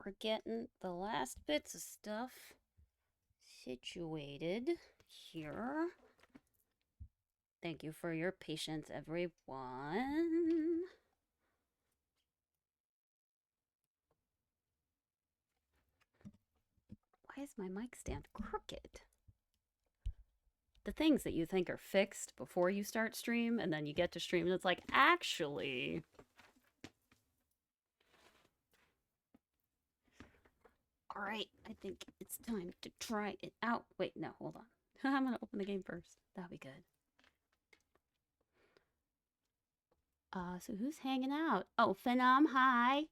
we're getting the last bits of stuff situated here. Thank you for your patience, everyone. Why is my mic stand crooked? The things that you think are fixed before you start stream, and then you get to stream, and it's like, actually. All right, I think it's time to try it out. Wait, no, hold on. I'm gonna open the game first. That'll be good. So who's hanging out? Oh, Phenom, hi.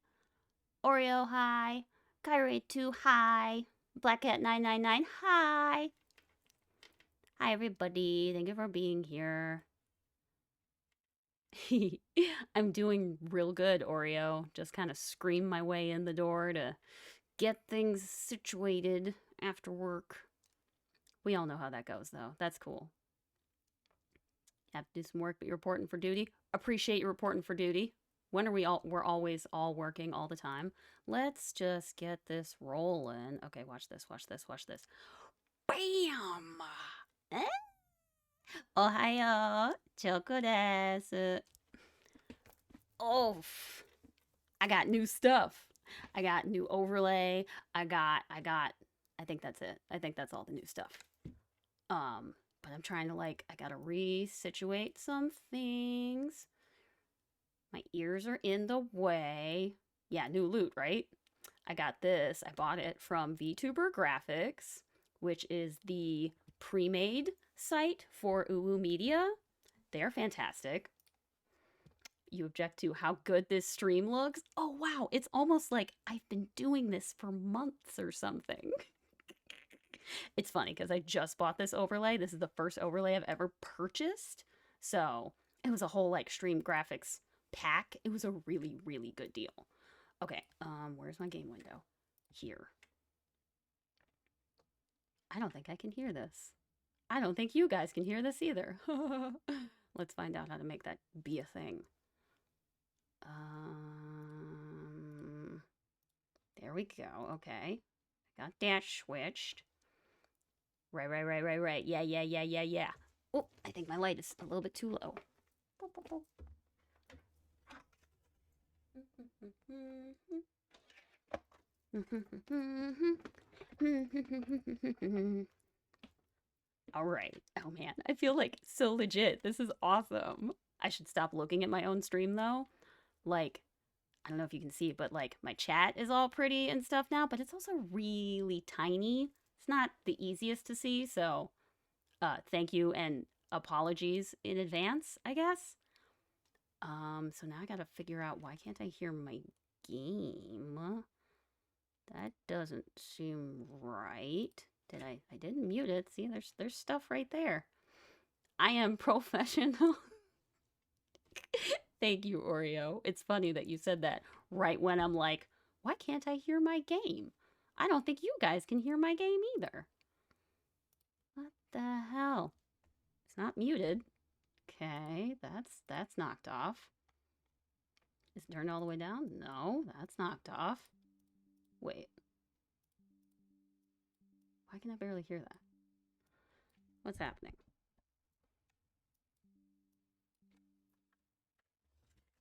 Oreo, hi. Kyrie 2, hi. Black Cat 999, hi. Hi, everybody. Thank you for being here. I'm doing real good, Oreo. Just kind of scream my way in the door to get things situated after work. We all know how that goes, though. That's cool. Have to do some work, but you're reporting for duty. Appreciate you reporting for duty. When are we all? We're always all working all the time. Let's just get this rolling. Okay, watch this, watch this, watch this. Bam! Eh? Ohio, chocolate. Oh, I got new stuff. I got new overlay. I think that's it. I think that's all the new stuff. But I'm trying to I gotta resituate some things. My ears are in the way. Yeah, new loot, right? I got this. I bought it from VTuber Graphics, which is the pre-made site for Uwu Media. They're fantastic. You object to how good this stream looks? Oh, wow. It's almost like I've been doing this for months or something. It's funny because I just bought this overlay. This is the first overlay I've ever purchased. So it was a whole stream graphics pack. It was a really, really good deal. Okay, where's my game window? Here. I don't think I can hear this. I don't think you guys can hear this either. Let's find out how to make that be a thing. There we go. Okay. I got dash switched. Right. Yeah. Oh, I think my light is a little bit too low. All right. Oh man, I feel so legit. This is awesome. I should stop looking at my own stream though. I don't know if you can see, but my chat is all pretty and stuff now, but it's also really tiny. It's not the easiest to see, so thank you and apologies in advance, I guess. So now I gotta figure out why can't I hear my game? That doesn't seem right. I didn't mute it. See, there's stuff right there. I am professional. Thank you, Oreo. It's funny that you said that right when I'm like, why can't I hear my game? I don't think you guys can hear my game either. What the hell? It's not muted. Okay, that's knocked off. Is it turned all the way down? No, that's knocked off. Wait. Why can I barely hear that? What's happening?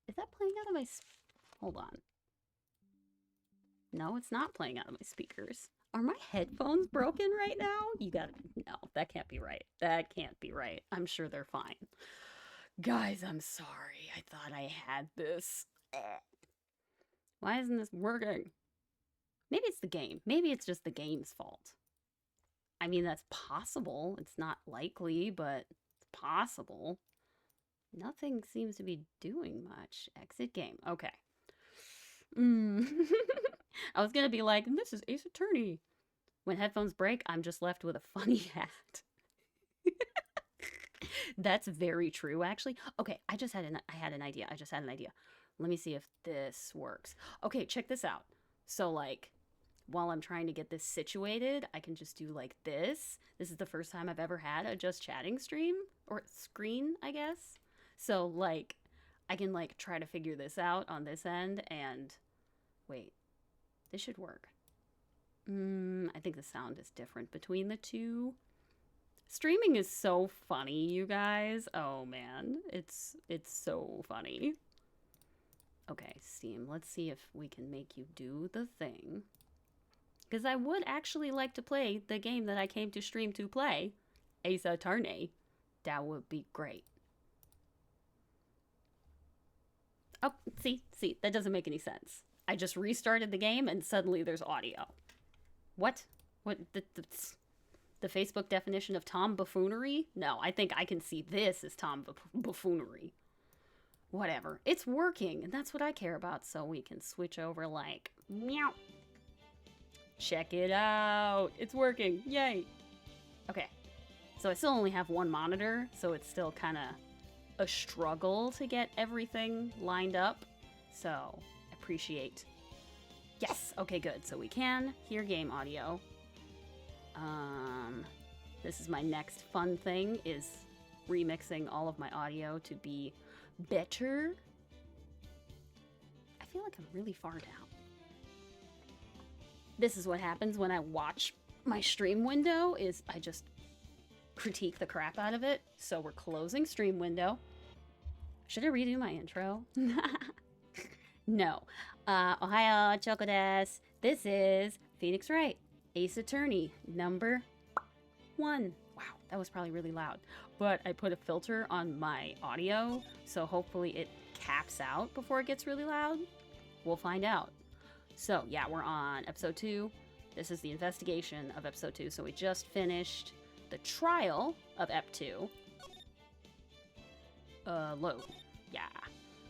Is that playing out of my... Hold on. No, it's not playing out of my speakers. Are my headphones broken right now? You gotta... No, that can't be right. That can't be right. I'm sure they're fine. Guys, I'm sorry. I thought I had this. Why isn't this working? Maybe it's the game. Maybe it's just the game's fault. I mean, that's possible. It's not likely, but it's possible. Nothing seems to be doing much. Exit game. Okay. I was gonna be like, this is Ace Attorney. When headphones break, I'm just left with a funny hat. That's very true, actually. Okay, I had an idea. I just had an idea. Let me see if this works. Okay, check this out. So while I'm trying to get this situated, I can just do this. This is the first time I've ever had a just chatting stream or screen, I guess. So I can try to figure this out on this end and wait. This should work. I think the sound is different between the two. Streaming is so funny, you guys. Oh man, it's so funny. Okay, Steam, let's see if we can make you do the thing. Because I would actually like to play the game that I came to stream to play, Ace Attorney. That would be great. Oh, see, that doesn't make any sense. I just restarted the game and suddenly there's audio. What? The Facebook definition of Tom buffoonery? No, I think I can see this as Tom buffoonery. Whatever. It's working, and that's what I care about, so we can switch over like, meow. Check it out. It's working. Yay. Okay. So I still only have one monitor, so it's still kind of a struggle to get everything lined up. So, I appreciate. Yes. Okay, good. So we can hear game audio. This is my next fun thing, is remixing all of my audio to be better. I feel like I'm really far down. This is what happens when I watch my stream window, is I just critique the crap out of it. So we're closing stream window. Should I redo my intro? No. Ohio Choco desu. This is Phoenix Wright, Ace Attorney, number 1. Wow, that was probably really loud. But I put a filter on my audio, so hopefully it caps out before it gets really loud. We'll find out. So, yeah, we're on episode 2. This is the investigation of episode 2. So we just finished the trial of ep 2. Load. Yeah.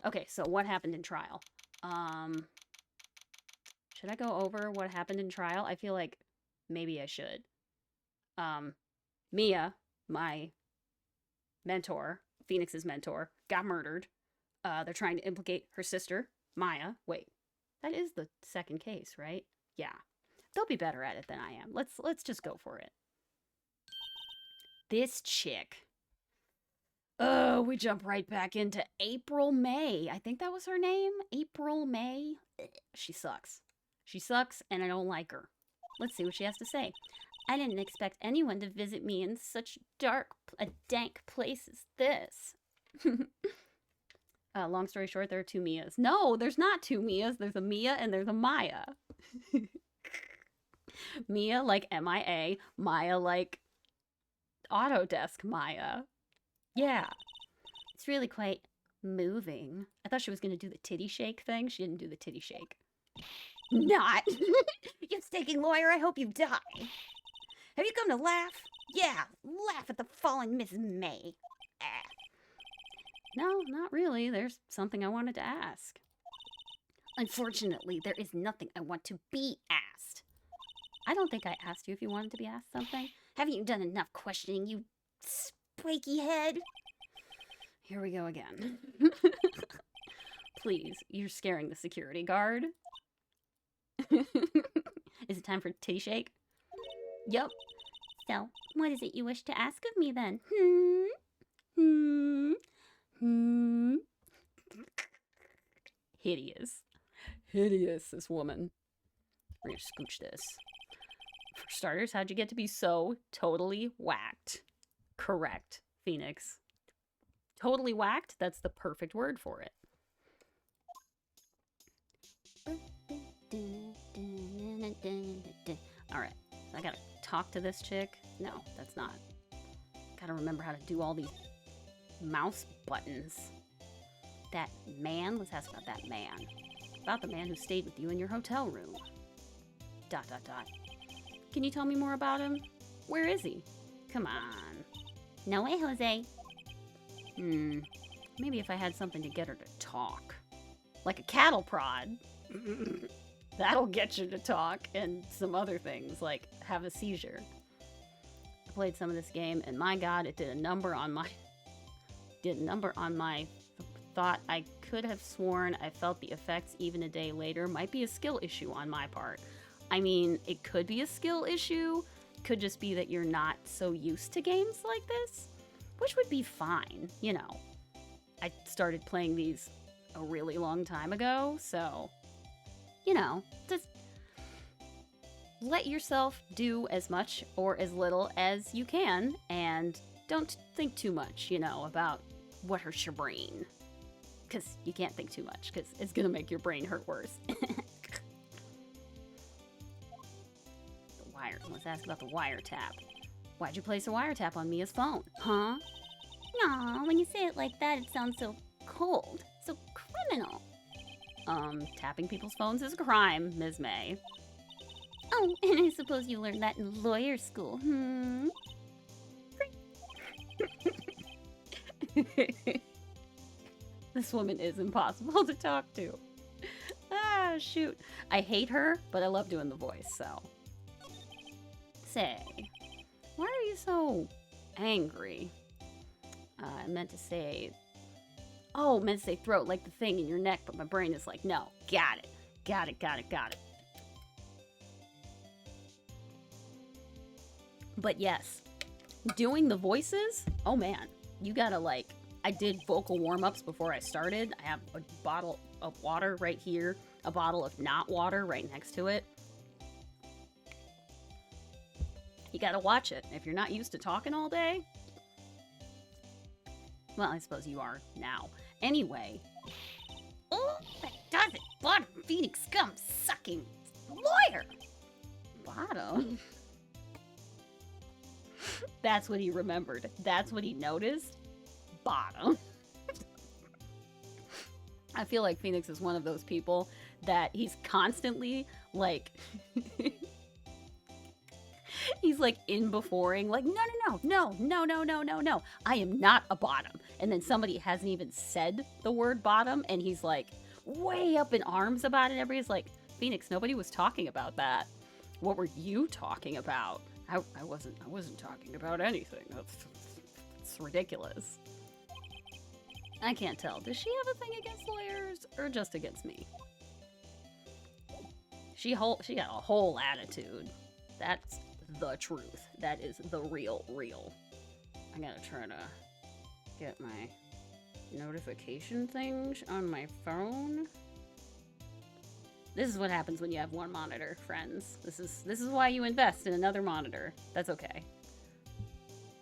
Okay, so what happened in trial? Should I go over what happened in trial? I feel like maybe I should. Mia, my mentor, Phoenix's mentor, got murdered. They're trying to implicate her sister, Maya. Wait, that is the second case, right? Yeah. They'll be better at it than I am. Let's just go for it. This chick. Oh, we jump right back into April May. I think that was her name. April May. She sucks. She sucks, and I don't like her. Let's see what she has to say. I didn't expect anyone to visit me in such a dank place as this. Long story short, there are 2 Mias. No, there's not 2 Mias. There's a Mia and there's a Maya. Mia like MIA, Maya like Autodesk Maya. Yeah. It's really quite moving. I thought she was going to do the titty shake thing. She didn't do the titty shake. Not. You staking lawyer, I hope you die. Have you come to laugh? Yeah, laugh at the fallen Miss May. No, not really. There's something I wanted to ask. Unfortunately, there is nothing I want to be asked. I don't think I asked you if you wanted to be asked something. Haven't you done enough questioning, you spiky head? Here we go again. Please, you're scaring the security guard. Is it time for titty shake? Yup. So, what is it you wish to ask of me then? Hideous. Hideous, this woman. We're gonna scooch this. For starters, how'd you get to be so totally whacked? Correct, Phoenix. Totally whacked? That's the perfect word for it. Alright, so I gotta talk to this chick? No, that's not. Gotta remember how to do all these mouse buttons. That man? Let's ask about that man. About the man who stayed with you in your hotel room. ... Can you tell me more about him? Where is he? Come on. No way, Jose. Maybe if I had something to get her to talk. Like a cattle prod. That'll get you to talk, and some other things, like have a seizure. I played some of this game, and my god, it did a number on my... thought. I could have sworn I felt the effects even a day later. Might be a skill issue on my part. I mean, it could be a skill issue. Could just be that you're not so used to games like this, which would be fine, you know. I started playing these a really long time ago, so, you know, just let yourself do as much or as little as you can, and don't think too much, about what hurts your brain. Because you can't think too much, because it's going to make your brain hurt worse. The wire. Let's ask about the wiretap. Why'd you place a wiretap on Mia's phone? Huh? Aw, when you say it like that, it sounds so cold, so criminal. Tapping people's phones is a crime, Ms. May. Oh, and I suppose you learned that in lawyer school, This woman is impossible to talk to. Ah, shoot. I hate her, but I love doing the voice, so. Say, why are you so angry? I meant to say... Oh, I meant to say throat, like the thing in your neck, but my brain is like, no, got it. Got it. But yes, doing the voices, oh man, you gotta I did vocal warm-ups before I started. I have a bottle of water right here, a bottle of not water right next to it. You gotta watch it. If you're not used to talking all day, well, I suppose you are now. Anyway. Oh, that does it! Bottom Phoenix scum sucking lawyer! Bottom? That's what he remembered. That's what he noticed. Bottom. I feel like Phoenix is one of those people that he's constantly he's in beforeing, no. I am not a bottom. And then somebody hasn't even said the word bottom, and he's way up in arms about it. Everybody's like, Phoenix, nobody was talking about that. What were you talking about? I wasn't talking about anything. That's ridiculous. I can't tell. Does she have a thing against lawyers or just against me? She got a whole attitude. That's the truth. That is the real. I gotta try to get my notification things on my phone. This is what happens when you have one monitor, friends. This is why you invest in another monitor. That's okay.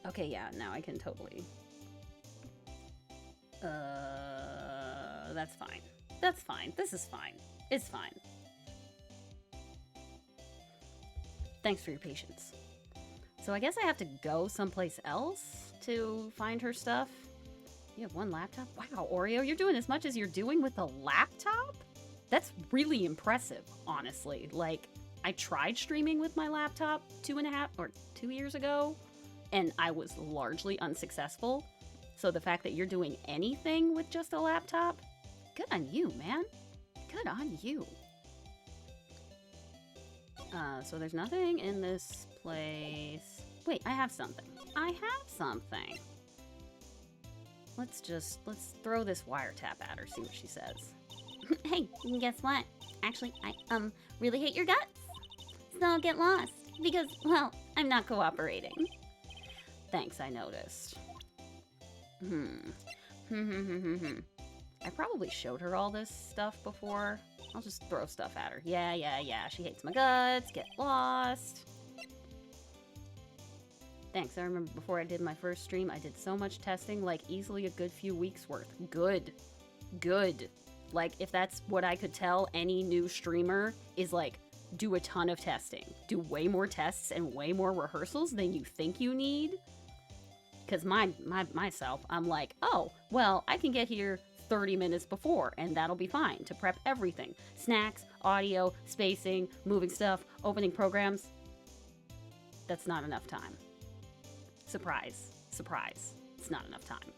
Okay, yeah, now I can totally... that's fine. That's fine. This is fine. It's fine. Thanks for your patience. So I guess I have to go someplace else to find her stuff. You have one laptop? Wow, Oreo, you're doing as much as you're doing with a laptop? That's really impressive, honestly. I tried streaming with my laptop 2 years ago, and I was largely unsuccessful. So the fact that you're doing anything with just a laptop, good on you, man. Good on you. So there's nothing in this place. Wait, I have something. Let's throw this wiretap at her, see what she says. Hey, guess what? Actually, I really hate your guts. So get lost, because, well, I'm not cooperating. Thanks, I noticed. I probably showed her all this stuff before. I'll just throw stuff at her. Yeah. She hates my guts. Get lost. Thanks. I remember before I did my first stream, I did so much testing, easily a good few weeks worth. Good. If that's what I could tell any new streamer is do a ton of testing. Do way more tests and way more rehearsals than you think you need. Because myself, I'm oh, well, I can get here 30 minutes before, and that'll be fine to prep everything. Snacks, audio, spacing, moving stuff, opening programs. That's not enough time. Surprise. It's not enough time.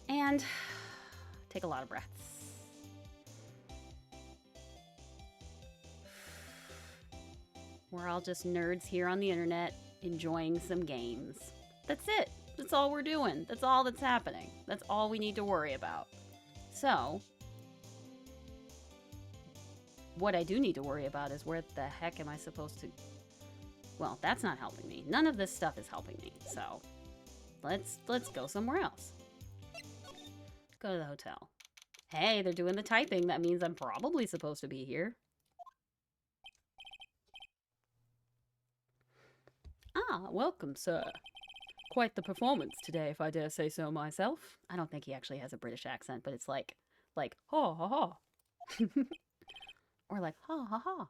And take a lot of breaths. We're all just nerds here on the internet enjoying some games. That's it. That's all we're doing. That's all that's happening. That's all we need to worry about. So, what I do need to worry about is where the heck am I supposed to... Well, that's not helping me. None of this stuff is helping me. So, let's go somewhere else. Go to the hotel. Hey, they're doing the typing. That means I'm probably supposed to be here. Ah, welcome, sir. Quite the performance today, if I dare say so myself. I don't think he actually has a British accent, but it's like, ha ha ha. Or like, ha ha ha.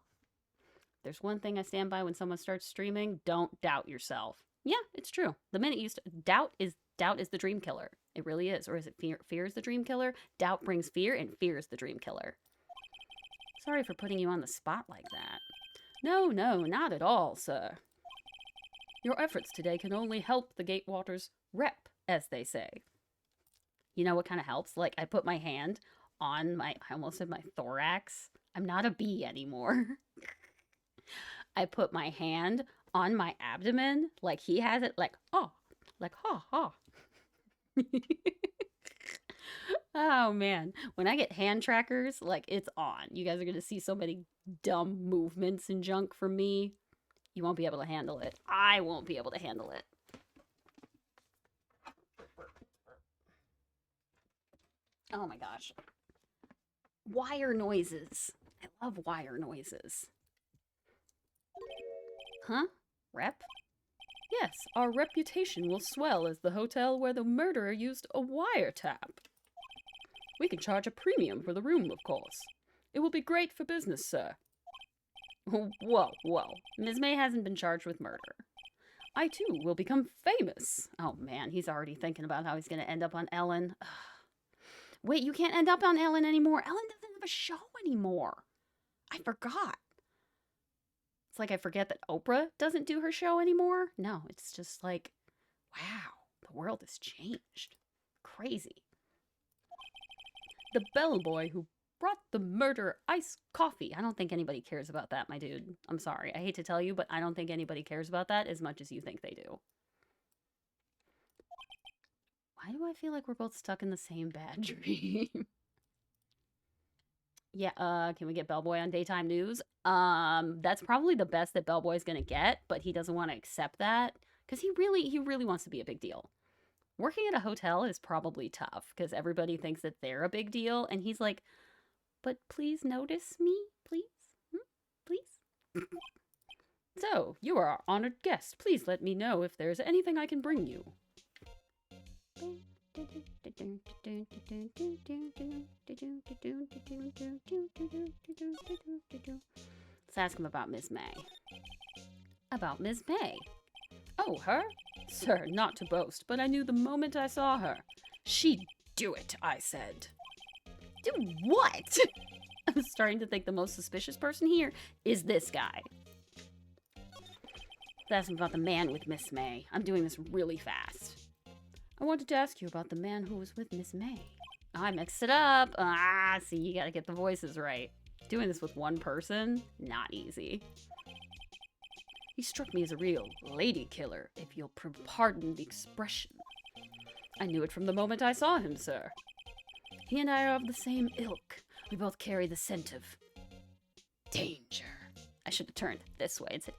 There's one thing I stand by when someone starts streaming: don't doubt yourself. Yeah, it's true. The minute you doubt is the dream killer. It really is. Or is it fear is the dream killer? Doubt brings fear, and fear is the dream killer. Sorry for putting you on the spot like that. No, not at all, sir. Your efforts today can only help the Gatewaters rep, as they say. You know what kind of helps? Like, I put my hand on I almost said my thorax. I'm not a bee anymore. I put my hand on my abdomen, like he has it, like, oh, like, ha, ha. Oh, man. When I get hand trackers, like, it's on. You guys are going to see so many dumb movements and junk from me. You won't be able to handle it. I won't be able to handle it. Oh my gosh. Wire noises. I love wire noises. Huh? Rep? Yes, our reputation will swell as the hotel where the murderer used a wiretap. We can charge a premium for the room, of course. It will be great for business, sir. Whoa. Ms. May hasn't been charged with murder. I, too, will become famous. Oh, man, he's already thinking about how he's going to end up on Ellen. Wait, you can't end up on Ellen anymore. Ellen doesn't have a show anymore. I forgot. It's like I forget that Oprah doesn't do her show anymore. No, it's just like, wow, the world has changed. Crazy. The bellboy who brought the murderer iced coffee. I don't think anybody cares about that, my dude. I'm sorry. I hate to tell you, but I don't think anybody cares about that as much as you think they do. Why do I feel like we're both stuck in the same bad dream? Yeah, can we get Bellboy on daytime news? That's probably the best that Bellboy's gonna get, but he doesn't want to accept that because he really wants to be a big deal. Working at a hotel is probably tough because everybody thinks that they're a big deal, and he's like, but please notice me, please? Please? So, you are our honored guest. Please let me know if there's anything I can bring you. Let's ask him about Miss May. About Miss May? Oh, her? Sir, not to boast, but I knew the moment I saw her. She'd do it, I said. Do what? I'm starting to think the most suspicious person here is this guy. Let's ask him about the man with Miss May. I'm doing this really fast. I wanted to ask you about the man who was with Miss May. Oh, I mixed it up. See, you gotta get the voices right. Doing this with one person, not easy. He struck me as a real lady killer, if you'll pardon the expression. I knew it from the moment I saw him, sir. He and I are of the same ilk. We both carry the scent of danger. I should have turned this way and said,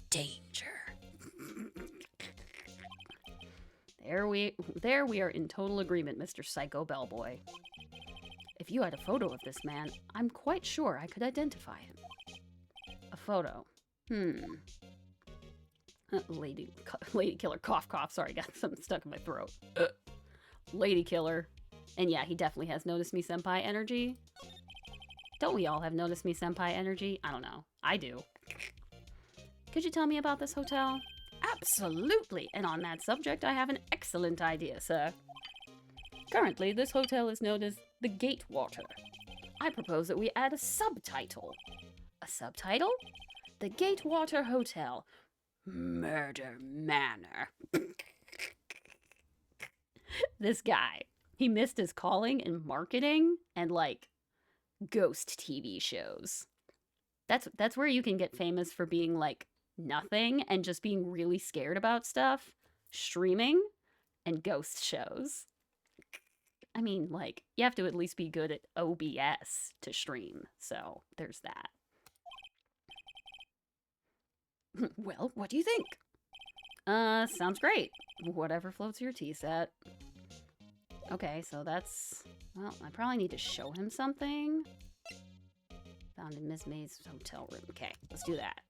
danger. There we are in total agreement, Mr. Psycho Bellboy. If you had a photo of this man, I'm quite sure I could identify him. A photo. Lady killer, cough, cough. Sorry, got something stuck in my throat. Lady killer. And yeah, he definitely has Notice Me Senpai energy. Don't we all have Notice Me Senpai energy? I don't know. I do. Could you tell me about this hotel? Absolutely! And on that subject, I have an excellent idea, sir. Currently, this hotel is known as the Gatewater. I propose that we add a subtitle. A subtitle? The Gatewater Hotel. Murder Manor. This guy, he missed his calling in marketing and, like, ghost TV shows. That's where you can get famous for being, like, nothing and just being really scared about stuff. Streaming and ghost shows. I mean, like, you have to at least be good at OBS to stream, so there's that. Well, what do you think? Sounds great. Whatever floats your tea set. Okay, so that's... Well, I probably need to show him something. Found in Miss May's hotel room. Okay, let's do that.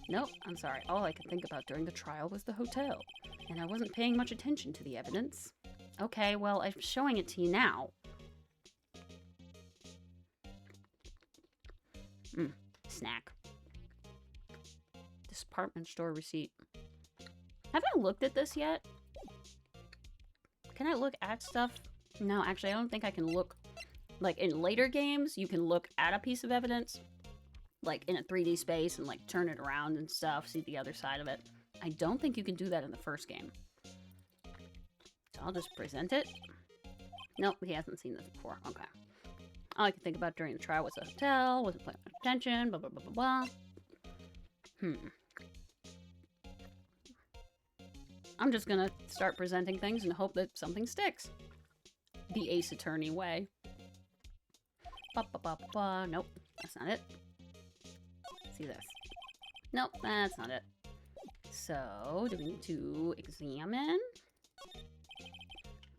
Nope, I'm sorry. All I could think about during the trial was the hotel, and I wasn't paying much attention to the evidence. Okay, well, I'm showing it to you now. Snack. Department store receipt. Have I looked at this yet? Can I look at stuff? No, actually, I don't think I can look. Like, in later games, you can look at a piece of evidence, like, in a 3D space and, like, turn it around and stuff, see the other side of it. I don't think you can do that in the first game. So I'll just present it. Nope, he hasn't seen this before. Okay. All I could think about during the trial was the hotel, wasn't paying much attention, blah, blah, blah, blah, blah. I'm just gonna start presenting things and hope that something sticks. The Ace Attorney way. Ba, ba, ba, ba. Nope, that's not it. See this. Nope, that's not it. So, do we need to examine?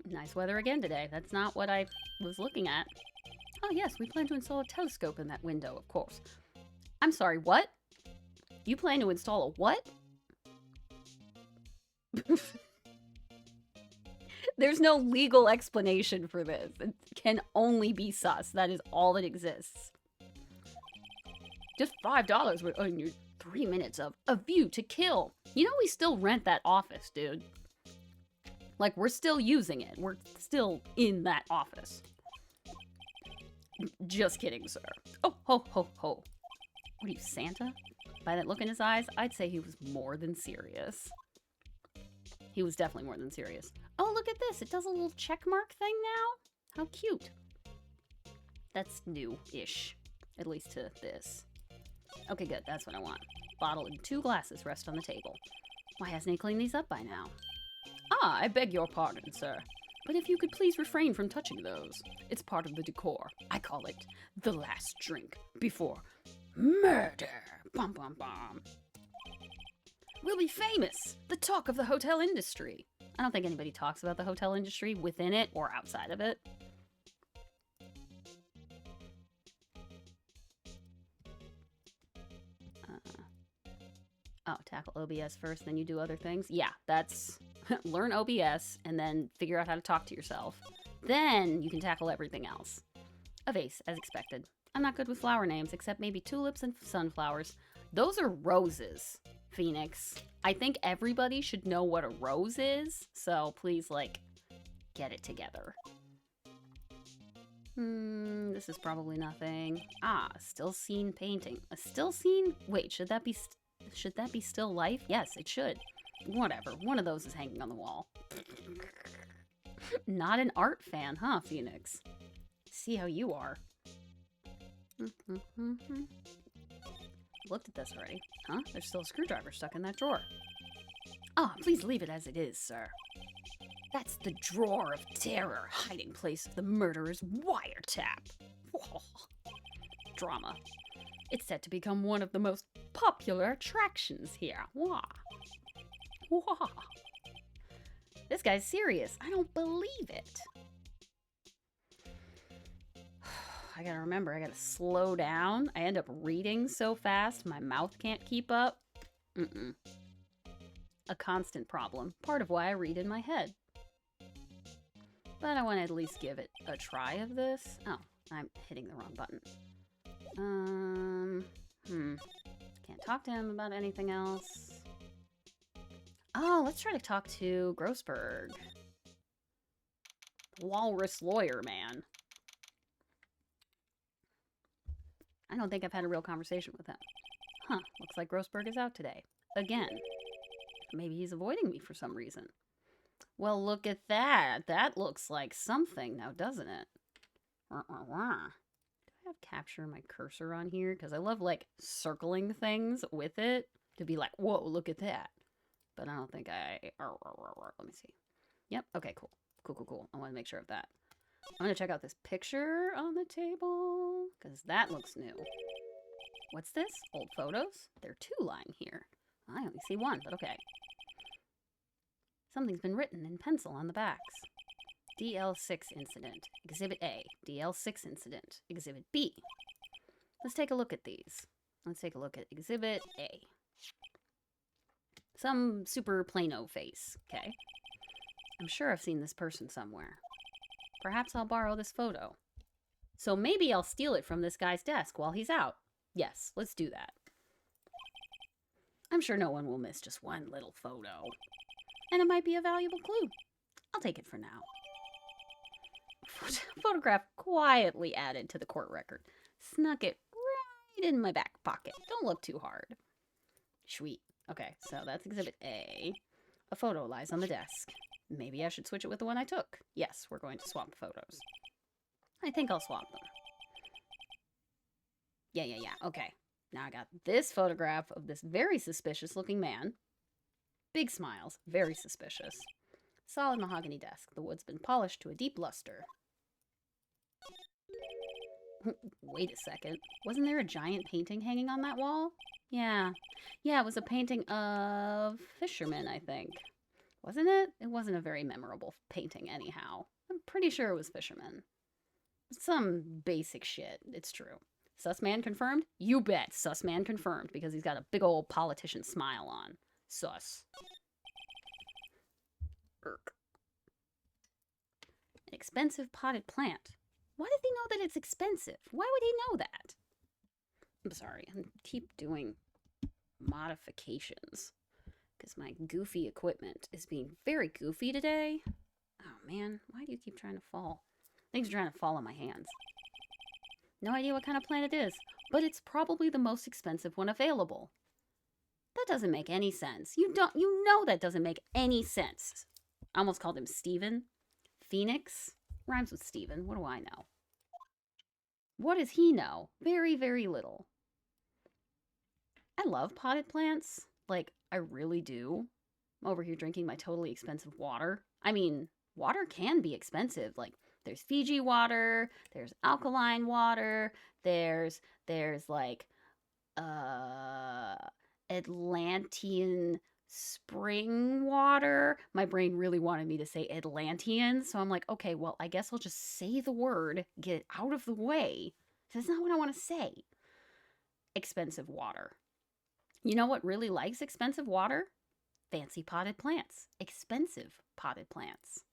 Nice weather again today. That's not what I was looking at. Oh yes, we plan to install a telescope in that window, of course. I'm sorry, what? You plan to install a what? There's no legal explanation for this. It can only be sus. That is all that exists. Just $5 would earn you 3 minutes of a view to kill. You know we still rent that office, dude. Like, we're still using it. We're still in that office. Just kidding, sir. Oh, ho, ho, ho. What are you, Santa? By that look in his eyes, I'd say he was more than serious. He was definitely more than serious. Oh, look at this. It does a little check mark thing now. How cute. That's new-ish. At least to this. Okay, good. That's what I want. Bottle and 2 glasses rest on the table. Why hasn't he cleaned these up by now? Ah, I beg your pardon, sir. But if you could please refrain from touching those. It's part of the decor. I call it the last drink before murder. Bum, bum, bum. We'll be famous. The talk of the hotel industry. I don't think anybody talks about the hotel industry within it or outside of it. Oh, tackle OBS first, then you do other things? Yeah, that's... learn OBS, and then figure out how to talk to yourself. Then you can tackle everything else. A vase, as expected. I'm not good with flower names, except maybe tulips and sunflowers. Those are roses, Phoenix. I think everybody should know what a rose is, so please, like, get it together. This is probably nothing. Ah, still scene painting. A still scene? Wait, should that be still life? Yes, it should. Whatever, one of those is hanging on the wall. Not an art fan, huh, Phoenix? See how you are. Looked at this already. Huh? There's still a screwdriver stuck in that drawer. Ah, please leave it as it is, sir. That's the drawer of terror, hiding place of the murderer's wiretap. Whoa. Drama. It's set to become one of the most popular attractions here. Wah. Wah. This guy's serious. I don't believe it. I gotta remember, I gotta slow down. I end up reading so fast, my mouth can't keep up. A constant problem. Part of why I read in my head. But I want to at least give it a try of this. Oh, I'm hitting the wrong button. Can't talk to him about anything else. Oh, let's try to talk to Grossberg. Walrus lawyer man. I don't think I've had a real conversation with him. Huh, looks like Grossberg is out today. Again. Maybe he's avoiding me for some reason. Well, look at that. That looks like something now, doesn't it? Do I have capture my cursor on here? Because I love, like, circling things with it to be like, whoa, look at that. But I don't think I... Let me see. Yep, okay, cool. Cool. I want to make sure of that. I'm going to check out this picture on the table, because that looks new. What's this? Old photos? There are 2 lying here. I only see 1, but okay. Something's been written in pencil on the backs. DL6 incident, Exhibit A. DL6 incident, Exhibit B. Let's take a look at these. Let's take a look at Exhibit A. Some super plain-o face, okay? I'm sure I've seen this person somewhere. Perhaps I'll borrow this photo. So maybe I'll steal it from this guy's desk while he's out. Yes, let's do that. I'm sure no one will miss just one little photo. And it might be a valuable clue. I'll take it for now. Photograph quietly added to the court record. Snuck it right in my back pocket. Don't look too hard. Sweet. Okay, so that's Exhibit A. A photo lies on the desk. Maybe I should switch it with the one I took. Yes, we're going to swap photos. I think I'll swap them. Yeah. Okay. Now I got this photograph of this very suspicious looking man. Big smiles. Very suspicious. Solid mahogany desk. The wood's been polished to a deep luster. Wait a second. Wasn't there a giant painting hanging on that wall? Yeah, it was a painting of fishermen, I think. Wasn't it? It wasn't a very memorable painting anyhow. I'm pretty sure it was fishermen. Some basic shit, it's true. Sus man confirmed? You bet, sus man confirmed, because he's got a big old politician smile on. Sus. Irk. An expensive potted plant. Why does he know that it's expensive? Why would he know that? I'm sorry, I keep doing modifications because my goofy equipment is being very goofy today. Oh man, why do you keep trying to fall? Things are trying to fall on my hands. No idea what kind of plant it is, but it's probably the most expensive one available. That doesn't make any sense. You know that doesn't make any sense. I almost called him Steven. Phoenix rhymes with Steven. What do I know? What does he know? Very, very little. I love potted plants. Like, I really do. I'm over here drinking my totally expensive water. I mean, water can be expensive. Like, there's Fiji water, there's alkaline water, there's like, Atlantean spring water. My brain really wanted me to say Atlantean, so I'm like, okay, well, I guess I'll just say the word, get it out of the way. That's not what I want to say. Expensive water. You know what really likes expensive water? Fancy potted plants. Expensive potted plants.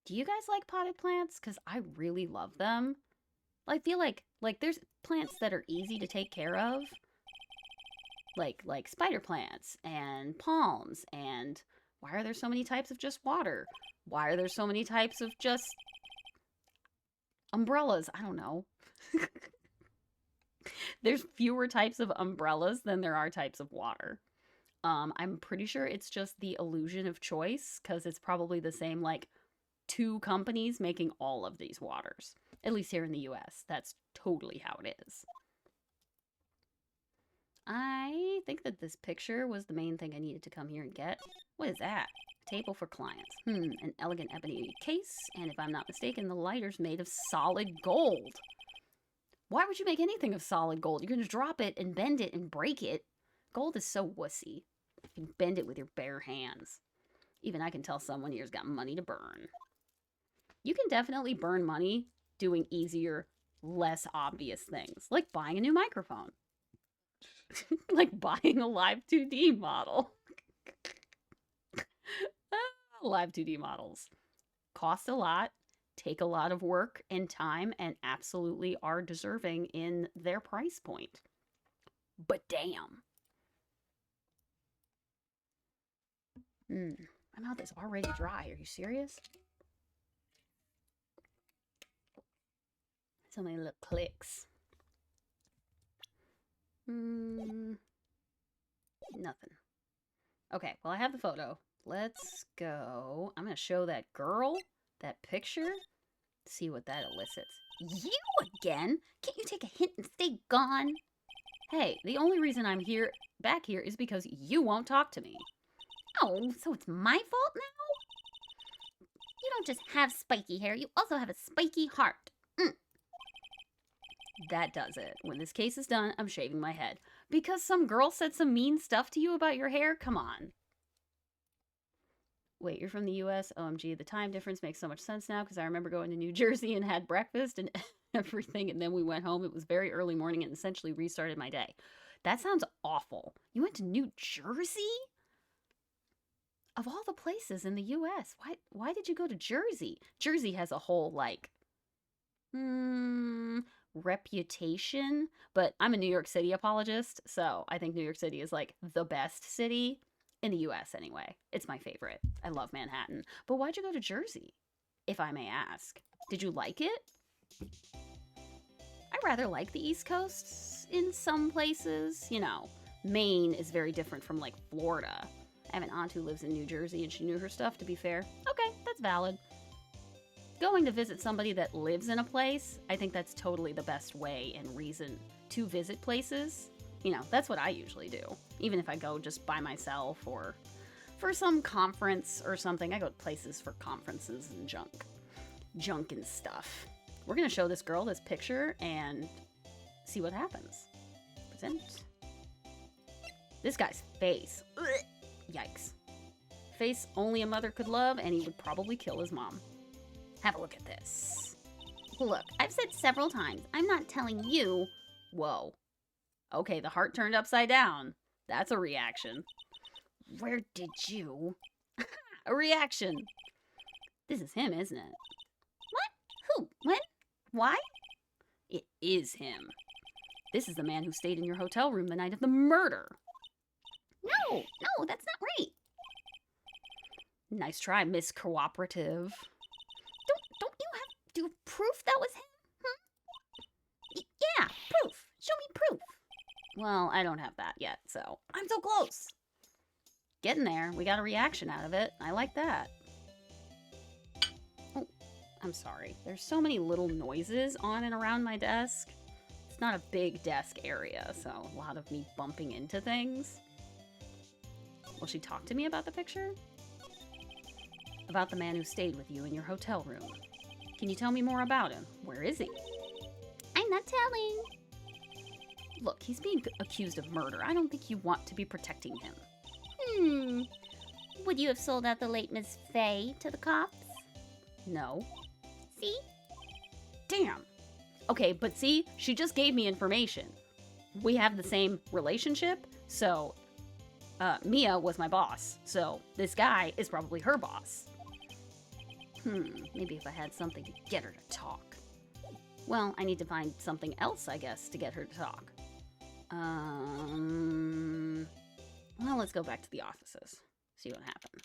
Do you guys like potted plants? Because I really love them. I feel like there's plants that are easy to take care of. Like spider plants and palms, and why are there so many types of just water? Why are there so many types of just umbrellas? I don't know. There's fewer types of umbrellas than there are types of water. I'm pretty sure it's just the illusion of choice, because it's probably the same, like, 2 companies making all of these waters. At least here in the US. That's totally how it is. I think that this picture was the main thing I needed to come here and get. What is that? Table for clients. An elegant ebony case, and if I'm not mistaken, the lighter's made of solid gold. Why would you make anything of solid gold? You're gonna drop it and bend it and break it. Gold is so wussy. You can bend it with your bare hands. Even I can tell someone here's got money to burn. You can definitely burn money doing easier, less obvious things, like buying a new microphone. Like buying a Live 2D model. Live 2D models cost a lot, take a lot of work and time, and absolutely are deserving in their price point. But damn. My mouth is already dry. Are you serious? So many little clicks. Nothing. Okay, well, I have the photo. Let's go. I'm going to show that girl that picture. See what that elicits. You again? Can't you take a hint and stay gone? Hey, the only reason I'm back here is because you won't talk to me. Oh, so it's my fault now? You don't just have spiky hair, you also have a spiky heart. That does it. When this case is done, I'm shaving my head. Because some girl said some mean stuff to you about your hair? Come on. Wait, you're from the US? OMG, the time difference makes so much sense now, because I remember going to New Jersey and had breakfast and everything, and then we went home. It was very early morning and essentially restarted my day. That sounds awful. You went to New Jersey? Of all the places in the US, why did you go to Jersey? Jersey has a whole like reputation, but I'm a New York City apologist, so I think New York City is like the best city in the US anyway. It's my favorite. I love Manhattan. But why'd you go to Jersey, if I may ask? Did you like it? I rather like the East Coast in some places. You know, Maine is very different from like Florida. I have an aunt who lives in New Jersey and she knew her stuff, to be fair. Okay, that's valid. Going to visit somebody that lives in a place, I think that's totally the best way and reason to visit places. You know, that's what I usually do. Even if I go just by myself or for some conference or something. I go to places for conferences and junk and stuff. We're gonna show this girl this picture and see what happens. Present. This guy's face. Ugh. Yikes. Face only a mother could love, and he would probably kill his mom. Have a look at this. Look, I've said several times, I'm not telling you. Whoa. Okay, the heart turned upside down. That's a reaction. Where did you? A reaction. This is him, isn't it? What? Who? When? Why? It is him. This is the man who stayed in your hotel room the night of the murder. No, that's not right. Nice try, Miss Cooperative. Don't you have proof that was him? Yeah, proof. Show me proof. Well, I don't have that yet, so I'm so close. Getting there. We got a reaction out of it. I like that. Oh, I'm sorry. There's so many little noises on and around my desk. It's not a big desk area, so a lot of me bumping into things. Will she talk to me about the picture? About the man who stayed with you in your hotel room. Can you tell me more about him? Where is he? I'm not telling. Look, he's being accused of murder. I don't think you want to be protecting him. Would you have sold out the late Miss Faye to the cops? No. See? Damn. Okay, but see, she just gave me information. We have the same relationship, so Mia was my boss, so this guy is probably her boss. Maybe if I had something to get her to talk. Well, I need to find something else, I guess, to get her to talk. Well, let's go back to the offices. See what happens.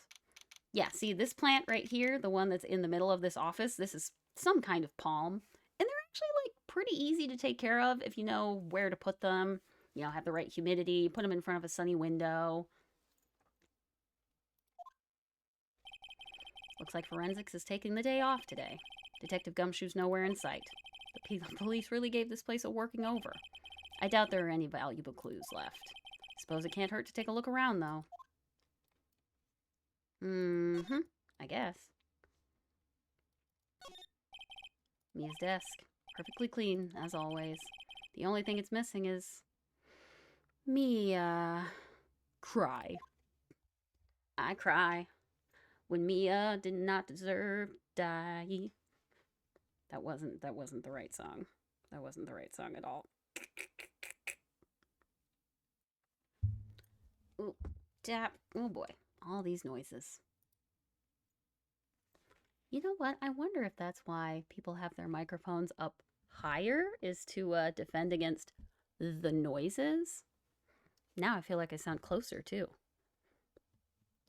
Yeah, see this plant right here, the one that's in the middle of this office, this is some kind of palm. And they're actually, like, pretty easy to take care of if you know where to put them. You know, have the right humidity, put them in front of a sunny window. Looks like forensics is taking the day off today. Detective Gumshoe's nowhere in sight. The police really gave this place a working over. I doubt there are any valuable clues left. Suppose it can't hurt to take a look around, though. I guess. Mia's desk. Perfectly clean, as always. The only thing it's missing is... Mia. Cry. I cry. When Mia did not deserve to die. That wasn't the right song. That wasn't the right song at all. Ooh, tap. Oh boy. All these noises. You know what? I wonder if that's why people have their microphones up higher, is to defend against the noises. Now I feel like I sound closer too.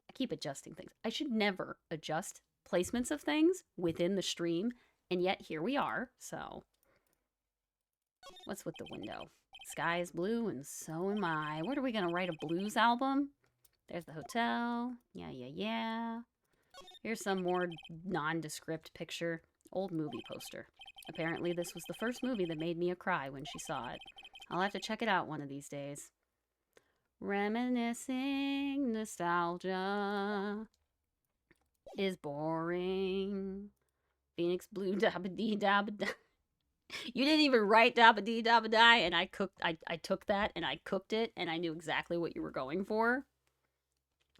I keep adjusting things. I should never adjust placements of things within the stream, and yet here we are, so. What's with the window? Sky is blue and so am I. What are we gonna write, a blues album? There's the hotel. Yeah. Here's some more nondescript picture. Old movie poster. Apparently this was the first movie that made Mia cry when she saw it. I'll have to check it out one of these days. Reminiscing nostalgia is boring. Phoenix blue dabba dee dabba da. You didn't even write dabba dee dabba die, and I took that and I cooked it, and I knew exactly what you were going for.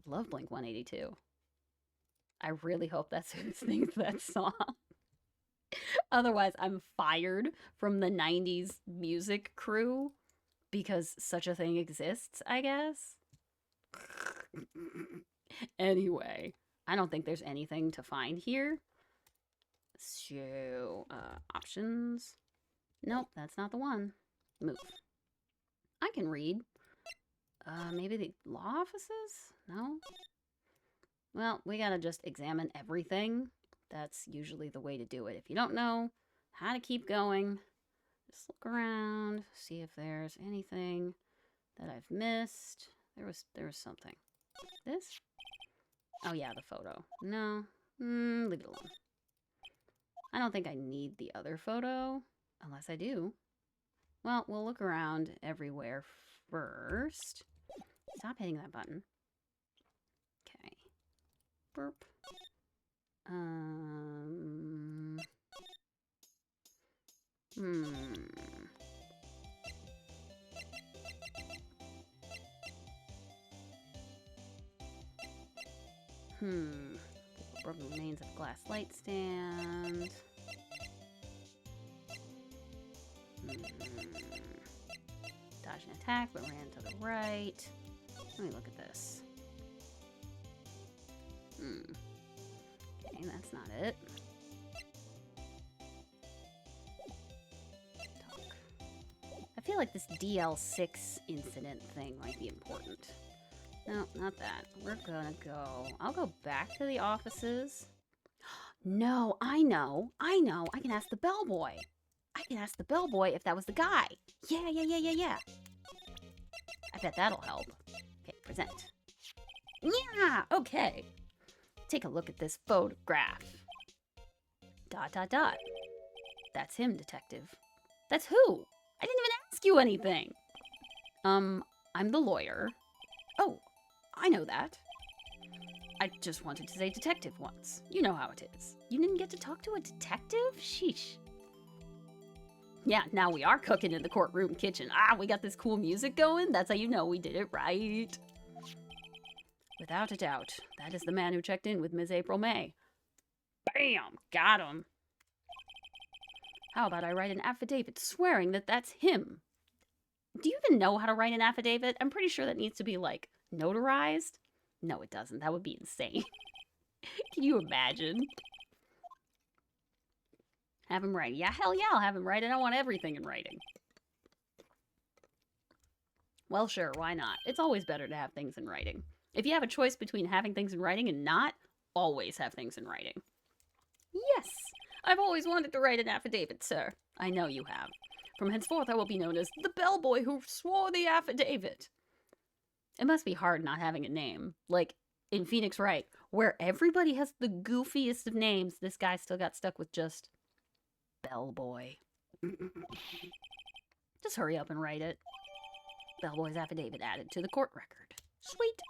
Love Blink 182. I really hope that's who sings that song. Otherwise, I'm fired from the 90s music crew. because such a thing exists, I guess. Anyway, I don't think there's anything to find here. So, options. Nope, that's not the one. Move. I can read. Maybe the law offices? No? Well, we gotta just examine everything. That's usually the way to do it. If you don't know how to keep going, just look around, see if there's anything that I've missed. There was something. This? Oh yeah, the photo. No. Leave it alone. I don't think I need the other photo, unless I do. Well, we'll look around everywhere first. Stop hitting that button. Okay. Burp. Broken remains of glass light stand. Dodge an attack, but ran to the right. Let me look at this. Okay, that's not it. Talk. I feel like this DL6 incident thing might be important. No, not that. We're gonna go... I'll go back to the offices. No, I know. I can ask the bellboy. I can ask the bellboy if that was the guy. Yeah. I bet that'll help. Okay, present. Yeah, okay. Take a look at this photograph. ... That's him, detective. That's who? I didn't even ask you anything. I'm the lawyer. Oh, I know that. I just wanted to say detective once. You know how it is. You didn't get to talk to a detective? Sheesh. Yeah, now we are cooking in the courtroom kitchen. We got this cool music going. That's how you know we did it right. Without a doubt, that is the man who checked in with Ms. April May. Bam! Got him. How about I write an affidavit swearing that that's him? Do you even know how to write an affidavit? I'm pretty sure that needs to be, like, notarized. No, it doesn't. That would be insane. Can you imagine? Have him write. Yeah, hell yeah, I'll have him write it. I want everything in writing. Well, sure, why not? It's always better to have things in writing. If you have a choice between having things in writing and not, always have things in writing. Yes, I've always wanted to write an affidavit, sir. I know you have. From henceforth, I will be known as the bellboy who swore the affidavit. It must be hard not having a name. Like, in Phoenix Wright, where everybody has the goofiest of names, this guy still got stuck with just bellboy. Just hurry up and write it. Bellboy's affidavit added to the court record. Sweet.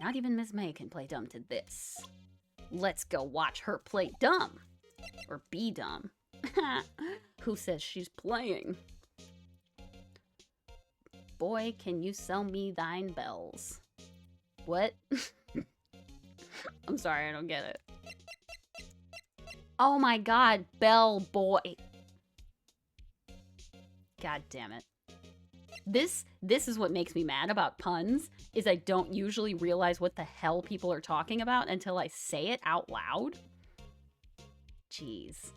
Not even Miss May can play dumb to this. Let's go watch her play dumb. Or be dumb. Who says she's playing? Boy, can you sell me thine bells? What? I'm sorry, I don't get it. Oh my god, bellboy. God damn it. This is what makes me mad about puns, is I don't usually realize what the hell people are talking about until I say it out loud. Jeez.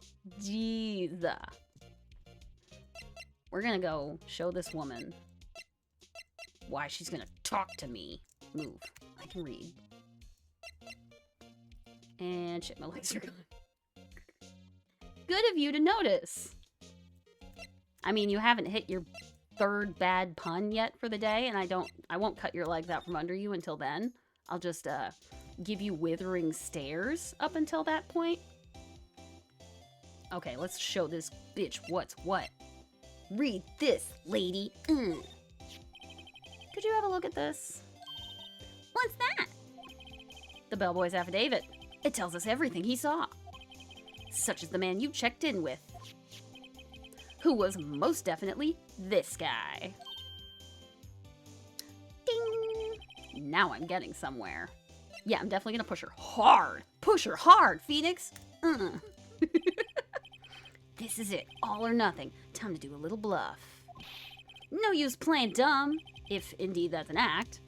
We're gonna go show this woman why she's gonna talk to me. Move. I can read. And shit, my legs are gone. Good of you to notice. I mean, you haven't hit your third bad pun yet for the day, and I won't cut your legs out from under you until then. I'll just give you withering stares up until that point. Okay, let's show this bitch what's what. Read this, lady. Could you have a look at this? What's that? The bellboy's affidavit. It tells us everything he saw. Such as the man you checked in with, who was most definitely this guy. Ding! Now I'm getting somewhere. Yeah, I'm definitely gonna push her hard. Push her hard, Phoenix. This is it, all or nothing. Time to do a little bluff. No use playing dumb, if indeed that's an act.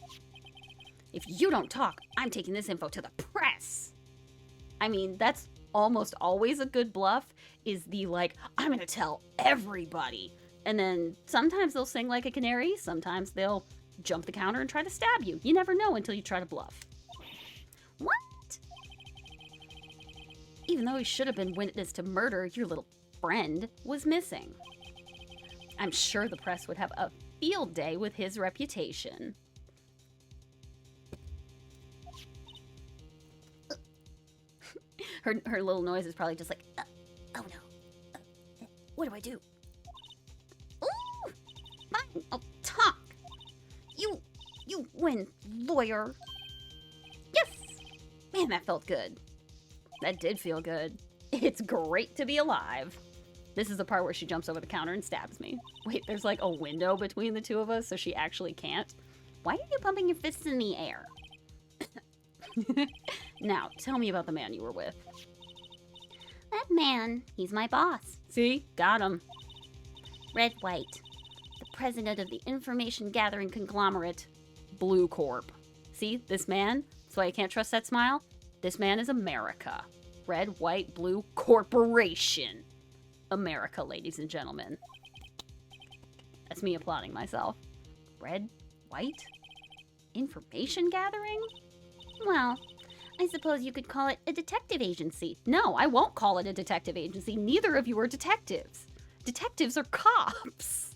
If you don't talk, I'm taking this info to the press. I mean, that's almost always a good bluff, is the like, I'm gonna tell everybody. And then sometimes they'll sing like a canary, sometimes they'll jump the counter and try to stab you. You never know until you try to bluff. What? Even though he should have been witness to murder, your little friend was missing. I'm sure the press would have a field day with his reputation. Her little noise is probably just like, oh no, what do I do? Ooh, fine, I'll talk. You win, lawyer. Yes! Man, that felt good. That did feel good. It's great to be alive. This is the part where she jumps over the counter and stabs me. Wait, there's like a window between the two of us, so she actually can't. Why are you pumping your fists in the air? Now, tell me about the man you were with. That man, he's my boss. See? Got him. Red White, the president of the information gathering conglomerate. Blue Corp. See? This man? That's why I can't trust that smile. This man is America. Red, White, Blue Corporation. America, ladies and gentlemen. That's me applauding myself. Red, White? Information gathering? Well, I suppose you could call it a detective agency. No, I won't call it a detective agency. Neither of you are detectives. Detectives are cops.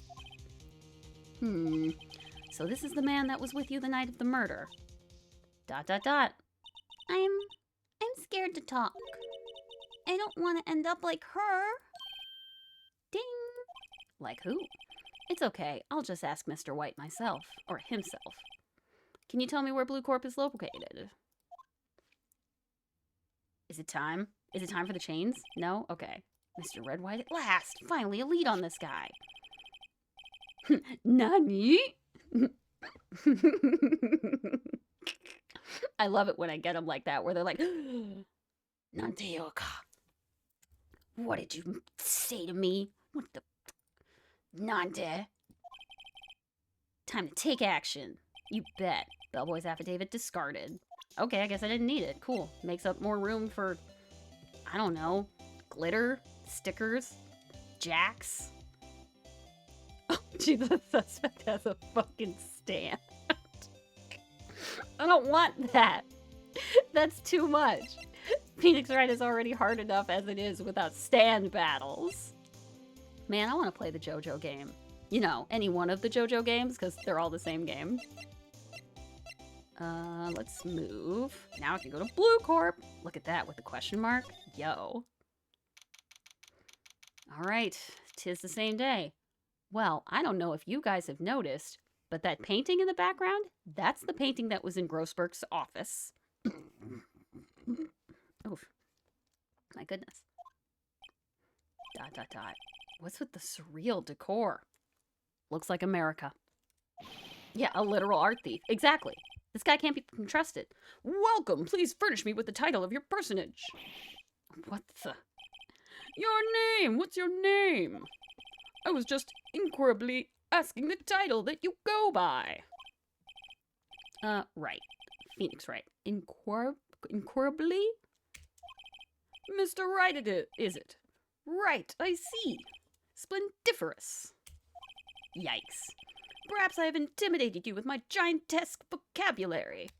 So this is the man that was with you the night of the murder. ... I'm scared to talk. I don't want to end up like her. Ding. Like who? It's okay. I'll just ask Mr. White myself. Or himself. Can you tell me where Blue Corp is located? Is it time? Is it time for the chains? No? Okay. Mr. Red White at last! Finally a lead on this guy. Nani? I love it when I get them like that, where they're like, Nanteoka. What did you say to me? What the... Nande? Time to take action. You bet. Bellboy's affidavit discarded. Okay, I guess I didn't need it. Cool. Makes up more room for, I don't know, glitter, stickers, jacks. Oh, gee, the suspect has a fucking stand. I don't want that. That's too much. Phoenix Wright is already hard enough as it is without stand battles. Man, I want to play the JoJo game. You know, any one of the JoJo games, because they're all the same game. Let's move. Now I can go to Blue Corp. Look at that with the question mark. Yo. All right, 'tis the same day. Well, I don't know if you guys have noticed, but that painting in the background, that's the painting that was in Grossberg's office. Oof. My goodness. ... What's with the surreal decor? Looks like America. Yeah, a literal art thief. Exactly. This guy can't be trusted. Welcome, please furnish me with the title of your personage. What the... Your name! What's your name? I was just inquirably asking the title that you go by. Right. Phoenix Wright. Inquirably? Mr. Wright is it? Right, I see. Splendiferous. Yikes. Perhaps I have intimidated you with my giantesque vocabulary.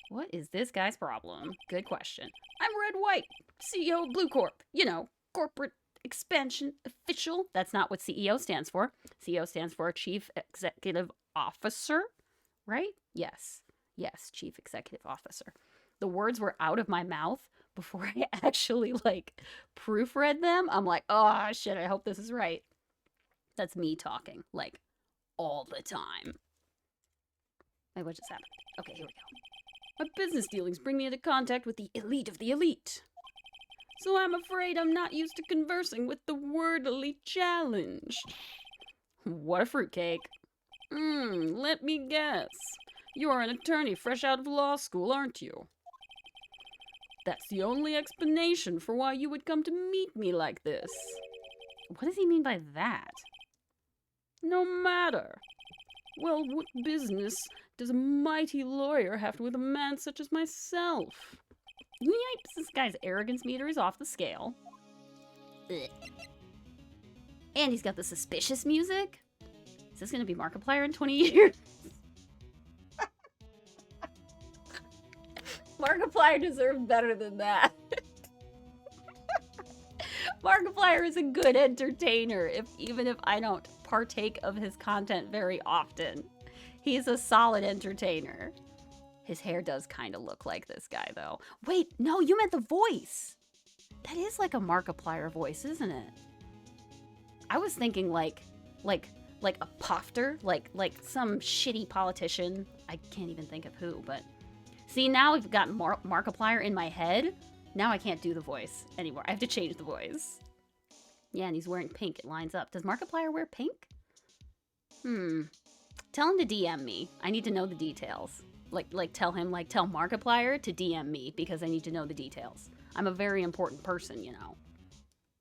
What is this guy's problem? Good question. I'm Red White, CEO of Blue Corp. You know, corporate expansion official. That's not what CEO stands for. CEO stands for Chief Executive Officer, right? Yes. Yes, Chief Executive Officer. The words were out of my mouth before I actually, proofread them. I'm like, oh, shit, I hope this is right. That's me talking, all the time. Wait, what just happened? Okay, here we go. My business dealings bring me into contact with the elite of the elite. So I'm afraid I'm not used to conversing with the wordily challenged. What a fruitcake. Let me guess. You're an attorney fresh out of law school, aren't you? That's the only explanation for why you would come to meet me like this. What does he mean by that? No matter. Well, what business does a mighty lawyer have with a man such as myself? Yipes, this guy's arrogance meter is off the scale. Ugh. And he's got the suspicious music? Is this gonna be Markiplier in 20 years? Markiplier deserves better than that. Markiplier is a good entertainer, even if I don't partake of his content very often. He's a solid entertainer. His hair does kind of look like this guy, though. Wait, no, you meant the voice. That is like a Markiplier voice, isn't it? I was thinking like a pofter, like some shitty politician. I can't even think of who, but see, now I've got Markiplier in my head. Now I can't do the voice anymore. I have to change the voice. Yeah, and he's wearing pink. It lines up. Does Markiplier wear pink? Tell him to DM me. I need to know the details. Tell Markiplier to DM me because I need to know the details. I'm a very important person, you know.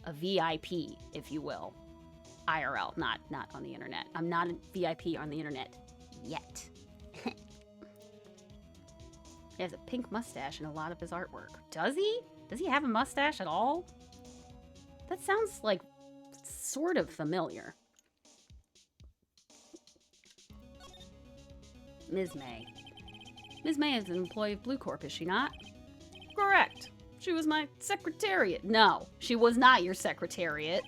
A VIP, if you will. IRL, not on the internet. I'm not a VIP on the internet yet. He has a pink mustache in a lot of his artwork. Does he? Does he have a mustache at all? That sounds like sort of familiar. Ms. May. Ms. May is an employee of Blue Corp, is she not? Correct. She was my secretariat. No, she was not your secretariat.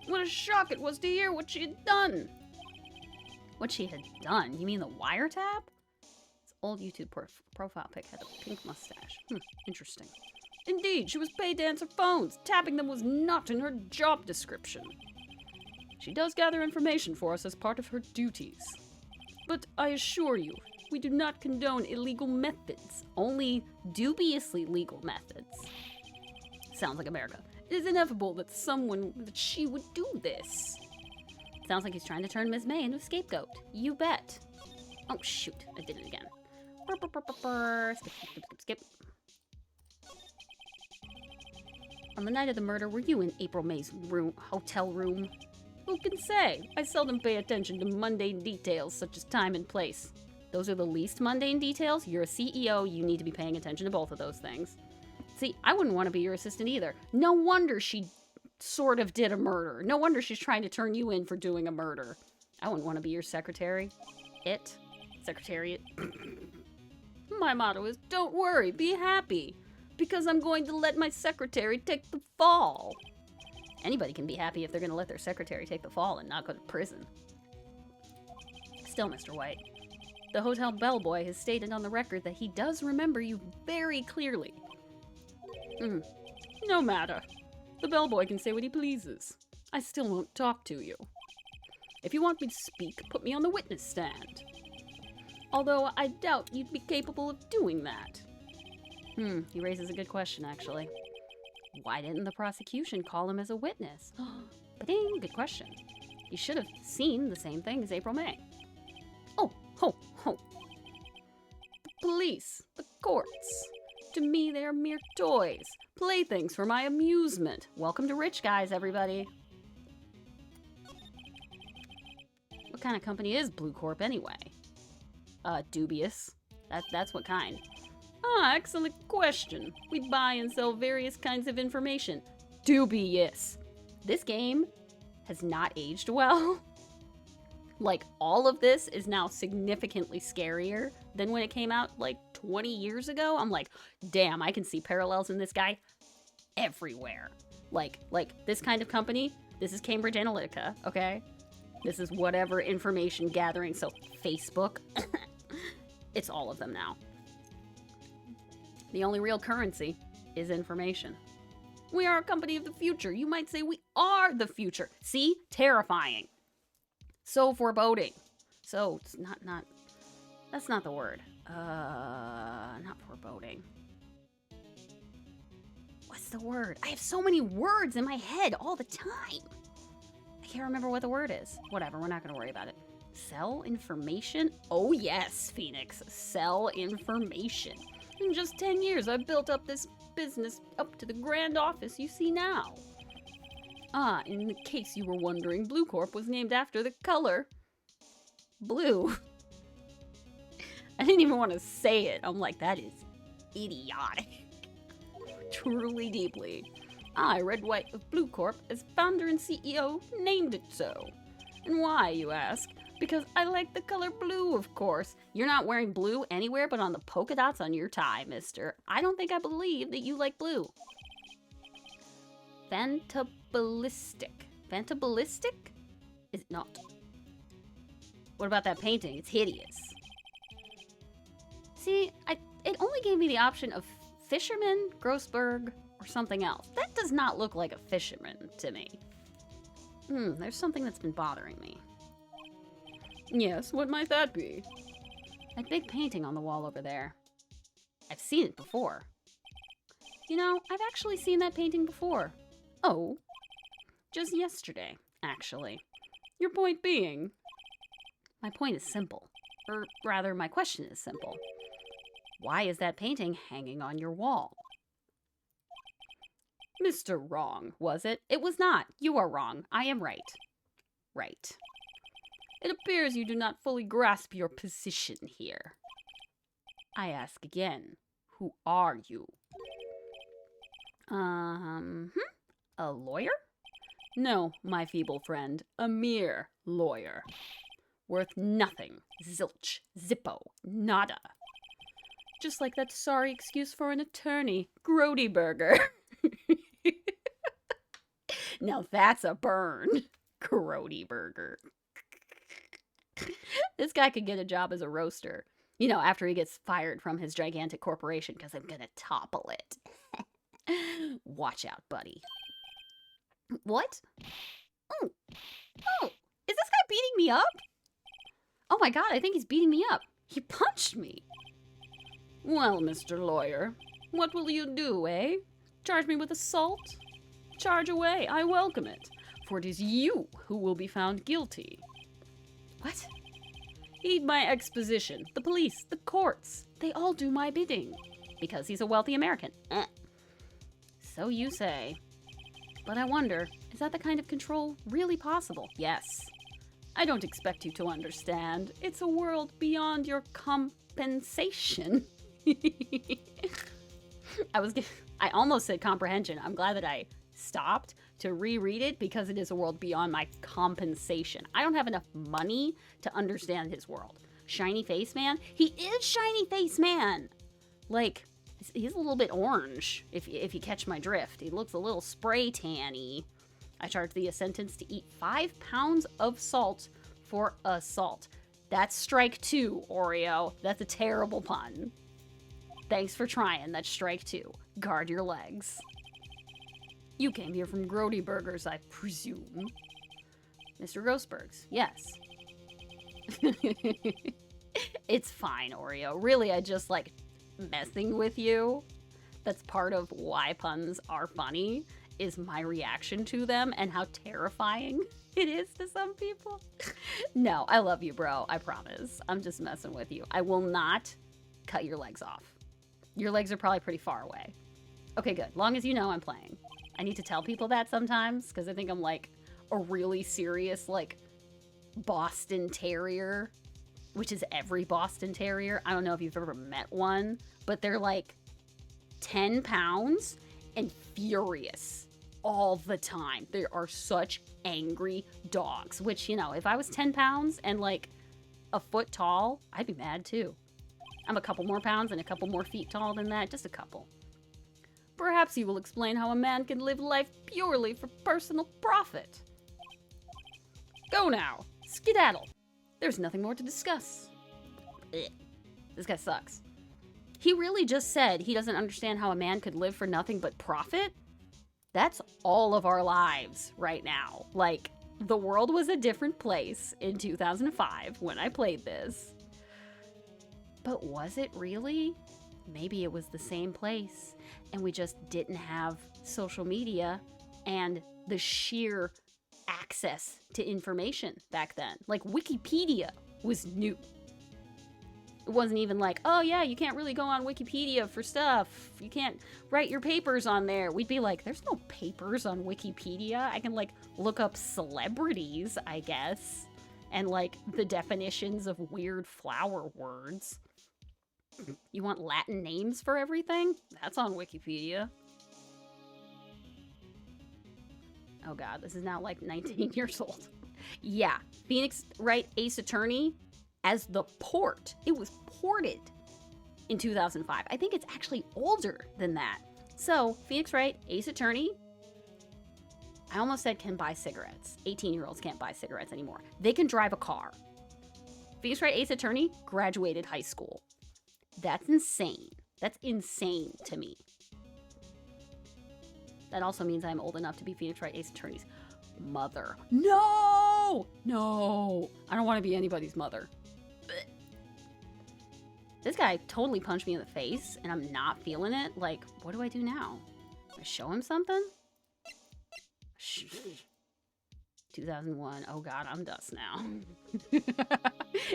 What a shock it was to hear what she had done. What she had done? You mean the wiretap? Old YouTube profile pic had a pink mustache. Interesting. Indeed, she was paid to answer phones. Tapping them was not in her job description. She does gather information for us as part of her duties. But I assure you, we do not condone illegal methods, only dubiously legal methods. Sounds like America. It is inevitable that she would do this. Sounds like he's trying to turn Ms. May into a scapegoat. You bet. Oh, shoot. I did it again. Skip. On the night of the murder, were you in April May's hotel room? Who can say? I seldom pay attention to mundane details such as time and place. Those are the least mundane details. You're a CEO, you need to be paying attention to both of those things. See, I wouldn't want to be your assistant either. No wonder she sort of did a murder. No wonder she's trying to turn you in for doing a murder. I wouldn't want to be your secretary. Secretariat. My motto is, don't worry, be happy. Because I'm going to let my secretary take the fall. Anybody can be happy if they're going to let their secretary take the fall and not go to prison. Still, Mr. White, the hotel bellboy has stated on the record that he does remember you very clearly. No matter. The bellboy can say what he pleases. I still won't talk to you. If you want me to speak, put me on the witness stand. Although I doubt you'd be capable of doing that. He raises a good question, actually. Why didn't the prosecution call him as a witness? Ba-ding, good question. He should have seen the same thing as April May. Oh. The police, the courts. To me, they are mere toys, playthings for my amusement. Welcome to Rich Guys, everybody. What kind of company is Blue Corp anyway? Dubious. That's what kind. Excellent question. We buy and sell various kinds of information. Dubious. This game has not aged well. Like, all of this is now significantly scarier than when it came out, like, 20 years ago. I'm like, damn, I can see parallels in this guy everywhere. Like, this kind of company, this is Cambridge Analytica, okay? This is whatever information gathering, so Facebook. It's all of them now. The only real currency is information. We are a company of the future. You might say we are the future. See? Terrifying. So foreboding. So, it's not, that's not the word. Not foreboding. What's the word? I have so many words in my head all the time. I can't remember what the word is. Whatever, we're not going to worry about it. Sell information? Oh yes, Phoenix. Sell information. In just 10 years, I've built up this business up to the grand office you see now. Ah, in the case you were wondering, Blue Corp was named after the color blue. I didn't even want to say it. I'm like, that is idiotic. Truly deeply. I, Red White of Blue Corp, as founder and CEO, named it so. And why, you ask? Because I like the color blue, of course. You're not wearing blue anywhere but on the polka dots on your tie, mister. I don't think I believe that you like blue. Fantaballistic. Fantaballistic? Is it not? What about that painting? It's hideous. See, it only gave me the option of fisherman, Grossberg, or something else. That does not look like a fisherman to me. There's something that's been bothering me. Yes, what might that be? That big painting on the wall over there. I've seen it before. You know, I've actually seen that painting before. Oh, just yesterday, actually. Your point being? My point is simple. Or rather, my question is simple. Why is that painting hanging on your wall? Mr. Wrong, was it? It was not. You are wrong. I am right. Right. It appears you do not fully grasp your position here. I ask again, who are you? A lawyer? No, my feeble friend, a mere lawyer. Worth nothing. Zilch. Zippo. Nada. Just like that sorry excuse for an attorney, Grody Burger. Now that's a burn. Grody Burger. This guy could get a job as a roaster. You know, after he gets fired from his gigantic corporation, because I'm gonna topple it. Watch out, buddy. What? Oh, is this guy beating me up? Oh my god, I think he's beating me up. He punched me. Well, Mr. Lawyer, what will you do, eh? Charge me with assault? Charge away, I welcome it, for it is you who will be found guilty. What? Heed my exposition. The police, the courts, they all do my bidding. Because he's a wealthy American. So you say. But I wonder, is that the kind of control really possible? Yes. I don't expect you to understand. It's a world beyond your compensation. I almost said comprehension. I'm glad that I stopped to reread it because it is a world beyond my compensation. I don't have enough money to understand his world. Shiny Face Man? He is Shiny Face Man! Like, he's a little bit orange, if you catch my drift. He looks a little spray tanny. I charge thee a sentence to eat 5 pounds of salt for assault. That's strike 2, Oreo. That's a terrible pun. Thanks for trying. That's strike 2. Guard your legs. You came here from Grody Burgers, I presume. Mr. Grossberg's, yes. It's fine, Oreo. Really, I just like messing with you. That's part of why puns are funny, is my reaction to them and how terrifying it is to some people. No, I love you, bro. I promise. I'm just messing with you. I will not cut your legs off. Your legs are probably pretty far away. Okay, good. Long as you know I'm playing. I need to tell people that sometimes because I think I'm like a really serious, like, Boston Terrier, which is every Boston Terrier. I don't know if you've ever met one, but they're like 10 pounds and furious all the time. They are such angry dogs, which, you know, if I was 10 pounds and like a foot tall, I'd be mad too. I'm a couple more pounds and a couple more feet tall than that, just a couple. Perhaps you will explain how a man can live life purely for personal profit. Go now. Skedaddle. There's nothing more to discuss. Ugh. This guy sucks. He really just said he doesn't understand how a man could live for nothing but profit? That's all of our lives right now. Like, the world was a different place in 2005 when I played this. But was it really? Maybe it was the same place and we just didn't have social media and the sheer access to information back then. Like, Wikipedia was new. It wasn't even like, oh yeah, you can't really go on Wikipedia for stuff. You can't write your papers on there. We'd be like, there's no papers on Wikipedia. I can like look up celebrities, I guess, and like the definitions of weird flower words. You want Latin names for everything? That's on Wikipedia. Oh god, this is now like 19 years old. Yeah, Phoenix Wright Ace Attorney as the port. It was ported in 2005. I think it's actually older than that. So, Phoenix Wright Ace Attorney, I almost said can buy cigarettes. 18-year-olds can't buy cigarettes anymore. They can drive a car. Phoenix Wright Ace Attorney graduated high school. That's insane. That's insane to me. That also means I'm old enough to be Phoenix Wright Ace Attorney's mother. No! No! I don't want to be anybody's mother. Blech. This guy totally punched me in the face, and I'm not feeling it. Like, what do I do now? I show him something? 2001. Oh god, I'm dust now.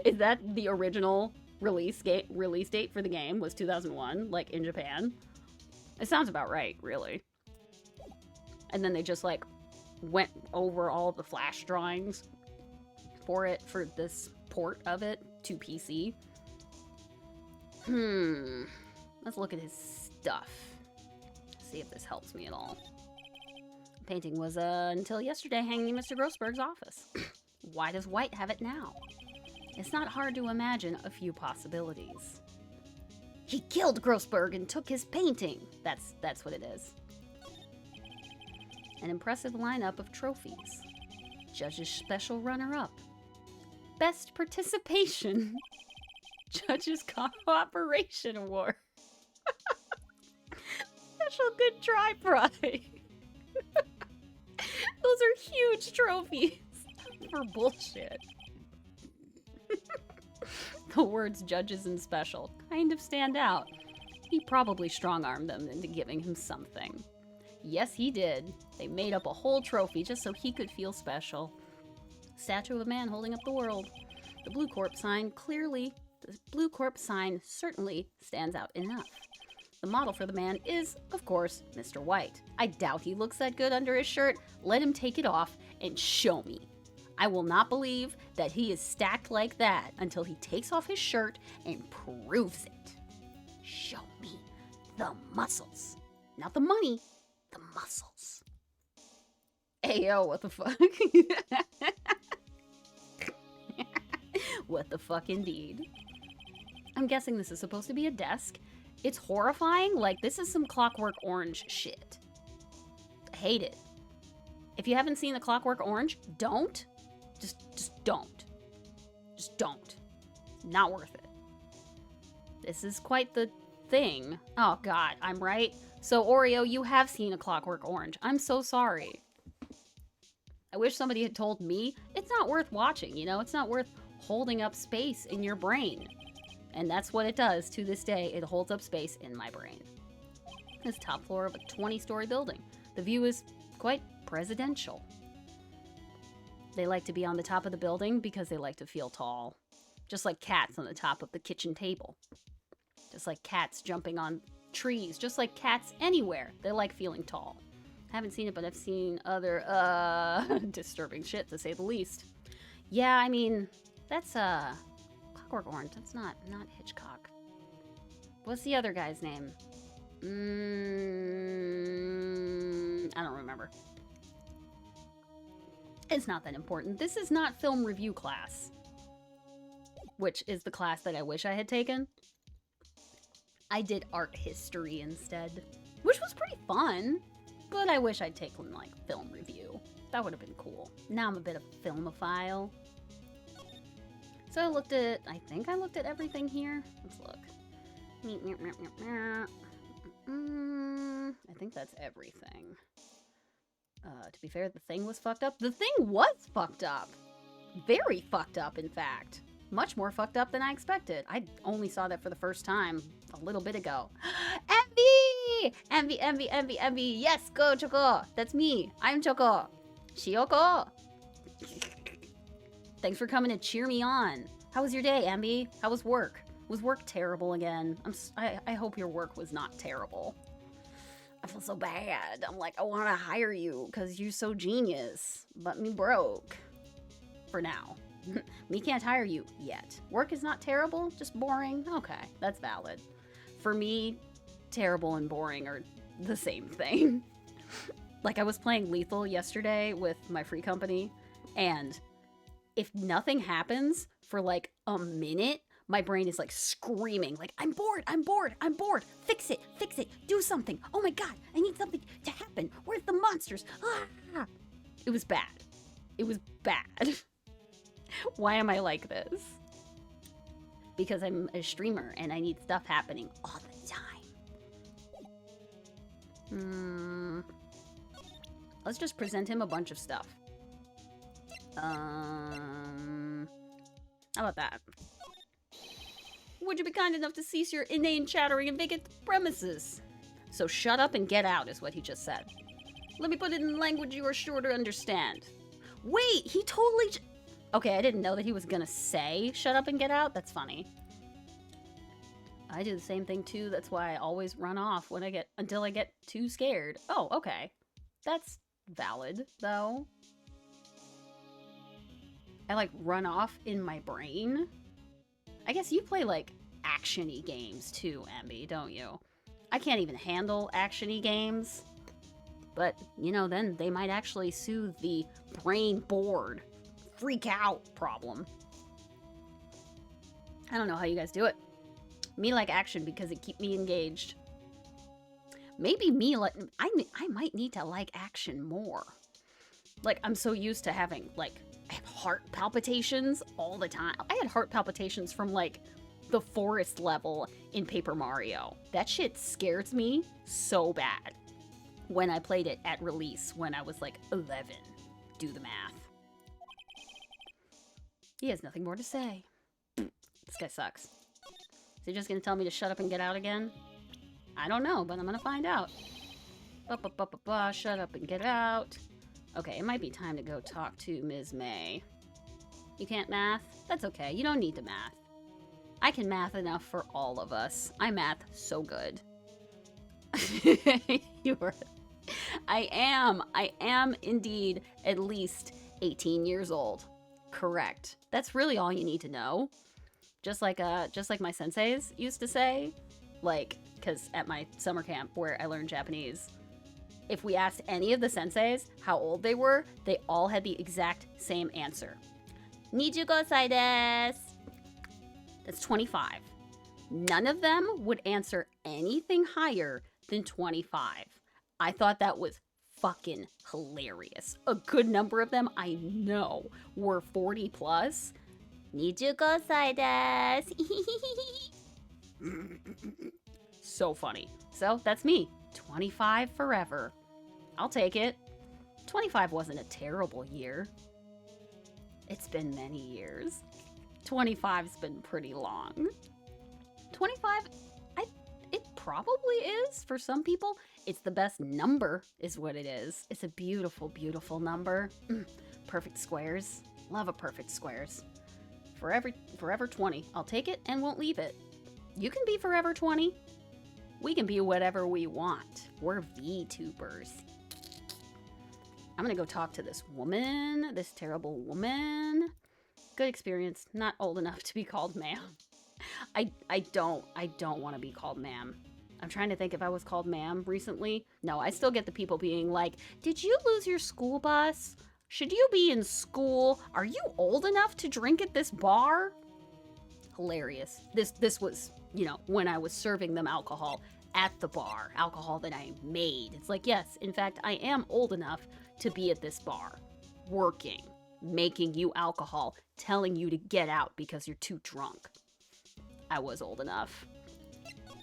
Is that the original release date for the game? Was 2001, like in Japan? It sounds about right, really. And then they just like went over all the Flash drawings for it, for this port of it to PC. Let's look at his stuff. See if this helps me at all. Painting was until yesterday hanging in Mr. Grossberg's office. Why does White have it now? It's not hard to imagine a few possibilities. He killed Grossberg and took his painting. That's what it is. An impressive lineup of trophies. Judge's special runner-up. Best participation. Judge's Cooperation Award. Special Good Try Prize. Those are huge trophies for bullshit. The words judges and special kind of stand out. He probably strong-armed them into giving him something. Yes, he did. They made up a whole trophy just so he could feel special. Statue of a man holding up the world. The Blue Corp sign certainly stands out enough. The model for the man is, of course, Mr. White. I doubt he looks that good under his shirt. Let him take it off and show me. I will not believe that he is stacked like that until he takes off his shirt and proves it. Show me the muscles. Not the money, the muscles. Ayo, what the fuck? What the fuck indeed. I'm guessing this is supposed to be a desk. It's horrifying. Like, this is some Clockwork Orange shit. I hate it. If you haven't seen the Clockwork Orange, don't. Just don't. Just don't. Not worth it. This is quite the thing. Oh god, I'm right. So Oreo, you have seen a Clockwork Orange. I'm so sorry. I wish somebody had told me it's not worth watching, you know? It's not worth holding up space in your brain. And that's what it does to this day. It holds up space in my brain. This top floor of a 20-story building. The view is quite presidential. They like to be on the top of the building because they like to feel tall. Just like cats on the top of the kitchen table. Just like cats jumping on trees. Just like cats anywhere. They like feeling tall. I haven't seen it, but I've seen other, disturbing shit, to say the least. Yeah, I mean, that's, Clockwork Orange. That's not Hitchcock. What's the other guy's name? I don't remember. It's not that important. This is not film review class, which is the class that I wish I had taken. I did art history instead, which was pretty fun, but I wish I'd taken, like, film review. That would have been cool. Now I'm a bit of a filmophile. So I think I looked at everything here. Let's look. I think that's everything. To be fair, the thing was fucked up. The thing was fucked up. Very fucked up, in fact. Much more fucked up than I expected. I only saw that for the first time a little bit ago. Envy! Envy, envy, envy, envy. Yes, go, Choco. That's me. I'm Choco. Shioko. Thanks for coming to cheer me on. How was your day, Envy? How was work? Was work terrible again? I hope your work was not terrible. I feel so bad. I'm like, I want to hire you because you're so genius, but me broke. For now. Me can't hire you yet. Work is not terrible, just boring. Okay, that's valid. For me, terrible and boring are the same thing. Like, I was playing Lethal yesterday with my free company, and if nothing happens for like a minute, my brain is like screaming, like, I'm bored, I'm bored, I'm bored. Fix it, do something. Oh my God, I need something to happen. Where's the monsters? Ah! It was bad. It was bad. Why am I like this? Because I'm a streamer and I need stuff happening all the time. Let's just present him a bunch of stuff. How about that? Would you be kind enough to cease your inane chattering and vacate the premises? So shut up and get out is what he just said. Let me put it in language you are sure to understand. Wait, he totally... Okay, I didn't know that he was gonna say shut up and get out. That's funny. I do the same thing too. That's why I always run off when until I get too scared. Oh, okay. That's valid, though. I like run off in my brain. I guess you play like action-y games too, Ambi, don't you? I can't even handle action-y games. But, you know, then they might actually soothe the brain bored, freak out problem. I don't know how you guys do it. Me like action because it keeps me engaged. Maybe me like... I might need to like action more. Like, I'm so used to having, like... I have heart palpitations all the time. I had heart palpitations from, like, the forest level in Paper Mario. That shit scares me so bad when I played it at release when I was, like, 11. Do the math. He has nothing more to say. This guy sucks. Is he just gonna tell me to shut up and get out again? I don't know, but I'm gonna find out. Shut up and get out. Okay, it might be time to go talk to Ms. May. You can't math? That's okay, you don't need to math. I can math enough for all of us. I math so good. I am indeed at least 18 years old. Correct. That's really all you need to know. Just like my senseis used to say, like, because at my summer camp where I learned Japanese, if we asked any of the senseis how old they were, they all had the exact same answer. 25 歳です. That's 25. None of them would answer anything higher than 25. I thought that was fucking hilarious. A good number of them I know were 40 plus. 25歳です. So funny. So that's me. 25 forever. I'll take it. 25 wasn't a terrible year. It's been many years. 25's been pretty long. 25, it probably is for some people. It's the best number is what it is. It's a beautiful, beautiful number. Perfect squares. Love a perfect squares. Forever 20. I'll take it and won't leave it. You can be forever 20. We can be whatever we want. We're VTubers. I'm gonna go talk to this woman, this terrible woman. Good experience. Not old enough to be called ma'am. I don't want to be called ma'am. I'm trying to think if I was called ma'am recently. No, I still get the people being like, did you lose your school bus? Should you be in school? Are you old enough to drink at this bar? Hilarious. This was, you know, when I was serving them alcohol at the bar, alcohol that I made. It's like, yes, in fact, I am old enough to be at this bar, working, making you alcohol, telling you to get out because you're too drunk. I was old enough.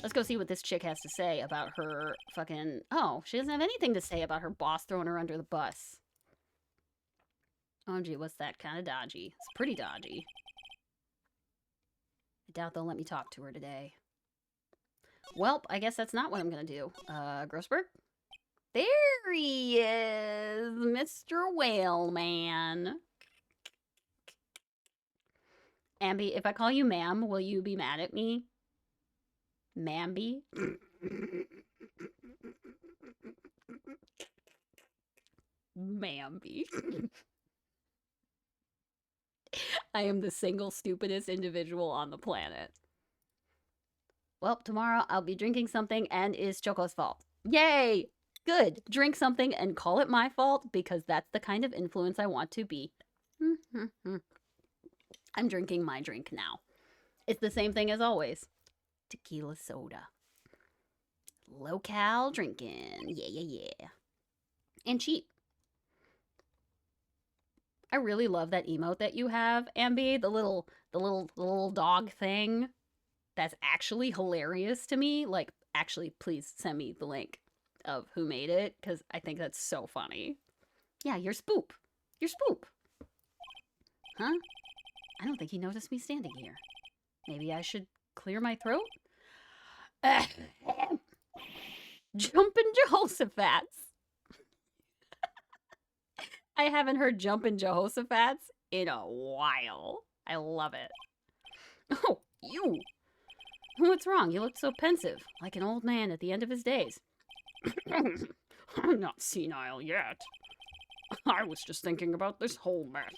Let's go see what this chick has to say about her fucking... Oh, she doesn't have anything to say about her boss throwing her under the bus. Oh, gee, what's that? Kind of dodgy. It's pretty dodgy. I doubt they'll let me talk to her today. Welp, I guess that's not what I'm gonna do. Grossberg? There he is! Mr. Whale Man. Ambi, if I call you ma'am, will you be mad at me? Mambi? Mambi. I am the single stupidest individual on the planet. Well, tomorrow I'll be drinking something and it's Choco's fault. Yay! Good. Drink something and call it my fault because that's the kind of influence I want to be. I'm drinking my drink now. It's the same thing as always. Tequila soda. Low-cal drinking. Yeah. And cheap. I really love that emote that you have, Ambi. The little dog thing. That's actually hilarious to me. Like, actually, please send me the link of who made it, because I think that's so funny. Yeah, you're Spoop. You're Spoop. Huh? I don't think he noticed me standing here. Maybe I should clear my throat? Jumpin' Jehoshaphat's. I haven't heard Jumpin' Jehoshaphat's in a while. I love it. Oh, you. What's wrong? You look so pensive, like an old man at the end of his days. I'm not senile yet. I was just thinking about this whole mess.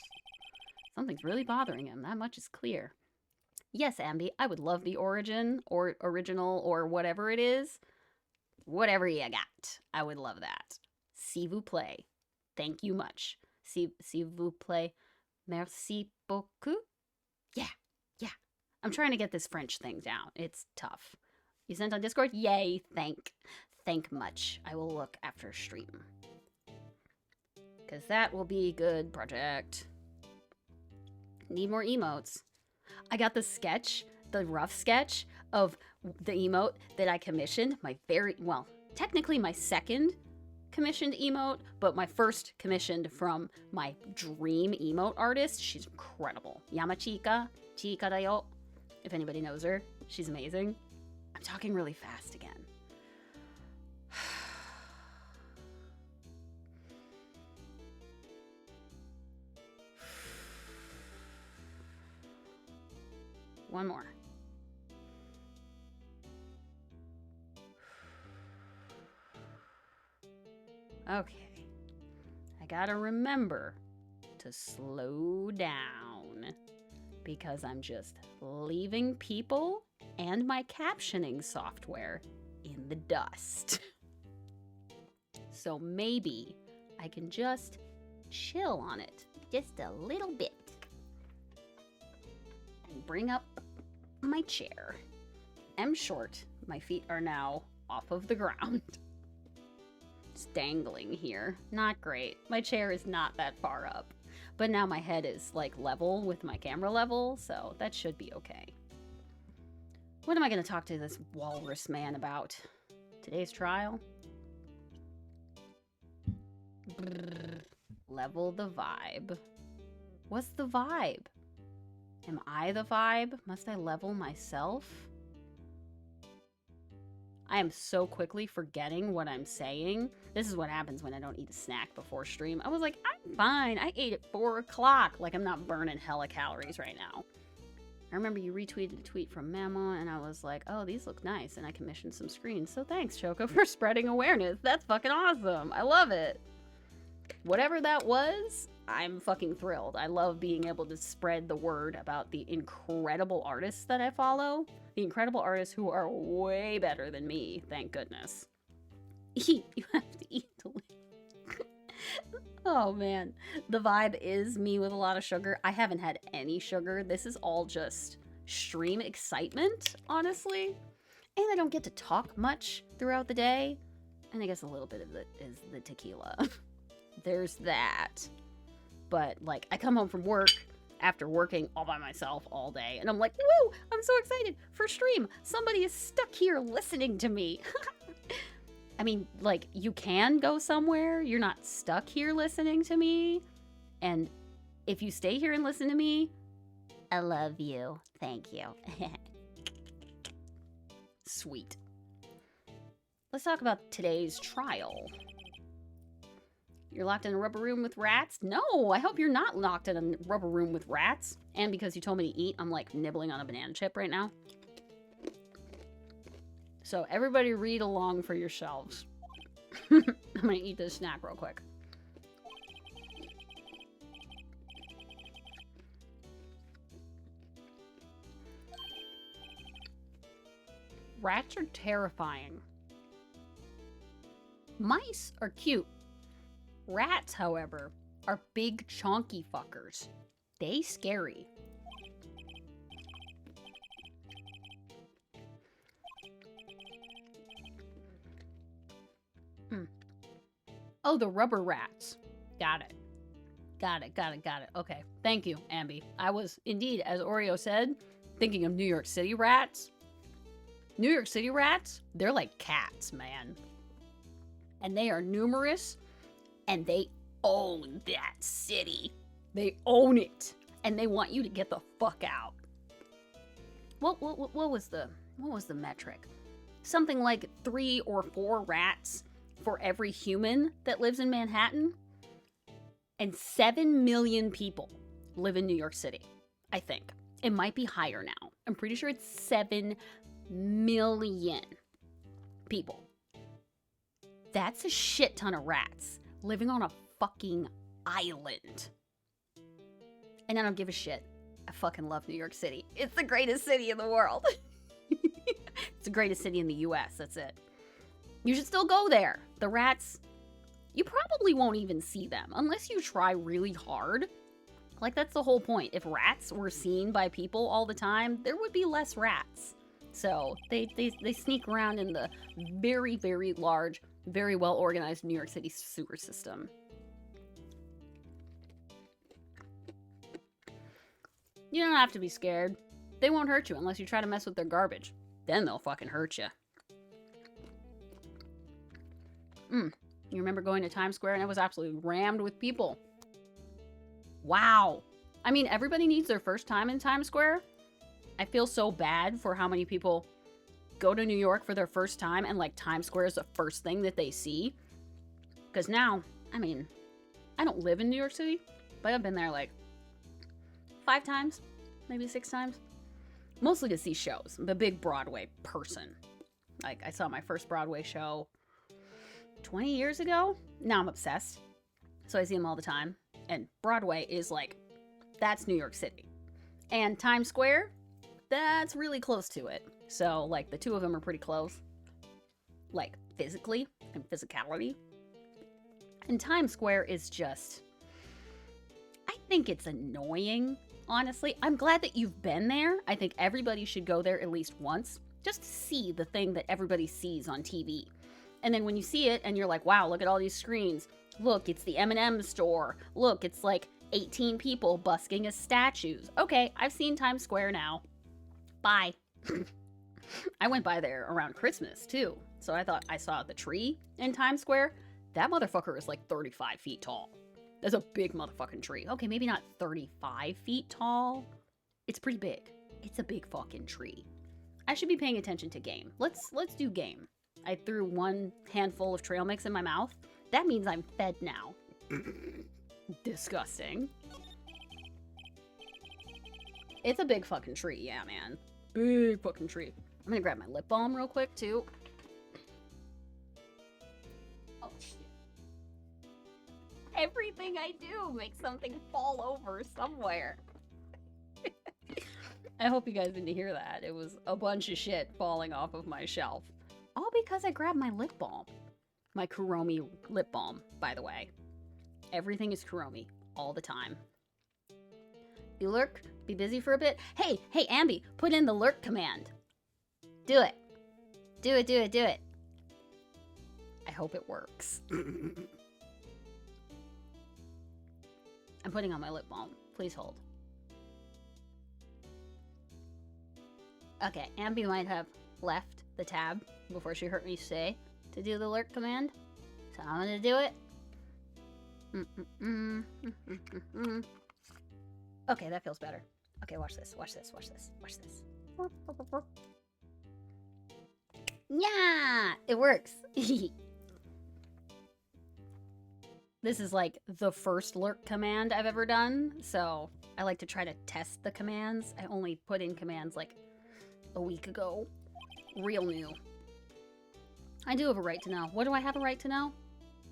Something's really bothering him. That much is clear. Yes, Ambi, I would love the origin or original or whatever it is. Whatever you got. I would love that. S'il vous plaît. Thank you much. S'il vous plaît. Merci beaucoup. Yeah. I'm trying to get this French thing down. It's tough. You sent on Discord? Yay, thank much. I will look after stream. Because that will be good project. Need more emotes. I got the sketch, the rough sketch of the emote that I commissioned. Technically my second commissioned emote, but my first commissioned from my dream emote artist. She's incredible. Yamachika, Chika dayo. If anybody knows her, she's amazing. I'm talking really fast again. One more. Okay. I gotta remember to slow down because I'm just leaving people and my captioning software in the dust. So maybe I can just chill on it just a little bit and bring up my chair. I'm short. My feet are now off of the ground. Just dangling here. Not great. My chair is not that far up. But now my head is like level with my camera level, so that should be okay. What am I going to talk to this walrus man about? Today's trial? Brrr. Level the vibe. What's the vibe? Am I the vibe? Must I level myself? I am so quickly forgetting what I'm saying. This is what happens when I don't eat a snack before stream. I was like, I'm fine. I ate at 4 o'clock. Like, I'm not burning hella calories right now. I remember you retweeted a tweet from Mama, and I was like, oh, these look nice. And I commissioned some screens. So thanks, Choco, for spreading awareness. That's fucking awesome. I love it. Whatever that was, I'm fucking thrilled. I love being able to spread the word about the incredible artists that I follow. The incredible artists who are way better than me, thank goodness. Eat. You have to eat to live. Oh, man. The vibe is me with a lot of sugar. I haven't had any sugar. This is all just stream excitement, honestly. And I don't get to talk much throughout the day. And I guess a little bit of it is the tequila. There's that. But, like, I come home from work after working all by myself all day, and I'm like, woo, I'm so excited for stream. Somebody is stuck here listening to me. I mean, like, you can go somewhere. You're not stuck here listening to me. And if you stay here and listen to me, I love you. Thank you. Sweet. Let's talk about today's trial. You're locked in a rubber room with rats? No, I hope you're not locked in a rubber room with rats. And because you told me to eat, I'm like nibbling on a banana chip right now. So everybody read along for yourselves. I'm gonna eat this snack real quick. Rats are terrifying. Mice are cute. Rats, however, are big chonky fuckers. They scary. Oh, the rubber rats. Got it. Got it. Okay. Thank you, Ambi. I was indeed, as Oreo said, thinking of New York City rats. New York City rats, they're like cats, man. And they are numerous, and they own that city. They own it, and they want you to get the fuck out. What was the metric? Something like 3 or 4 rats for every human that lives in Manhattan, and 7 million people live in New York City. I think it might be higher now. I'm pretty sure it's 7 million people. That's a shit ton of rats living on a fucking island. And I don't give a shit. I fucking love New York City. It's the greatest city in the world. It's the greatest city in the US, that's it. You should still go there. The rats, you probably won't even see them unless you try really hard. Like, that's the whole point. If rats were seen by people all the time, there would be less rats. So they sneak around in the very, very large, very well-organized New York City sewer system. You don't have to be scared. They won't hurt you unless you try to mess with their garbage. Then they'll fucking hurt you. You remember going to Times Square and it was absolutely rammed with people. Wow. I mean, everybody needs their first time in Times Square. I feel so bad for how many people go to New York for their first time and like Times Square is the first thing that they see. Because now, I mean, I don't live in New York City, but I've been there like 5 times, maybe 6 times. Mostly to see shows. I'm a big Broadway person. Like, I saw my first Broadway show 20 years ago. Now I'm obsessed. So I see them all the time. And Broadway is like, that's New York City. And Times Square, that's really close to it. So, like, the two of them are pretty close. Like, physically and physicality. And Times Square is just, I think it's annoying, honestly. I'm glad that you've been there. I think everybody should go there at least once. Just to see the thing that everybody sees on TV. And then when you see it and you're like, wow, look at all these screens. Look, it's the M&M store. Look, it's like 18 people busking as statues. Okay, I've seen Times Square now. Bye. I went by there around Christmas, too. So I thought I saw the tree in Times Square. That motherfucker is like 35 feet tall. That's a big motherfucking tree. Okay, maybe not 35 feet tall. It's pretty big. It's a big fucking tree. I should be paying attention to game. Let's do game. I threw 1 handful of trail mix in my mouth. That means I'm fed now. Disgusting. It's a big fucking tree, yeah, man. Big fucking tree. I'm gonna grab my lip balm real quick, too. Oh, shit. Everything I do makes something fall over somewhere. I hope you guys didn't hear that. It was a bunch of shit falling off of my shelf. All because I grabbed my lip balm. My Kuromi lip balm, by the way. Everything is Kuromi, all the time. You lurk, be busy for a bit. Hey, Ambi, put in the lurk command. Do it. Do it. I hope it works. I'm putting on my lip balm. Please hold. Okay, Ambi might have left the tab before she heard me say to do the lurk command. So I'm gonna do it. Okay, that feels better. Okay, watch this. Yeah, it works. This is like the first lurk command I've ever done, so I like to try to test the commands. I only put in commands like a week ago. Real new. I do have a right to know. What do I have a right to know?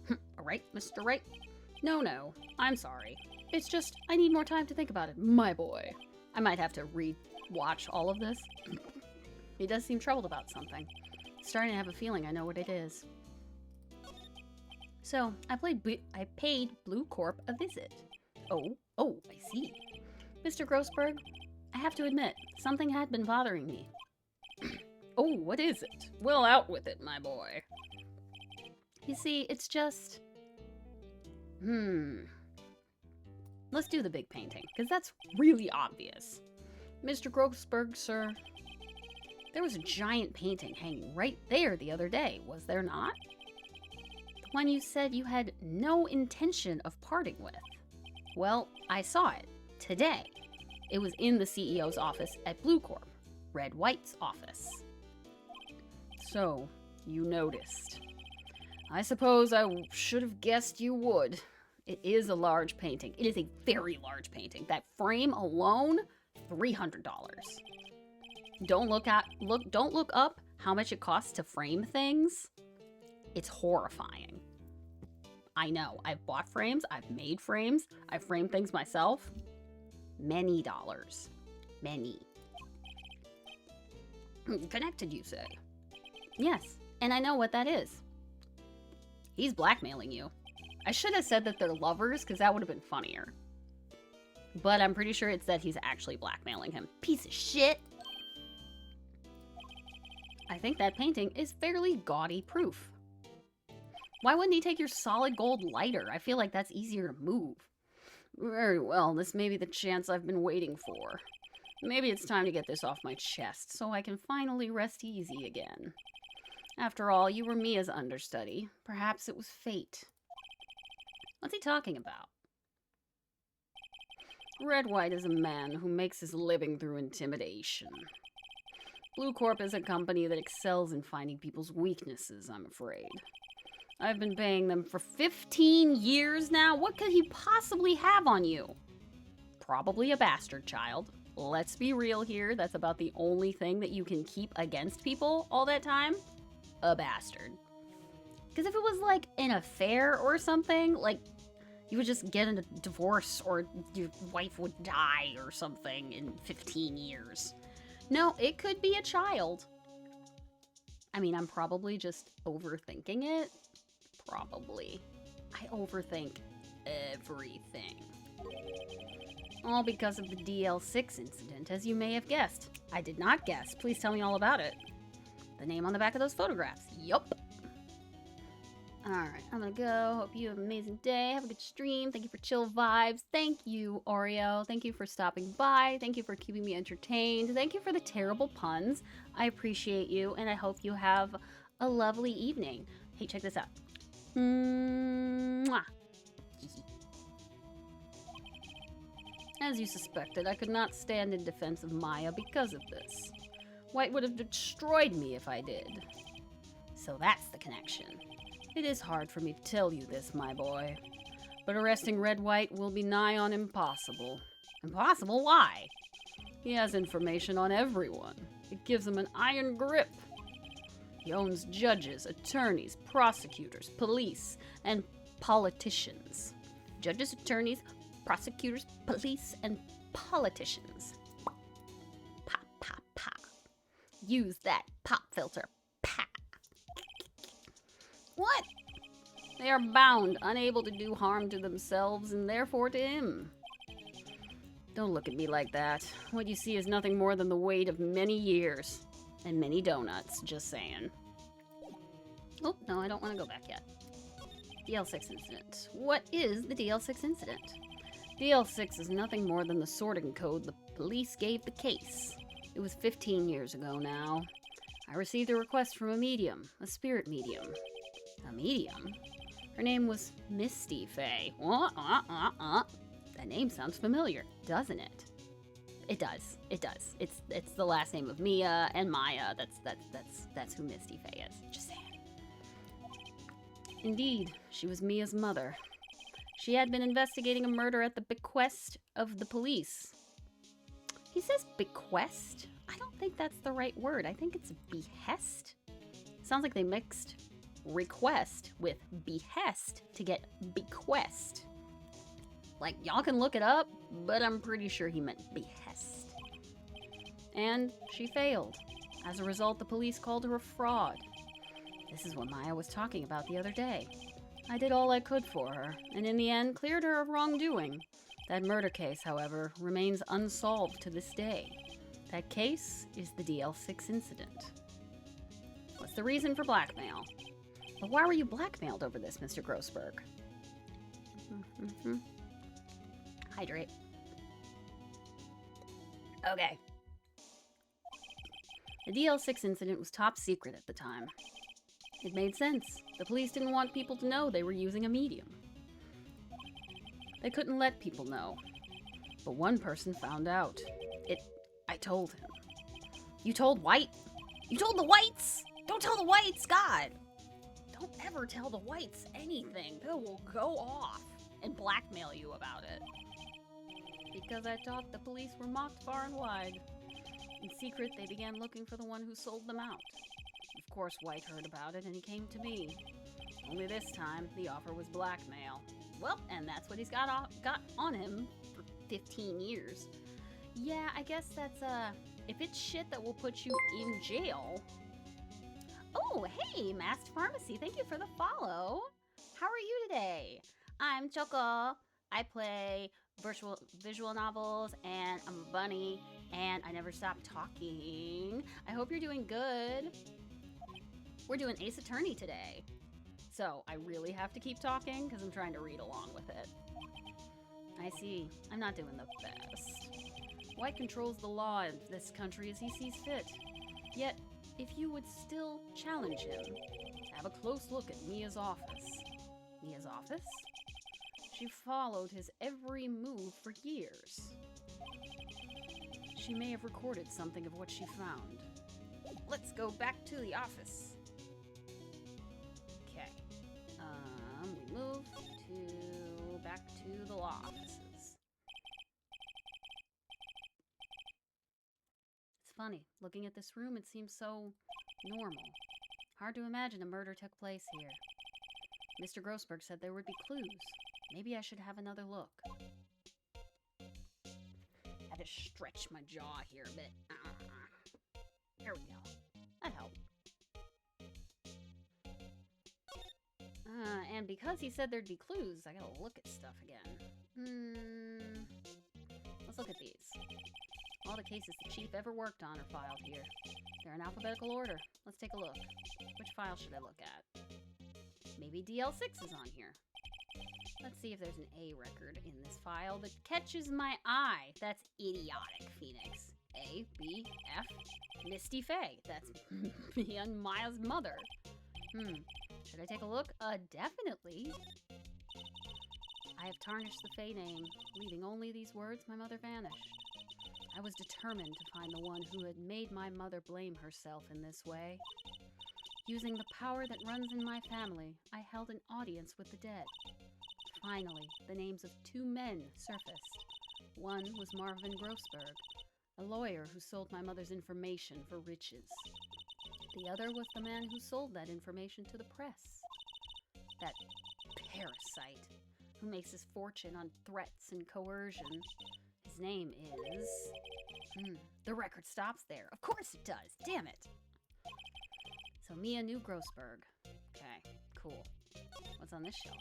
A right, Mr. Right? No, I'm sorry. It's just, I need more time to think about it, my boy. I might have to re-watch all of this. He does seem troubled about something. Starting to have a feeling I know what it is. So, I paid Blue Corp a visit. Oh, I see. Mr. Grossberg, I have to admit, something had been bothering me. Oh, what is it? Well, out with it, my boy. You see, it's just... Let's do the big painting, because that's really obvious. Mr. Grossberg, sir, there was a giant painting hanging right there the other day, was there not? The one you said you had no intention of parting with. Well, I saw it today. It was in the CEO's office at Blue Corp, Red White's office. So, you noticed. I suppose I should have guessed you would. It is a large painting. It is a very large painting. That frame alone, $300. Don't look up how much it costs to frame things. It's horrifying. I know. I've bought frames. I've made frames. I've framed things myself. Many dollars. Many. Connected, you say? Yes, and I know what that is. He's blackmailing you. I should have said that they're lovers, because that would have been funnier. But I'm pretty sure it's that he's actually blackmailing him. Piece of shit! I think that painting is fairly gaudy proof. Why wouldn't he take your solid gold lighter? I feel like that's easier to move. Very well, this may be the chance I've been waiting for. Maybe it's time to get this off my chest, so I can finally rest easy again. After all, you were Mia's understudy. Perhaps it was fate. What's he talking about? Red White is a man who makes his living through intimidation. Blue Corp is a company that excels in finding people's weaknesses, I'm afraid. I've been paying them for 15 years now. What could he possibly have on you? Probably a bastard child. Let's be real here. That's about the only thing that you can keep against people all that time. A bastard. Because if it was like an affair or something, like you would just get a divorce or your wife would die or something in 15 years. No, it could be a child. I mean, I'm probably just overthinking it. Probably. I overthink everything. All because of the DL6 incident, as you may have guessed. I did not guess. Please tell me all about it. The name on the back of those photographs. Yup. Alright, I'm gonna go. Hope you have an amazing day. Have a good stream. Thank you for chill vibes. Thank you, Oreo. Thank you for stopping by. Thank you for keeping me entertained. Thank you for the terrible puns. I appreciate you, and I hope you have a lovely evening. Hey, check this out. Mwah. As you suspected, I could not stand in defense of Maya because of this. White would have destroyed me if I did. So that's the connection. It is hard for me to tell you this, my boy. But arresting Red White will be nigh on impossible. Impossible? Why? He has information on everyone. It gives him an iron grip. He owns judges, attorneys, prosecutors, police, and politicians. Judges, attorneys, prosecutors, police, and politicians. Pop, pop, pop. Use that pop filter. Pop. What? They are bound, unable to do harm to themselves and therefore to him. Don't look at me like that. What you see is nothing more than the weight of many years. And many donuts, just saying. Oh, no, I don't want to go back yet. DL6 incident. What is the DL6 incident? DL6 is nothing more than the sorting code the police gave the case. It was 15 years ago now. I received a request from a medium, a spirit medium. A medium? Her name was Misty Fey. That name sounds familiar, doesn't it? It does. It does. It's the last name of Mia and Maya. That's who Misty Fey is. Just saying. Indeed, she was Mia's mother. She had been investigating a murder at the bequest of the police. He says bequest? I don't think that's the right word. I think it's behest. Sounds like they mixed request with behest to get bequest. Like, y'all can look it up, but I'm pretty sure he meant behest. And she failed. As a result, the police called her a fraud. This is what Maya was talking about the other day. I did all I could for her, and in the end cleared her of wrongdoing. That murder case, however, remains unsolved to this day. That case is the DL6 incident. What's the reason for blackmail? But why were you blackmailed over this, Mr. Grossberg? Hydrate. Okay. The DL6 incident was top secret at the time. It made sense. The police didn't want people to know they were using a medium. They couldn't let people know. But one person found out. I told him. You told White? You told the Whites? Don't tell the Whites, God! Don't ever tell the Whites anything. They will go off and blackmail you about it. Because I thought the police were mocked far and wide. In secret, they began looking for the one who sold them out. Of course, White heard about it and he came to me. Only this time, the offer was blackmail. Well, and that's what he's got on him for 15 years. Yeah, I guess that's, if it's shit that will put you in jail. Oh, hey, Masked Pharmacy, thank you for the follow. How are you today? I'm Choco. I play visual novels, and I'm a bunny, and I never stop talking. I hope you're doing good. We're doing Ace Attorney today. So I really have to keep talking because I'm trying to read along with it. I see. I'm not doing the best. White controls the law in this country as he sees fit. Yet, if you would still challenge him, have a close look at Mia's office. Mia's office? She followed his every move for years. She may have recorded something of what she found. Let's go back to the office. Okay. We move back to the law offices. It's funny, looking at this room, it seems so normal. Hard to imagine a murder took place here. Mr. Grossberg said there would be clues. Maybe I should have another look. I had to stretch my jaw here a bit. There we go. That helped. And because he said there'd be clues, I gotta look at stuff again. Let's look at these. All the cases the chief ever worked on are filed here. They're in alphabetical order. Let's take a look. Which file should I look at? Maybe DL6 is on here. Let's see if there's an A record in this file that catches my eye. That's idiotic, Phoenix. A, B, F, Misty Faye. That's me and Maya's mother. Should I take a look? Definitely. I have tarnished the Faye name, leaving only these words, my mother vanished. I was determined to find the one who had made my mother blame herself in this way. Using the power that runs in my family, I held an audience with the dead. Finally, the names of two men surfaced. One was Marvin Grossberg, a lawyer who sold my mother's information for riches. The other was the man who sold that information to the press. That parasite who makes his fortune on threats and coercion. His name is... the record stops there. Of course it does. Damn it. So Mia knew Grossberg. Okay, cool. What's on this shelf?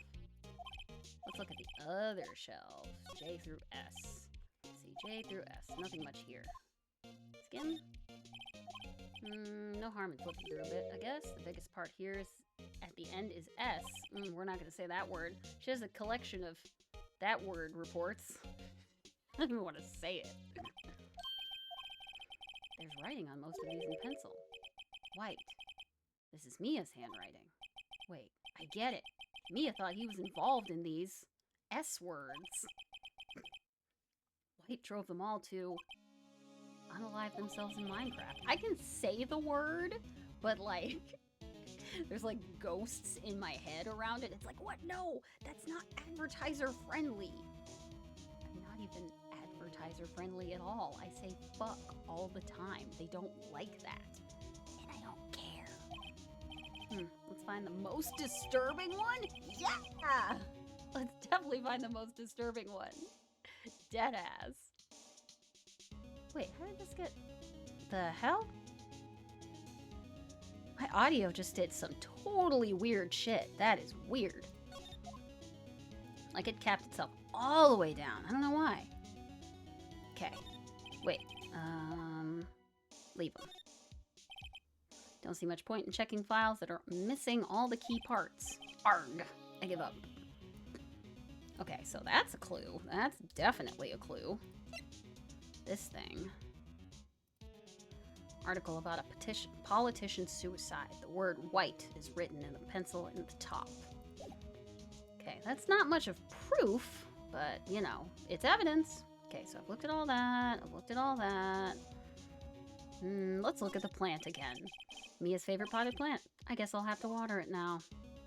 Let's look at the other shelves. J through S. Let's see, J through S. Nothing much here. Skim? No harm in flipping through a bit, I guess. The biggest part here is at the end is S. We're not going to say that word. She has a collection of that word reports. I don't even want to say it. There's writing on most of these in pencil. White. This is Mia's handwriting. Wait, I get it. Mia thought he was involved in these S words. White drove them all to unalive themselves in Minecraft. I can say the word, but like, There's like ghosts in my head around it. It's like, what? No, that's not advertiser friendly. I'm not even advertiser friendly at all. I say fuck all the time. They don't like that. And I don't care. Let's find the most disturbing one. Yeah! Let's definitely find the most disturbing one. Deadass. Wait, how did this get... The hell? My audio just did some totally weird shit. That is weird. Like it capped itself all the way down. I don't know why. Okay. Wait. Leave them. Don't see much point in checking files that are missing all the key parts. Arg. I give up. Okay, so that's a clue. That's definitely a clue. This thing. Article about a politician's suicide. The word white is written in a pencil in the top. Okay, that's not much of proof, but, you know, it's evidence. Okay, so I've looked at all that. I've looked at all that. Let's look at the plant again. Mia's favorite potted plant. I guess I'll have to water it now.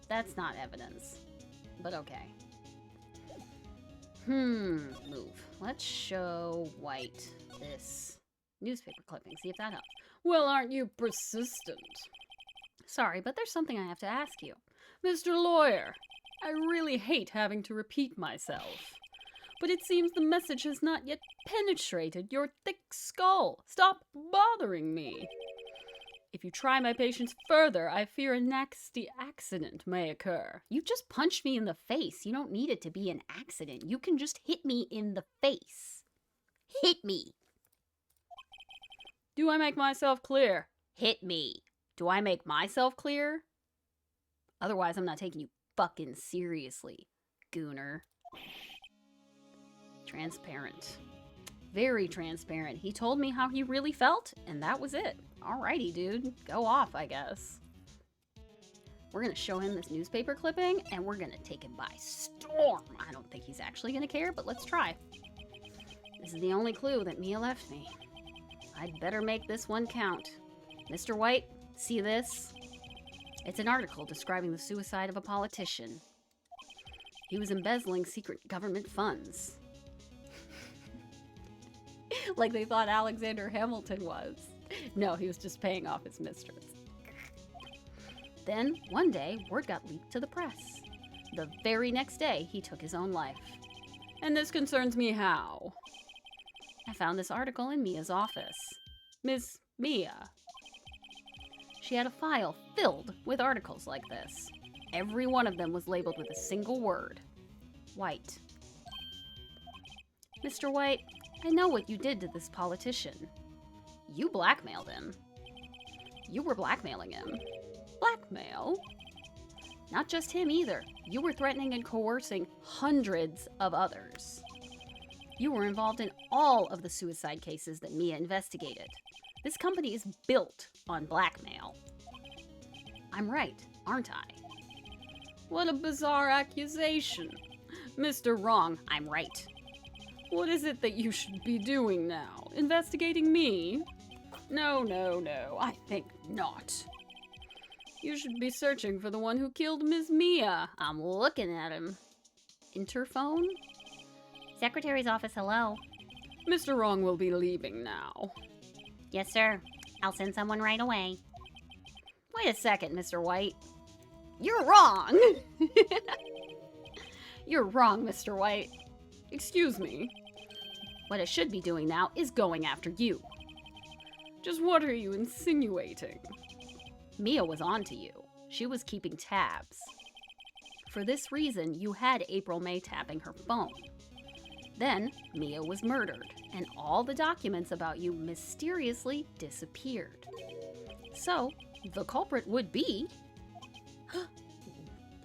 That's not evidence, but okay. Move. Let's show White this newspaper clipping, see if that helps. Well, aren't you persistent? Sorry, but there's something I have to ask you. Mr. Lawyer, I really hate having to repeat myself, but it seems the message has not yet penetrated your thick skull. Stop bothering me. If you try my patience further, I fear a nasty accident may occur. You just punched me in the face. You don't need it to be an accident. You can just hit me in the face. Hit me. Do I make myself clear? Hit me. Do I make myself clear? Otherwise, I'm not taking you fucking seriously, gooner. Transparent. Very transparent. He told me how he really felt, and that was it. Alrighty, dude. Go off, I guess. We're gonna show him this newspaper clipping, and we're gonna take him by storm. I don't think he's actually gonna care, but let's try. This is the only clue that Mia left me. I'd better make this one count. Mr. White, see this? It's an article describing the suicide of a politician. He was embezzling secret government funds. Like they thought Alexander Hamilton was. No, he was just paying off his mistress. Then, one day, word got leaked to the press. The very next day, he took his own life. And this concerns me how? I found this article in Mia's office. Miss Mia. She had a file filled with articles like this. Every one of them was labeled with a single word. White. Mr. White, I know what you did to this politician. You blackmailed him. You were blackmailing him. Blackmail? Not just him either. You were threatening and coercing hundreds of others. You were involved in all of the suicide cases that Mia investigated. This company is built on blackmail. I'm right, aren't I? What a bizarre accusation. Mr. Wrong, I'm right. What is it that you should be doing now? Investigating me? No, I think not. You should be searching for the one who killed Miss Mia. I'm looking at him. Interphone? Secretary's office, hello. Mr. Wrong will be leaving now. Yes, sir. I'll send someone right away. Wait a second, Mr. White. You're wrong! You're wrong, Mr. White. Excuse me. What I should be doing now is going after you. Just what are you insinuating? Mia was onto you. She was keeping tabs. For this reason, you had April May tapping her phone. Then, Mia was murdered, and all the documents about you mysteriously disappeared. So, the culprit would be...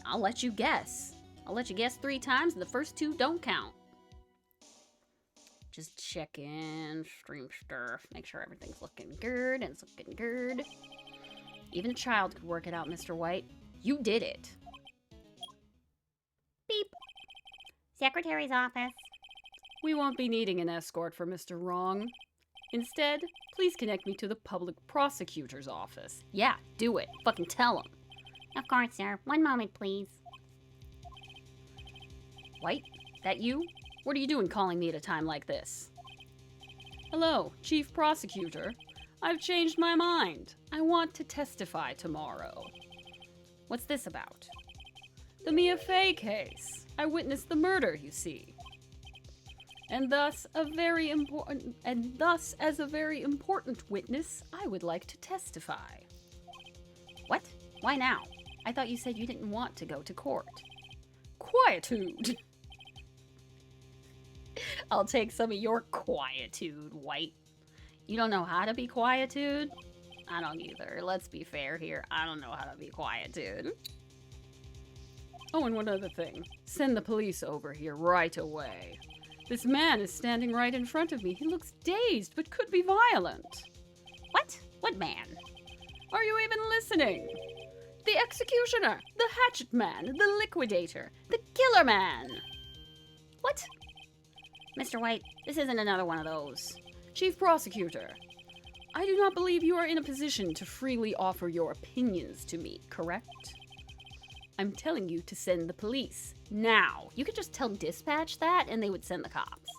I'll let you guess. I'll let you guess 3 times, and the first 2 don't count. Just check in, stream stuff, make sure everything's looking good, and it's looking good. Even a child could work it out, Mr. White. You did it. Beep. Secretary's office. We won't be needing an escort for Mr. Wrong. Instead, please connect me to the public prosecutor's office. Yeah, do it. Fucking tell him. Of course, sir. One moment, please. White? That you? What are you doing calling me at a time like this? Hello, Chief Prosecutor. I've changed my mind. I want to testify tomorrow. What's this about? The Mia Fey case. I witnessed the murder, you see. And thus, as a very important witness, I would like to testify. What? Why now? I thought you said you didn't want to go to court. Quietude. I'll take some of your quietude, White. You don't know how to be quietude? I don't either. Let's be fair here. I don't know how to be quietude. Oh, and one other thing. Send the police over here right away. This man is standing right in front of me. He looks dazed, but could be violent. What? What man? Are you even listening? The executioner, the hatchet man, the liquidator, the killer man. What? Mr. White, this isn't another one of those. Chief Prosecutor, I do not believe you are in a position to freely offer your opinions to me, correct? I'm telling you to send the police. Now. You could just tell dispatch that and they would send the cops.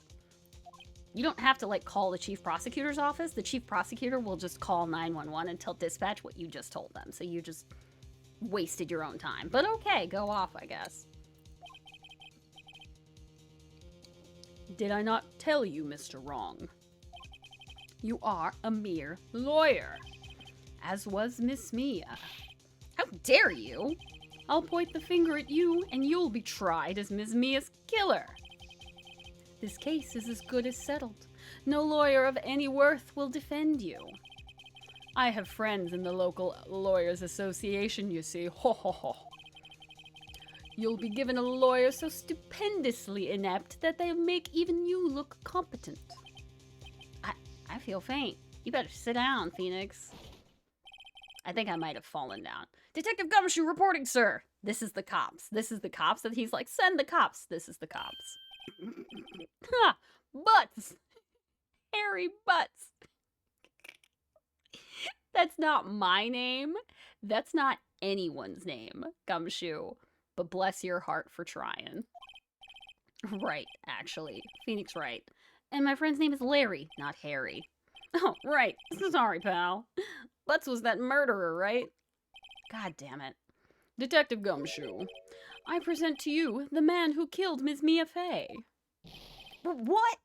You don't have to, call the chief prosecutor's office. The chief prosecutor will just call 911 and tell dispatch what you just told them. So you just wasted your own time. But okay, go off, I guess. Did I not tell you, Mr. Wrong? You are a mere lawyer, as was Miss Mia. How dare you? I'll point the finger at you, and you'll be tried as Miss Mia's killer. This case is as good as settled. No lawyer of any worth will defend you. I have friends in the local lawyers' association, you see. Ho ho ho. You'll be given a lawyer so stupendously inept that they'll make even you look competent. I feel faint. You better sit down, Phoenix. I think I might have fallen down. Detective Gumshoe reporting, sir. This is the cops. This is the cops. And he's like, send the cops. This is the cops. Ha! Butts! Hairy Butts. That's not my name. That's not anyone's name, Gumshoe. But bless your heart for trying. Right, actually. Phoenix right. And my friend's name is Larry, not Harry. Oh, right. Sorry, pal. Butts was that murderer, right? God damn it. Detective Gumshoe, I present to you the man who killed Miss Mia Fey. What?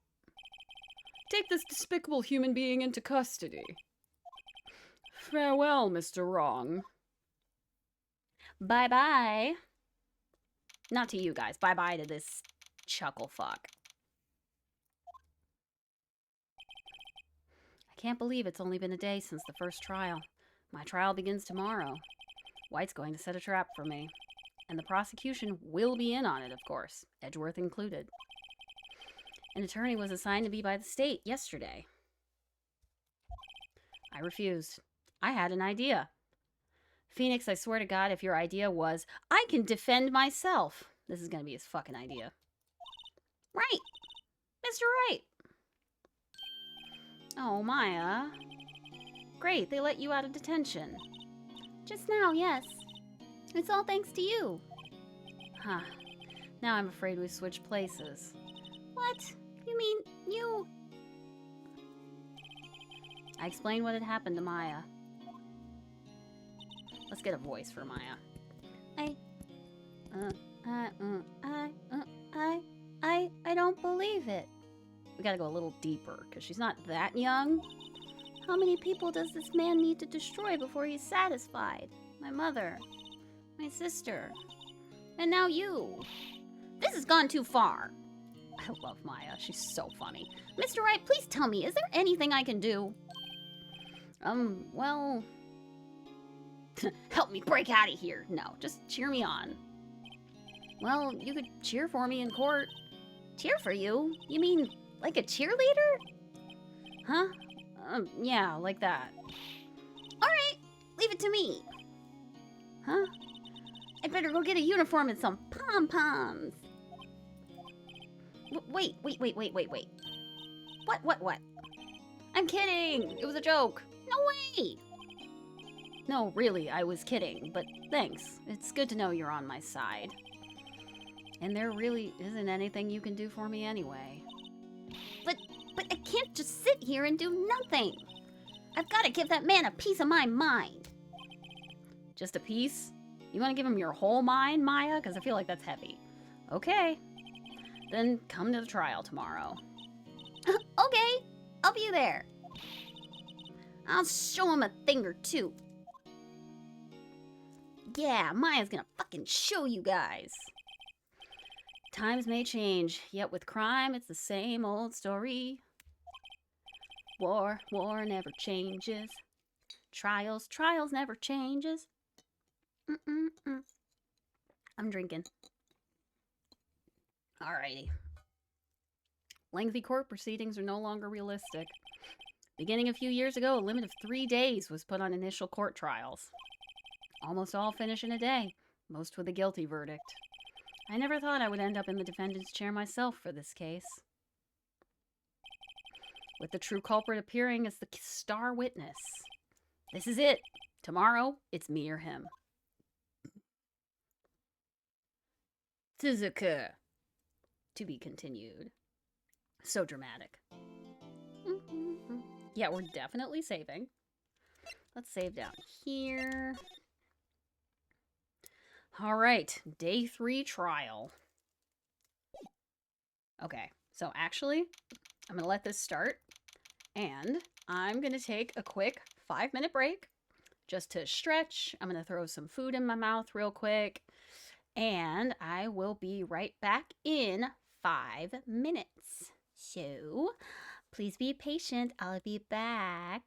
Take this despicable human being into custody. Farewell, Mr. Wrong. Bye-bye. Not to you guys. Bye-bye to this chuckle fuck. I can't believe it's only been a day since the first trial. My trial begins tomorrow. White's going to set a trap for me. And the prosecution will be in on it, of course, Edgeworth included. An attorney was assigned to me by the state yesterday. I refused. I had an idea. Phoenix, I swear to God, if your idea was, I can defend myself. This is going to be his fucking idea. Right. Mr. Right. Oh, Maya. Great, they let you out of detention. Just now, yes. It's all thanks to you. Huh. Now I'm afraid we've switched places. What? You mean you... I explained what had happened to Maya. Let's get a voice for Maya. I don't believe it. We gotta go a little deeper, because she's not that young. How many people does this man need to destroy before he's satisfied? My mother, my sister, and now you. This has gone too far. I love Maya. She's so funny. Mr. Wright, please tell me, is there anything I can do? Well... help me break out of here. No, just cheer me on. Well, you could cheer for me in court. Cheer for you? You mean like a cheerleader? Huh? Yeah, like that. All right, leave it to me. Huh? I'd better go get a uniform and some pom-poms. Wait. What? I'm kidding. It was a joke. No way. No, really, I was kidding, but thanks. It's good to know you're on my side. And there really isn't anything you can do for me anyway. But I can't just sit here and do nothing. I've got to give that man a piece of my mind. Just a piece? You want to give him your whole mind, Maya? Because I feel like that's heavy. Okay. Then come to the trial tomorrow. Okay, I'll be there. I'll show him a thing or two. Yeah, Maya's gonna fucking show you guys. Times may change, yet with crime, it's the same old story. War never changes. Trials never changes. I'm drinking. Alrighty. Lengthy court proceedings are no longer realistic. Beginning a few years ago, a limit of 3 days was put on initial court trials. Almost all finish in a day, most with a guilty verdict. I never thought I would end up in the defendant's chair myself for this case. With the true culprit appearing as the star witness. This is it. Tomorrow, it's me or him. Suzuka. To be continued. So dramatic. Yeah, we're definitely saving. Let's save down here. All right, day 3 trial. Okay, so actually, I'm going to let this start. And I'm going to take a quick 5-minute break just to stretch. I'm going to throw some food in my mouth real quick. And I will be right back in 5 minutes. So, please be patient. I'll be back.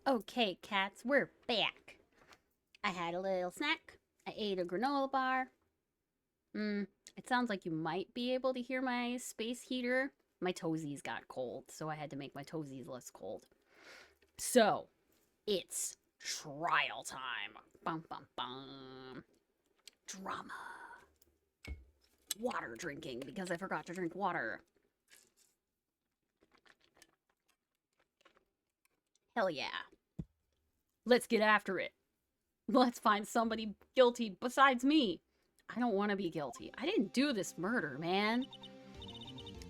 Okay, cats, we're back. I had a little snack. I ate a granola bar. It sounds like you might be able to hear my space heater. My toesies got cold, so I had to make my toesies less cold. So, it's trial time. Bum, bum, bum. Drama. Water drinking, because I forgot to drink water. Hell yeah. Let's get after it. Let's find somebody guilty besides me. I don't want to be guilty. I didn't do this murder, man.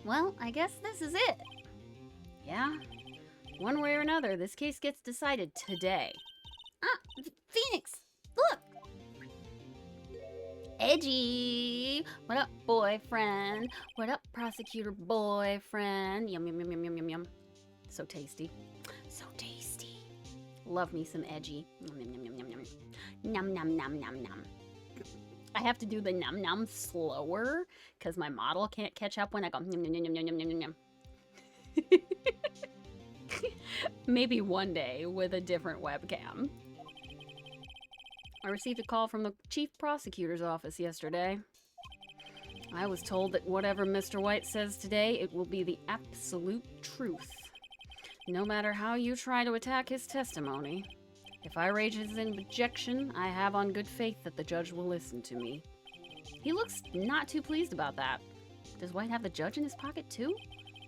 Well, I guess this is it. Yeah? One way or another, this case gets decided today. Ah, Phoenix, look! Edgy! What up, boyfriend? What up, prosecutor boyfriend? Yum, yum, yum, yum, yum, yum, yum. So tasty. So tasty. Love me some edgy. Yum, yum, yum, yum, yum, yum. Num, num, num, num, num. I have to do the num num slower because my model can't catch up when I go num num num num num num num. Maybe one day with a different webcam. I received a call from the chief prosecutor's office yesterday. I was told that whatever Mr. White says today, it will be the absolute truth. No matter how you try to attack his testimony. If I raise an objection, I have on good faith that the judge will listen to me. He looks not too pleased about that. Does White have the judge in his pocket too?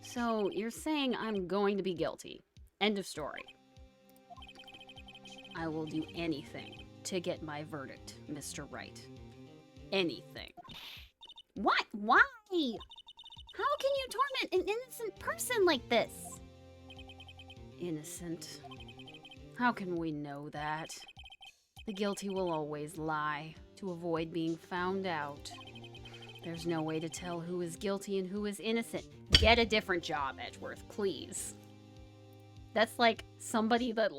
So you're saying I'm going to be guilty. End of story. I will do anything to get my verdict, Mr. Wright. Anything. What? Why? How can you torment an innocent person like this? Innocent. How can we know that? The guilty will always lie to avoid being found out. There's no way to tell who is guilty and who is innocent. Get a different job, Edgeworth, please. That's like somebody that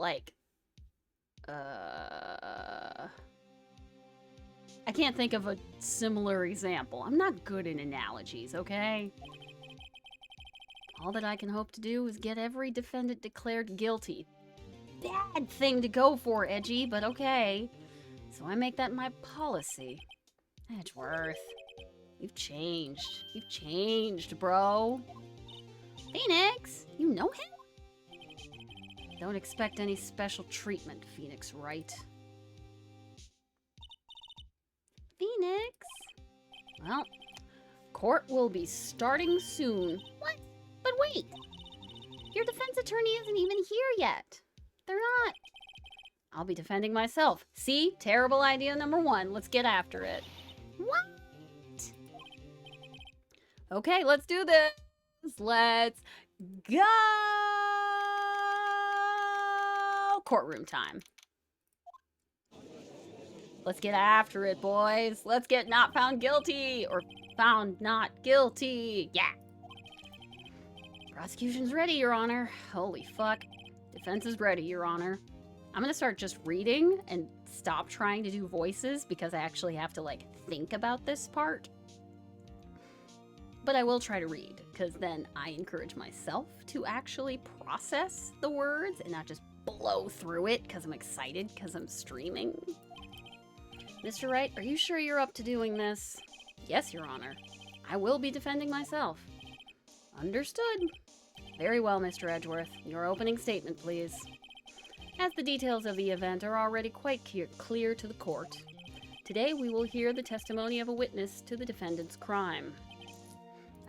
I can't think of a similar example. I'm not good in analogies, okay? All that I can hope to do is get every defendant declared guilty. Bad thing to go for, Edgy, but okay. So I make that my policy. Edgeworth, you've changed. You've changed, bro. Phoenix, you know him? Don't expect any special treatment, Phoenix Wright. Phoenix? Well, court will be starting soon. What? But wait! Your defense attorney isn't even here yet. They're not. I'll be defending myself. See? Terrible idea number one. Let's get after it. What? Okay, let's do this. Let's go! Courtroom time. Let's get after it, boys. Let's get not found guilty or found not guilty. Yeah. Prosecution's ready, Your Honor. Holy fuck. Defense is ready, Your Honor. I'm gonna start just reading and stop trying to do voices because I actually have to, think about this part. But I will try to read, because then I encourage myself to actually process the words and not just blow through it because I'm excited because I'm streaming. Mr. Wright, are you sure you're up to doing this? Yes, Your Honor. I will be defending myself. Understood. Very well, Mr. Edgeworth. Your opening statement, please. As the details of the event are already quite clear to the court, today we will hear the testimony of a witness to the defendant's crime.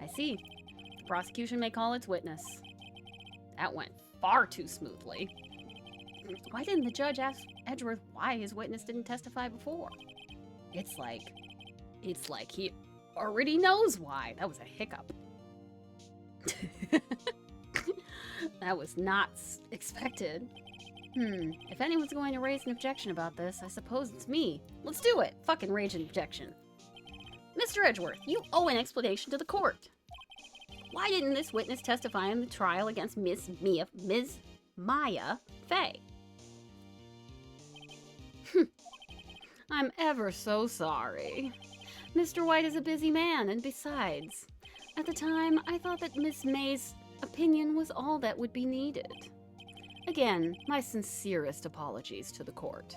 I see. The prosecution may call its witness. That went far too smoothly. Why didn't the judge ask Edgeworth why his witness didn't testify before? It's like he already knows why. That was a hiccup. That was not expected. If anyone's going to raise an objection about this, I suppose it's me. Let's do it. Fucking raise an objection. Mr. Edgeworth, you owe an explanation to the court. Why didn't this witness testify in the trial against Ms. Maya Fey? I'm ever so sorry. Mr. White is a busy man, and besides, at the time, I thought that Miss May's opinion was all that would be needed. Again, my sincerest apologies to the court.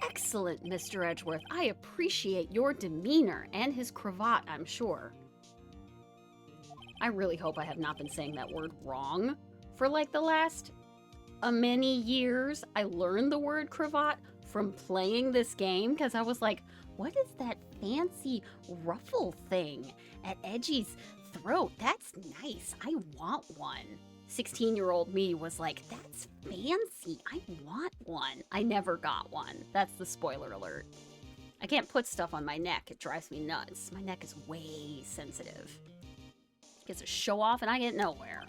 Excellent, Mr. Edgeworth. I appreciate your demeanor and his cravat, I'm sure. I really hope I have not been saying that word wrong. For like the last many years, I learned the word cravat from playing this game because I was like, what is that fancy ruffle thing at Edgy's throat? That's nice. I want one. 16-year-old me was like, that's fancy. I want one. I never got one. That's the spoiler alert. I can't put stuff on my neck. It drives me nuts. My neck is way sensitive. It gets a show off and I get nowhere.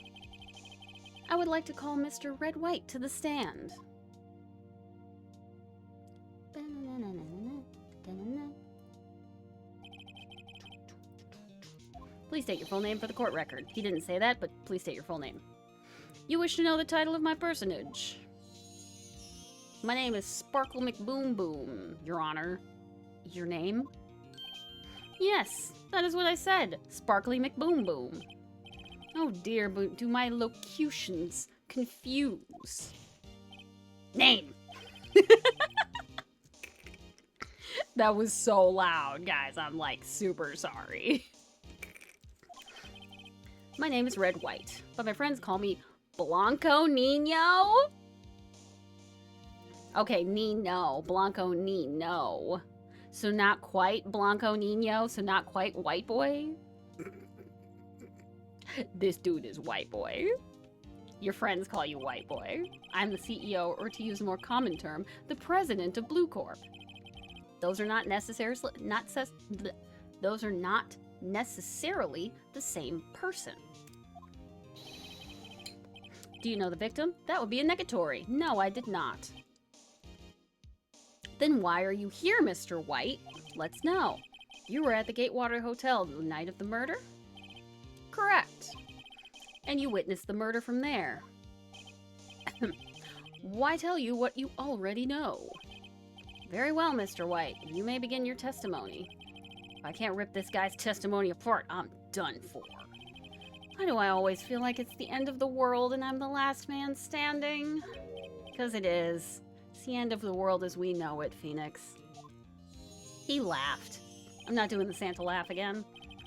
I would like to call Mr. Red White to the stand. Please state your full name for the court record. He didn't say that, but please state your full name. You wish to know the title of my personage? My name is Sparkle McBoom Boom, Your Honor. Your name? Yes, that is what I said. Sparkly McBoom Boom. Oh dear, but do my locutions confuse? Name! That was so loud, guys. I'm like super sorry. My name is Red White, but my friends call me Blanco Nino? Okay, Nino. Blanco Nino. So not quite Blanco Nino, so not quite white boy? This dude is white boy. Your friends call you white boy. I'm the CEO, or to use a more common term, the president of Blue Corp. Those are not necessarily the same person. Do you know the victim? That would be a negatory. No, I did not. Then why are you here, Mr. White? Let's know. You were at the Gatewater Hotel the night of the murder? Correct. And you witnessed the murder from there. Why tell you what you already know? Very well, Mr. White. You may begin your testimony. If I can't rip this guy's testimony apart, I'm done for. Why do I always feel like it's the end of the world and I'm the last man standing? Because it is. It's the end of the world as we know it, Phoenix. He laughed. I'm not doing the Santa laugh again.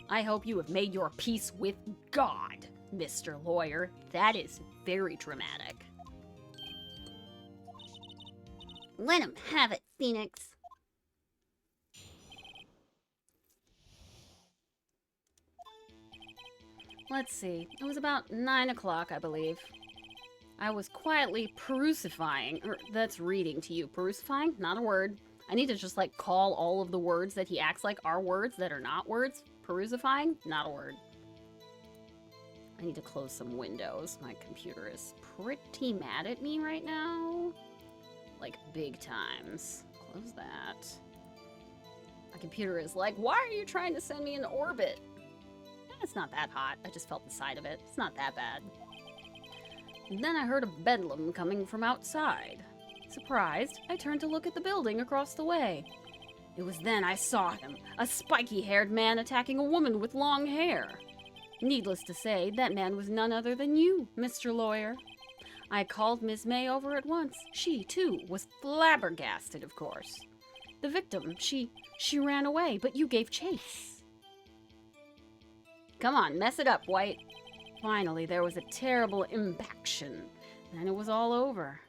I hope you have made your peace with God, Mr. Lawyer. That is very dramatic. Let him have it, Phoenix. Let's see. It was about 9 o'clock, I believe. I was quietly perusifying, or that's reading to you. Perusifying? Not a word. I need to just like call all of the words that he acts like are words that are not words. Perusifying? Not a word. I need to close some windows. My computer is pretty mad at me right now. Like big times. Close that. My computer is like, why are you trying to send me in orbit? It's not that hot. I just felt the side of it. It's not that bad. And then I heard a bedlam coming from outside. Surprised, I turned to look at the building across the way. It was then I saw him, a spiky-haired man attacking a woman with long hair. Needless to say, that man was none other than you, Mr. Lawyer. I called Ms. May over at once. She, too, was flabbergasted, of course. The victim, she ran away, but you gave chase. Come on, mess it up, White. Finally, there was a terrible impaction. Then it was all over.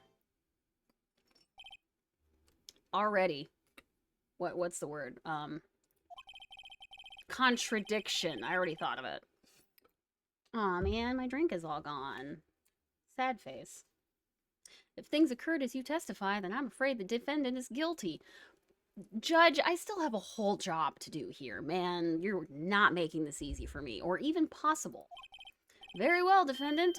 Already. What's the word? Contradiction. I already thought of it. Aw, man, my drink is all gone. Sad face. If things occurred as you testify, then I'm afraid the defendant is guilty. Judge, I still have a whole job to do here, man. You're not making this easy for me, or even possible. Very well, defendant.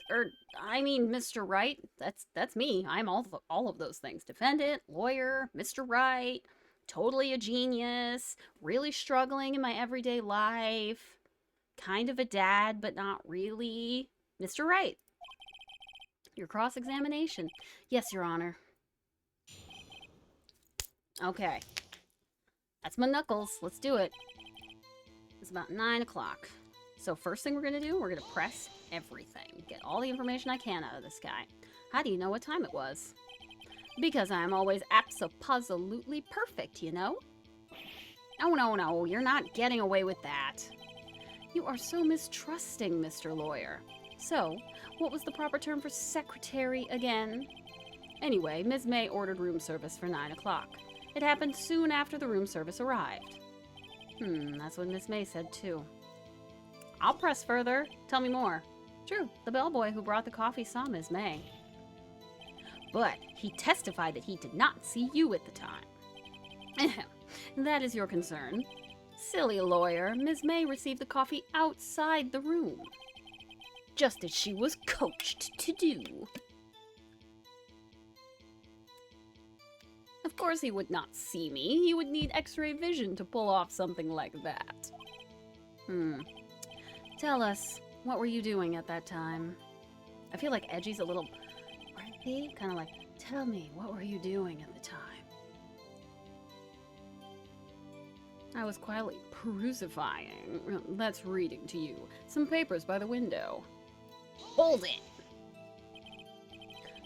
Mr. Wright. That's me. I'm all of those things. Defendant, lawyer, Mr. Wright, totally a genius, really struggling in my everyday life, kind of a dad, but not really. Mr. Wright. Your cross-examination. Yes, Your Honor. Okay. That's my knuckles. Let's do it. It's about 9 o'clock. So first thing we're gonna do, we're gonna press everything. Get all the information I can out of this guy. How do you know what time it was? Because I'm always abso-positively perfect, you know? Oh, no, you're not getting away with that. You are so mistrusting, Mr. Lawyer. So, what was the proper term for secretary again? Anyway, Ms. May ordered room service for 9 o'clock. It happened soon after the room service arrived. That's what Miss May said too. I'll press further. Tell me more. True, the bellboy who brought the coffee saw Miss May. But he testified that he did not see you at the time. That is your concern. Silly lawyer, Miss May received the coffee outside the room. Just as she was coached to do. Of course he would not see me. He would need X-ray vision to pull off something like that. Tell us, what were you doing at that time? I feel like Edgy's a little rapey, kind of like, tell me, what were you doing at the time? I was quietly perusifying, that's reading to you, some papers by the window. Hold it!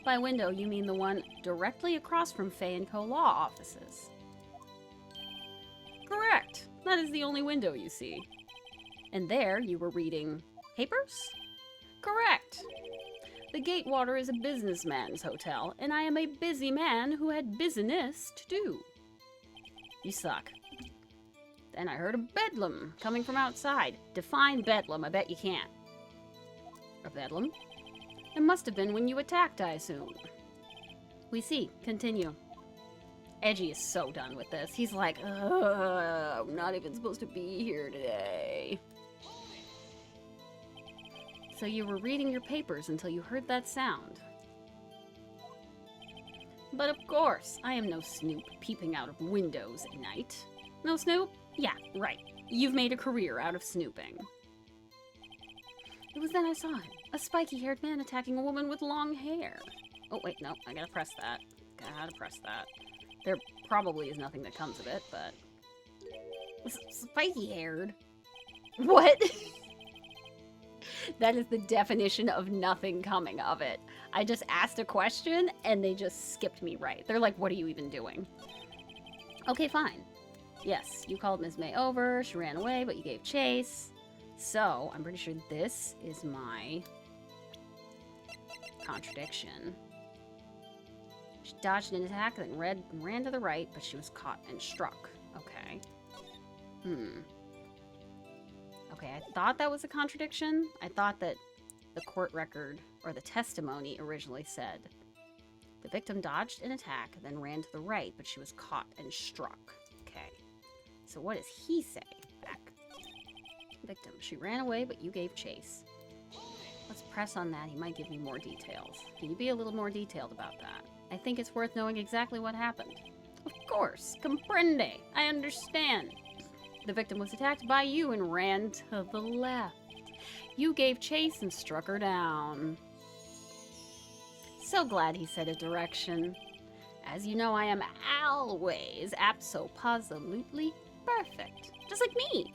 By window, you mean the one directly across from Fay & Co. law offices. Correct. That is the only window you see. And there you were reading papers? Correct. The Gatewater is a businessman's hotel, and I am a busy man who had business to do. You suck. Then I heard a bedlam coming from outside. Define bedlam, I bet you can't. A bedlam? It must have been when you attacked, I assume. We see. Continue. Edgy is so done with this. He's like, I'm not even supposed to be here today. So you were reading your papers until you heard that sound. But of course, I am no snoop peeping out of windows at night. No snoop? Yeah, right. You've made a career out of snooping. It was then I saw him. A spiky-haired man attacking a woman with long hair. Oh, wait, no. I gotta press that. Gotta press that. There probably is nothing that comes of it, but... Spiky-haired? What? That is the definition of nothing coming of it. I just asked a question, and they just skipped me right. They're like, what are you even doing? Okay, fine. Yes, you called Ms. May over. She ran away, but you gave chase. So, I'm pretty sure this is my contradiction. She dodged an attack, then ran to the right, but she was caught and struck. Okay. Okay, I thought that was a contradiction. I thought that the court record, or the testimony, originally said the victim dodged an attack, then ran to the right, but she was caught and struck. Okay. So what does he say? Back. Victim, she ran away, but you gave chase. Let's press on that. He might give me more details. Can you be a little more detailed about that? I think it's worth knowing exactly what happened. Of course. Comprende. I understand. The victim was attacked by you and ran to the left. You gave chase and struck her down. So glad he said a direction. As you know, I am always abso-positively perfect. Just like me.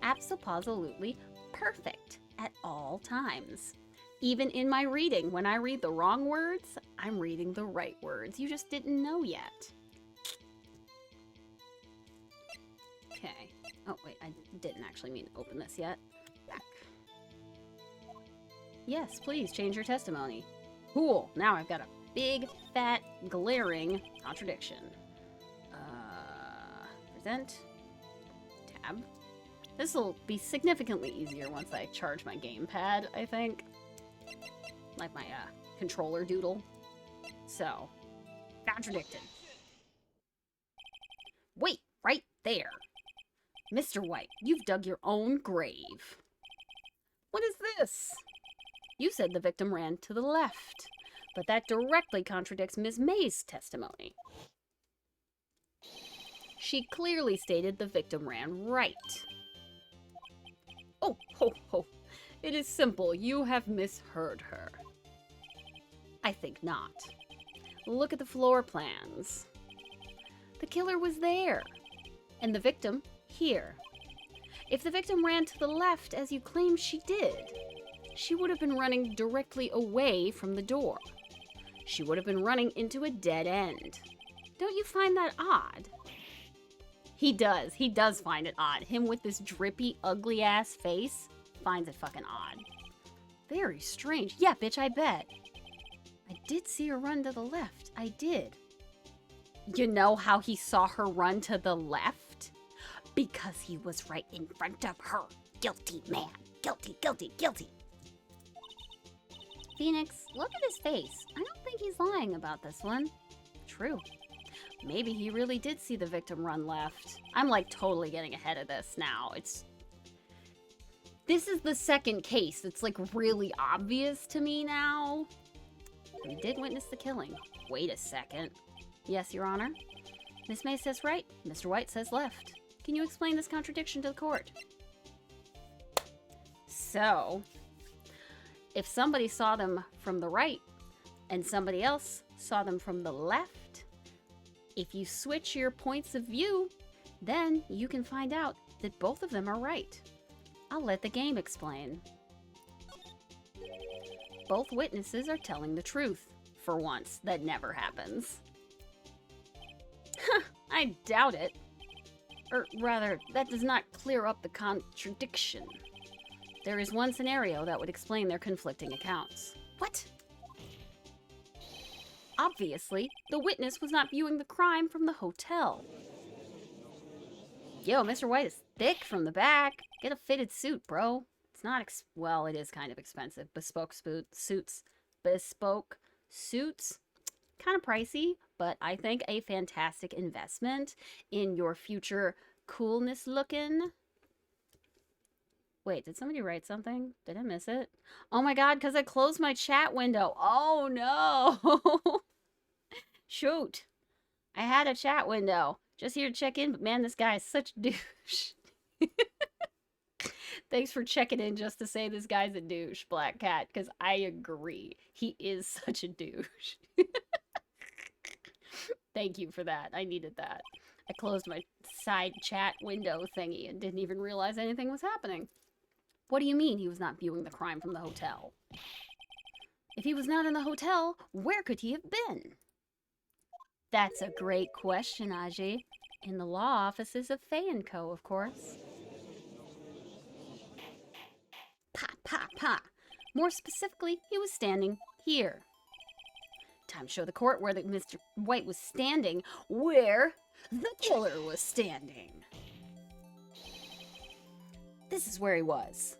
Abso-positively perfect at all times. Even in my reading, when I read the wrong words, I'm reading the right words. You just didn't know yet. Okay. Oh, wait, I didn't actually mean to open this yet. Back. Yes, please, change your testimony. Cool. Now I've got a big, fat, glaring contradiction. Present. Tab. This will be significantly easier once I charge my gamepad, I think. Like my, controller doodle. So, contradicted. Wait, right there. Mr. White, you've dug your own grave. What is this? You said the victim ran to the left, but that directly contradicts Ms. May's testimony. She clearly stated the victim ran right. Oh, ho, ho. It is simple. You have misheard her. I think not. Look at the floor plans. The killer was there, and the victim here. If the victim ran to the left as you claim she did, she would have been running directly away from the door. She would have been running into a dead end. Don't you find that odd? He does. He does find it odd. Him with this drippy, ugly-ass face finds it fucking odd. Very strange. Yeah, bitch, I bet. I did see her run to the left. I did. You know how he saw her run to the left? Because he was right in front of her. Guilty man. Guilty, guilty, guilty. Phoenix, look at his face. I don't think he's lying about this one. True. Maybe he really did see the victim run left. I'm like totally getting ahead of this now. This is the second case. It's like really obvious to me now. We did witness the killing. Wait a second. Yes, Your Honor. Miss May says right. Mr. White says left. Can you explain this contradiction to the court? So, if somebody saw them from the right and somebody else saw them from the left, if you switch your points of view, then you can find out that both of them are right. I'll let the game explain. Both witnesses are telling the truth. For once, that never happens. I doubt it. Or rather, that does not clear up the contradiction. There is one scenario that would explain their conflicting accounts. What? Obviously, the witness was not viewing the crime from the hotel. Yo, Mr. White is thick from the back. Get a fitted suit, bro. It's not well, it is kind of expensive. Bespoke suits. Kind of pricey, but I think a fantastic investment in your future coolness looking. Wait, did somebody write something? Did I miss it? Oh my god, because I closed my chat window. Oh no. Shoot. I had a chat window. Just here to check in, but man, this guy is such a douche. Thanks for checking in just to say this guy's a douche, Black Cat, because I agree. He is such a douche. Thank you for that. I needed that. I closed my side chat window thingy and didn't even realize anything was happening. What do you mean he was not viewing the crime from the hotel? If he was not in the hotel, where could he have been? That's a great question, Aji. In the law offices of Fay & Co., of course. Pa, pa, pa. More specifically, he was standing here. Time to show the court where Mr. White was standing, where the killer was standing. This is where he was.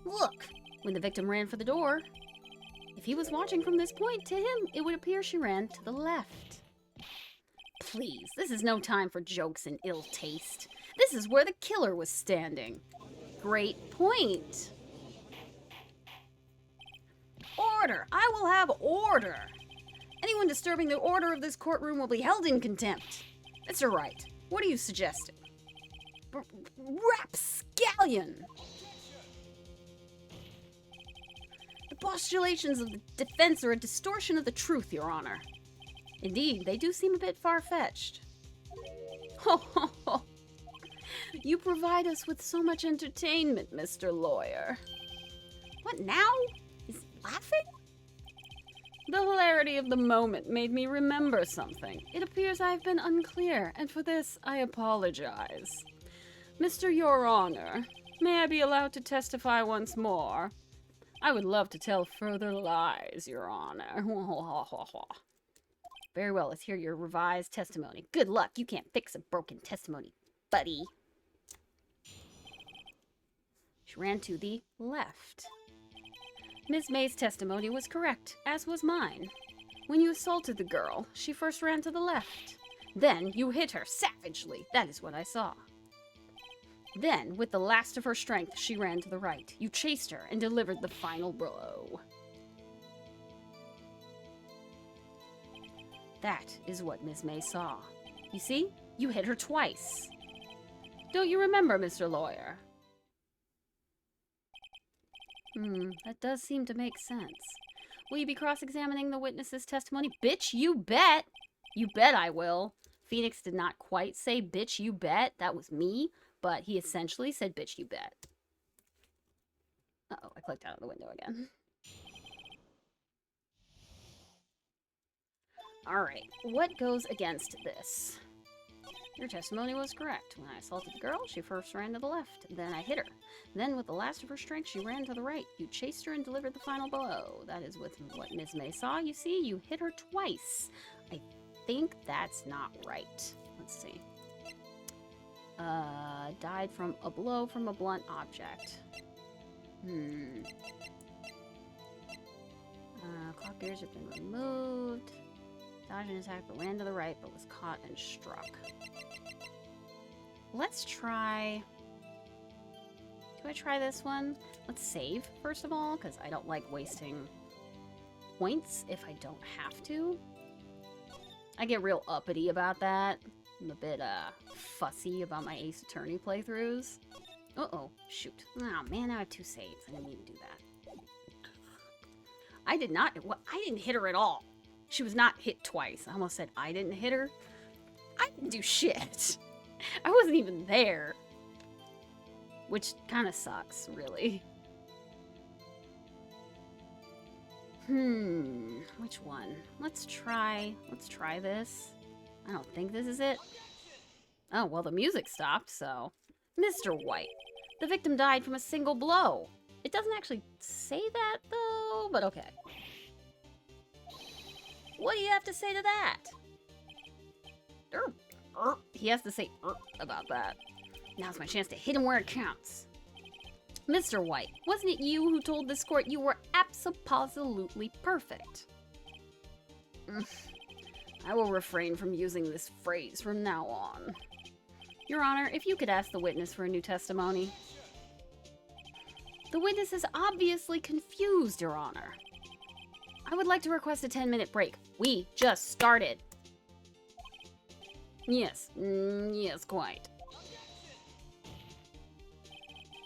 Look, when the victim ran for the door, if he was watching from this point, to him, it would appear she ran to the left. Please, this is no time for jokes and ill taste. This is where the killer was standing. Great point. Order! I will have order! Anyone disturbing the order of this courtroom will be held in contempt. Mr. Wright, what are you suggesting? Rapscallion! The postulations of the defense are a distortion of the truth, Your Honor. Indeed, they do seem a bit far-fetched. Ho, ho, ho. You provide us with so much entertainment, Mr. Lawyer. What now? He's laughing? The hilarity of the moment made me remember something. It appears I've been unclear, and for this I apologize. Mr. Your Honor, may I be allowed to testify once more? I would love to tell further lies, Your Honor. Very well, let's hear your revised testimony. Good luck, you can't fix a broken testimony, buddy. She ran to the left. Ms. May's testimony was correct, as was mine. When you assaulted the girl, she first ran to the left. Then you hit her savagely. That is what I saw. Then, with the last of her strength, she ran to the right. You chased her and delivered the final blow. That is what Ms. May saw. You see? You hit her twice. Don't you remember, Mr. Lawyer? That does seem to make sense. Will you be cross-examining the witness's testimony? Bitch, you bet! You bet I will. Phoenix did not quite say, bitch, you bet. That was me. but he essentially said, bitch, you bet. Uh-oh, I clicked out of the window again. Alright, what goes against this? Your testimony was correct. When I assaulted the girl, she first ran to the left. Then I hit her. Then, with the last of her strength, she ran to the right. You chased her and delivered the final blow. That is with what Ms. May saw. You see, you hit her twice. I think that's not right. Let's see. Died from a blow from a blunt object. Clock gears have been removed. Dodged an attack but ran to the right but was caught and struck. Let's try... Do I try this one? Let's save, first of all, because I don't like wasting points if I don't have to. I get real uppity about that. I'm a bit, fussy about my Ace Attorney playthroughs. Uh-oh, shoot. Oh, man, now I have 2 saves. I didn't even do that. I didn't hit her at all. She was not hit twice. I almost said I didn't hit her. I didn't do shit. I wasn't even there. Which kind of sucks, really. Which one? Let's try this. I don't think this is it. Oh, well, the music stopped, so... Mr. White, the victim died from a single blow. It doesn't actually say that, though, but okay. What do you have to say to that? He has to say about that. Now's my chance to hit him where it counts. Mr. White, wasn't it you who told this court you were abso-absolutely perfect? I will refrain from using this phrase from now on. Your Honor, if you could ask the witness for a new testimony. The witness is obviously confused, Your Honor. I would like to request a 10-minute break. We just started. Yes, yes, quite.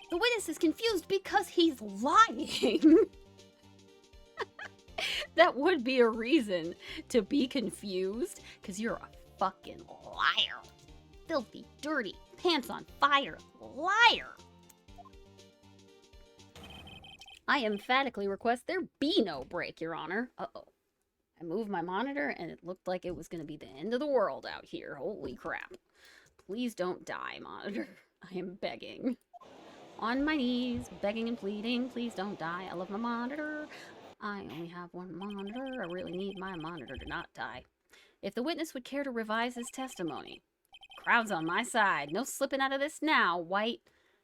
The witness is confused because he's lying. That would be a reason to be confused, because you're a fucking liar. Filthy, dirty, pants on fire, liar. I emphatically request there be no break, Your Honor. Uh-oh. I moved my monitor and it looked like it was going to be the end of the world out here. Holy crap. Please don't die, monitor. I am begging. On my knees, begging and pleading. Please don't die. I love my monitor. I only have one monitor. I really need my monitor to not die. If the witness would care to revise his testimony. Crowd's on my side. No slipping out of this now, White.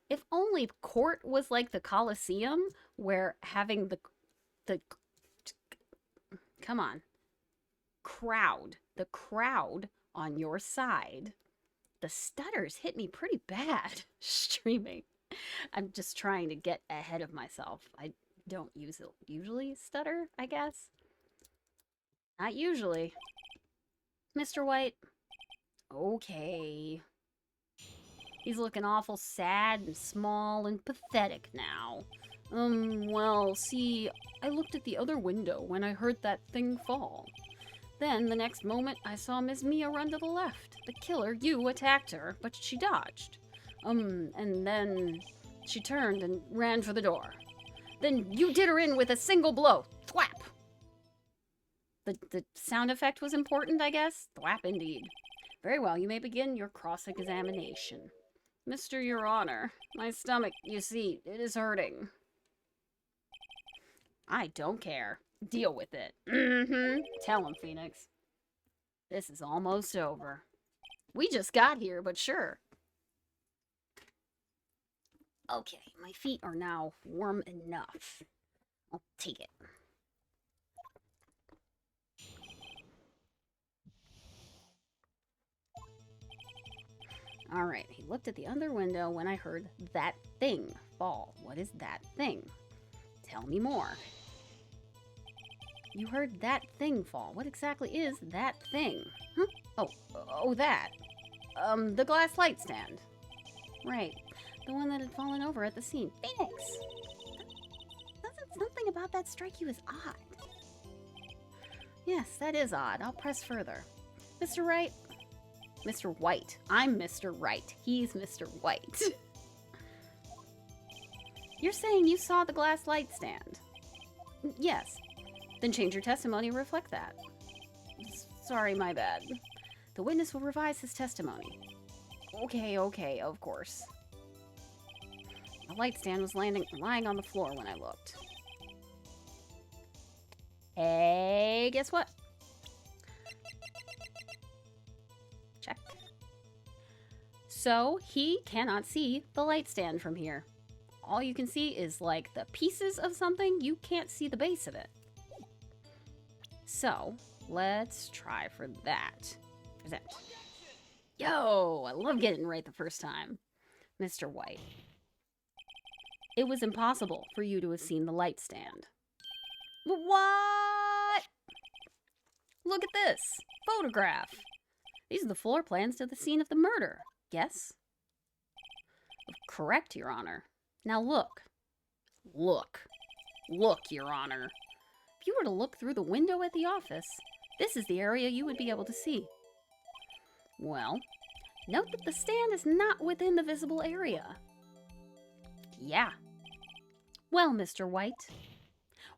If only court was like the Coliseum, where having the come on, the crowd on your side. The stutters hit me pretty bad streaming. I'm just trying to get ahead of myself. I don't usually stutter, I guess. Not usually. Mr. White. Okay. He's looking awful sad and small and pathetic now. Well, see, I looked at the other window when I heard that thing fall. Then, the next moment, I saw Miss Mia run to the left. The killer, you, attacked her, but she dodged. And then she turned and ran for the door. Then you did her in with a single blow. Thwap! The sound effect was important, I guess? Thwap indeed. Very well, you may begin your cross-examination. Mr. Your Honor, my stomach, you see, it is hurting. I don't care. Deal with it. Tell him, Phoenix. This is almost over. We just got here, but sure. Okay, my feet are now warm enough. I'll take it. Alright, he looked at the other window when I heard that thing fall. What is that thing? Tell me more. You heard that thing fall. What exactly is that thing? Huh? Oh, that. The glass light stand. Right. The one that had fallen over at the scene. Phoenix! Doesn't something about that strike you as odd? Yes, that is odd. I'll press further. Mr. Wright? Mr. White. I'm Mr. Right. He's Mr. White. You're saying you saw the glass light stand? Yes. Then change your testimony to reflect that. Sorry, my bad. The witness will revise his testimony. Okay, of course. The light stand was lying on the floor when I looked. Hey, guess what? Check. So, he cannot see the light stand from here. All you can see is like the pieces of something. You can't see the base of it. So, let's try for that. Present. Yo, I love getting it right the first time. Mr. White. It was impossible for you to have seen the light stand. What? Look at this photograph. These are the floor plans to the scene of the murder. Yes? Correct, Your Honor. Now look. Look, Your Honor. If you were to look through the window at the office, this is the area you would be able to see. Well, note that the stand is not within the visible area. Yeah. Well, Mr. White,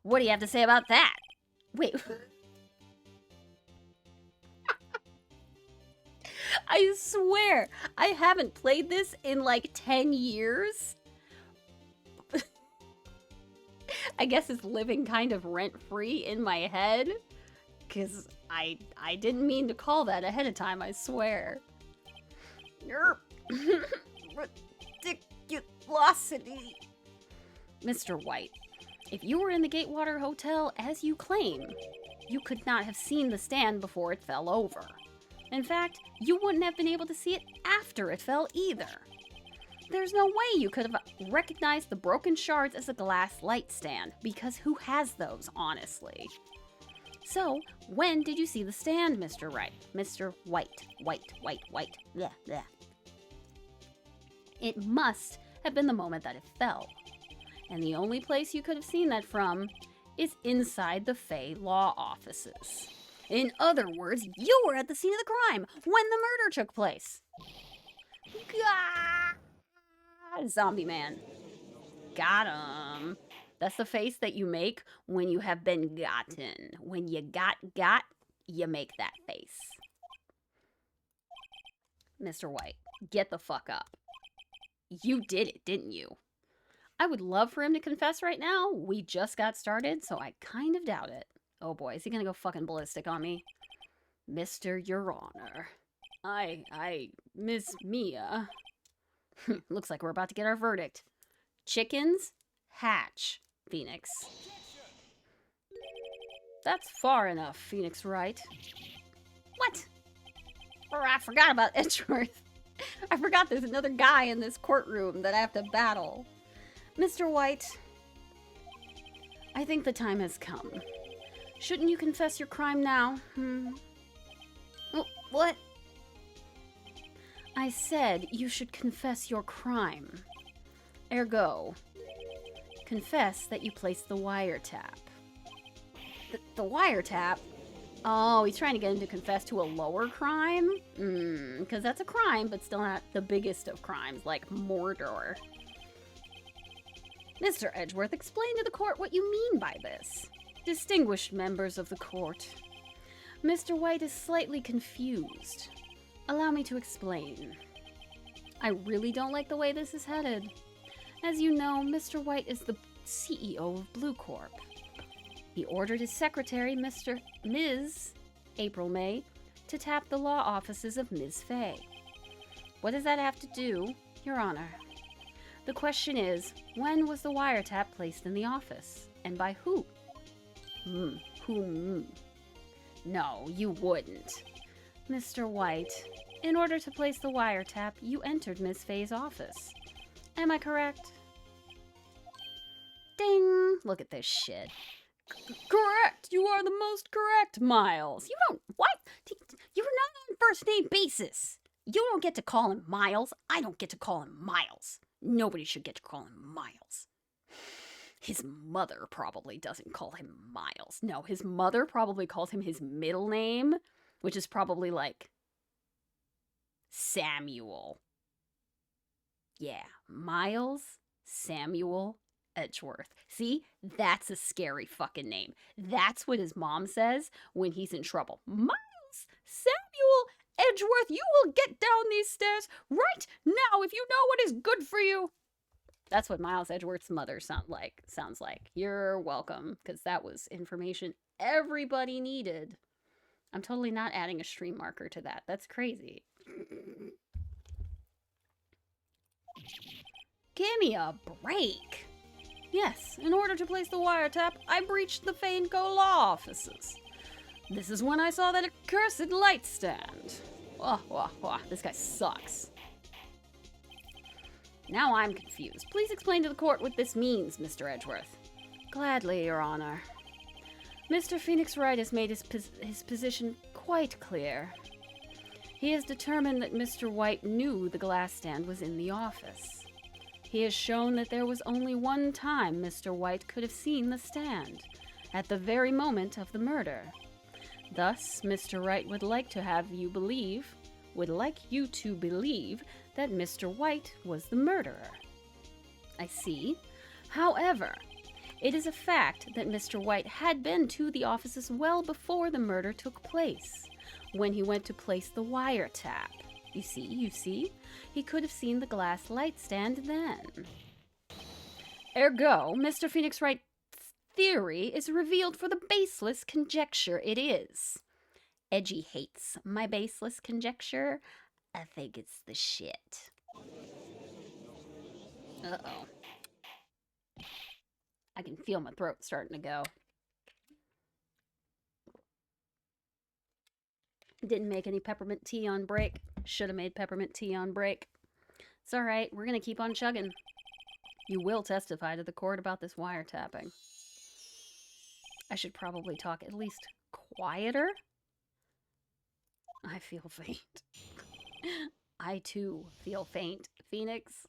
what do you have to say about that? Wait. I swear, I haven't played this in like 10 years. I guess it's living kind of rent-free in my head. Because I didn't mean to call that ahead of time, I swear. Ridiculosity. Mr. White, if you were in the Gatewater Hotel as you claim, you could not have seen the stand before it fell over. In fact, you wouldn't have been able to see it after it fell either. There's no way you could have recognized the broken shards as a glass light stand, because who has those, honestly? So, when did you see the stand, Mr. Wright? Mr. White. Blah, blah. It must have been the moment that it fell. And the only place you could have seen that from is inside the Fey law offices. In other words, you were at the scene of the crime when the murder took place. God, zombie man. Got him. That's the face that you make when you have been gotten. When you got, you make that face. Mr. White, get the fuck up. You did it, didn't you? I would love for him to confess right now. We just got started, so I kind of doubt it. Oh boy, is he gonna go fucking ballistic on me? Mr. Your Honor. Miss Mia. Looks like we're about to get our verdict. Chickens hatch, Phoenix. That's far enough, Phoenix Wright. What? Oh, I forgot about Edgeworth. I forgot there's another guy in this courtroom that I have to battle. Mr. White, I think the time has come. Shouldn't you confess your crime now? Oh, what? I said you should confess your crime. Ergo, confess that you placed the wiretap. The wiretap? Oh, he's trying to get him to confess to a lower crime? Because that's a crime, but still not the biggest of crimes, like murder. Mr. Edgeworth, explain to the court what you mean by this. Distinguished members of the court, Mr. White is slightly confused. Allow me to explain. I really don't like the way this is headed. As you know, Mr. White is the CEO of Blue Corp. He ordered his secretary, Ms. April May, to tap the law offices of Ms. Fay. What does that have to do, Your Honor? The question is, when was the wiretap placed in the office? And by who? No, you wouldn't. Mr. White, in order to place the wiretap, you entered Ms. Fay's office. Am I correct? Ding! Look at this shit. Correct! You are the most correct, Miles. You don't... What? You're not on first name basis. You don't get to call him Miles. I don't get to call him Miles. Nobody should get to call him Miles. His mother probably doesn't call him Miles. No, his mother probably calls him his middle name, which is probably like Samuel. Yeah, Miles Samuel Edgeworth. See, that's a scary fucking name. That's what his mom says when he's in trouble. Miles Samuel Edgeworth, you will get down these stairs right now if you know what is good for you. That's what Miles Edgeworth's mother sounds like. You're welcome, because that was information everybody needed. I'm totally not adding a stream marker to that. That's crazy. Give me a break. Yes, in order to place the wiretap, I breached the Faneco law offices. This is when I saw that accursed light stand. This guy sucks. Now I'm confused. Please explain to the court what this means, Mr. Edgeworth. Gladly, Your Honor. Mr. Phoenix Wright has made his position quite clear. He has determined that Mr. White knew the glass stand was in the office. He has shown that there was only one time Mr. White could have seen the stand, at the very moment of the murder. Thus, Mr. Wright would like you to believe that Mr. White was the murderer. I see. However, it is a fact that Mr. White had been to the offices well before the murder took place, when he went to place the wiretap. You see? He could have seen the glass light stand then. Ergo, Mr. Phoenix Wright's theory is revealed for the baseless conjecture it is. Edgy hates my baseless conjecture. I think it's the shit. Uh-oh. I can feel my throat starting to go. Didn't make any peppermint tea on break. Should have made peppermint tea on break. It's alright, we're gonna keep on chugging. You will testify to the court about this wiretapping. I should probably talk at least quieter. I feel faint. I too feel faint, Phoenix.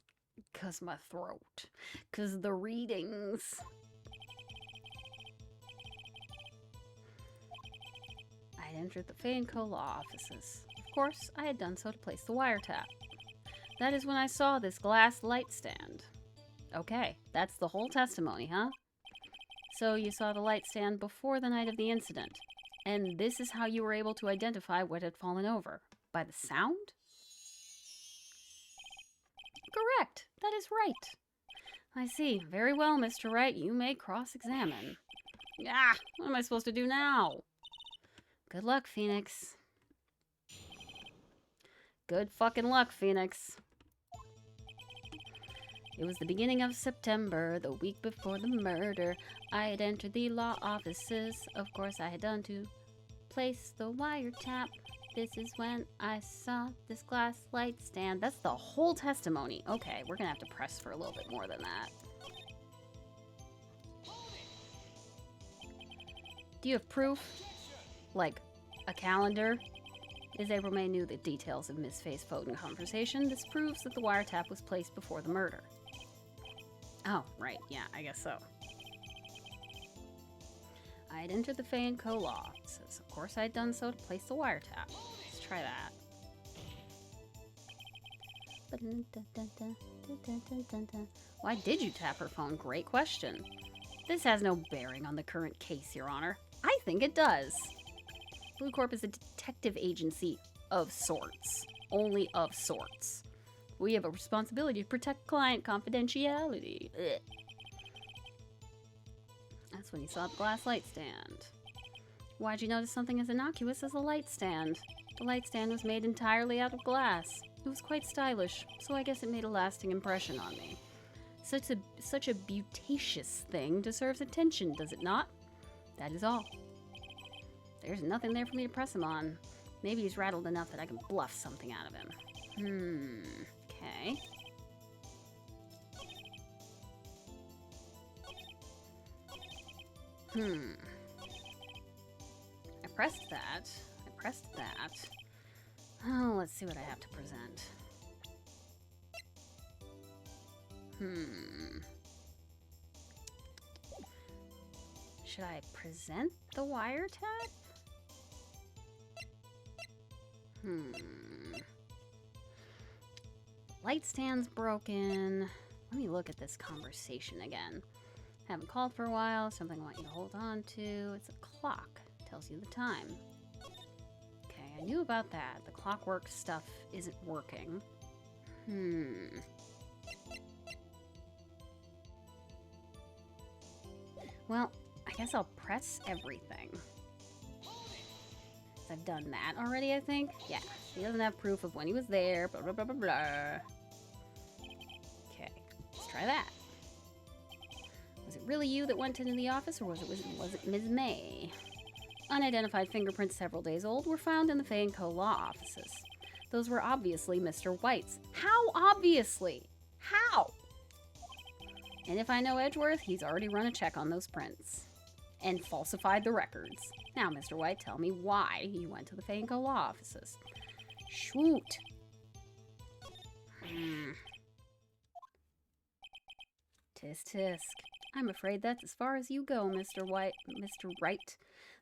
'Cause my throat. 'Cause the readings. I had entered the Faneco law offices. Of course, I had done so to place the wiretap. That is when I saw this glass light stand. Okay, that's the whole testimony, huh? So you saw the light stand before the night of the incident, and this is how you were able to identify what had fallen over. By the sound? Correct. That is right. I see. Very well, Mr. Wright. You may cross-examine. Ah, what am I supposed to do now? Good luck, Phoenix. Good fucking luck, Phoenix. It was the beginning of September, the week before the murder. I had entered the law offices. Of course, I had done to place the wiretap. This is when I saw this glass light stand. That's the whole testimony. Okay, we're gonna have to press for a little bit more than that. Do you have proof? Like a calendar? As April knew the details of Miss Faye's phone conversation, this proves that the wiretap was placed before the murder. Oh, right, yeah, I guess so. I had entered the Faneco law offices. Of course, I had done so to place the wiretap. Let's try that. Why did you tap her phone? Great question. This has no bearing on the current case, Your Honor. I think it does. Blue Corp is a detective agency of sorts. Only of sorts. We have a responsibility to protect client confidentiality. Ugh. That's when you saw the glass light stand. Why'd you notice something as innocuous as a light stand? The light stand was made entirely out of glass. It was quite stylish, so I guess it made a lasting impression on me. Such a beauticious thing deserves attention, does it not? That is all. There's nothing there for me to press him on. Maybe he's rattled enough that I can bluff something out of him. Okay. I pressed that. Oh, let's see what I have to present. Should I present the wiretap? light stand's broken. Let me look at this conversation again. Haven't called for a while. Something I want you to hold on to. It's a clock. Tells you the time. Okay, I knew about that. The clockwork stuff isn't working. Well, I guess I'll press everything. I've done that already, I think. Yeah, he doesn't have proof of when he was there, blah, blah, blah, blah, blah. Okay, let's try that. Was it really you that went into the office, or was it Ms. May? Unidentified fingerprints several days old were found in the Fay & Co. law offices. Those were obviously Mr. White's. How obviously? How? And if I know Edgeworth, he's already run a check on those prints. And falsified the records. Now, Mr. White, tell me why he went to the Fay & Co. law offices. Shoot. Tisk tisk. I'm afraid that's as far as you go, Mr. White. Mr. Wright.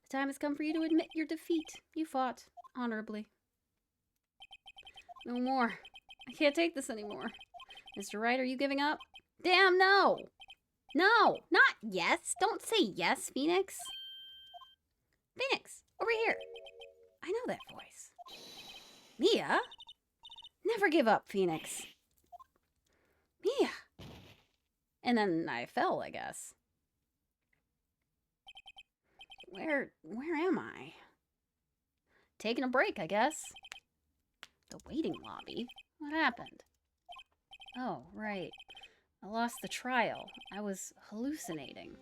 The time has come for you to admit your defeat. You fought honorably. No more. I can't take this anymore. Mr. Wright, are you giving up? Damn, no! No, not yes. Don't say yes, Phoenix. Phoenix, over here. I know that voice. Mia? Never give up, Phoenix. Mia. And then I fell, I guess. Where am I? Taking a break, I guess. The waiting lobby? What happened? Oh, right. I lost the trial. I was hallucinating.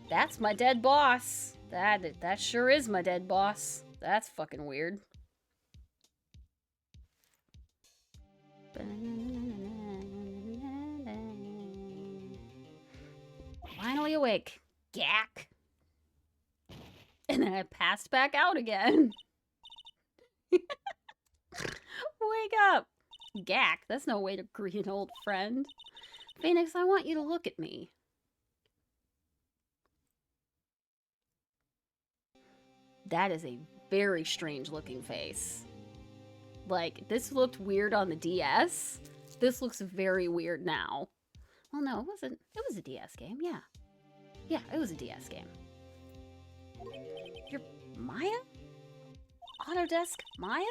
That's my dead boss. That sure is my dead boss. That's fucking weird. Finally awake. Gack. And then I passed back out again. Wake up. Gack, that's no way to greet an old friend. Phoenix, I want you to look at me. That is a very strange looking face. Like, this looked weird on the DS. This looks very weird now. Well, no, it wasn't. It was a DS game, yeah. Yeah, it was a DS game. You're Maya? Autodesk Maya?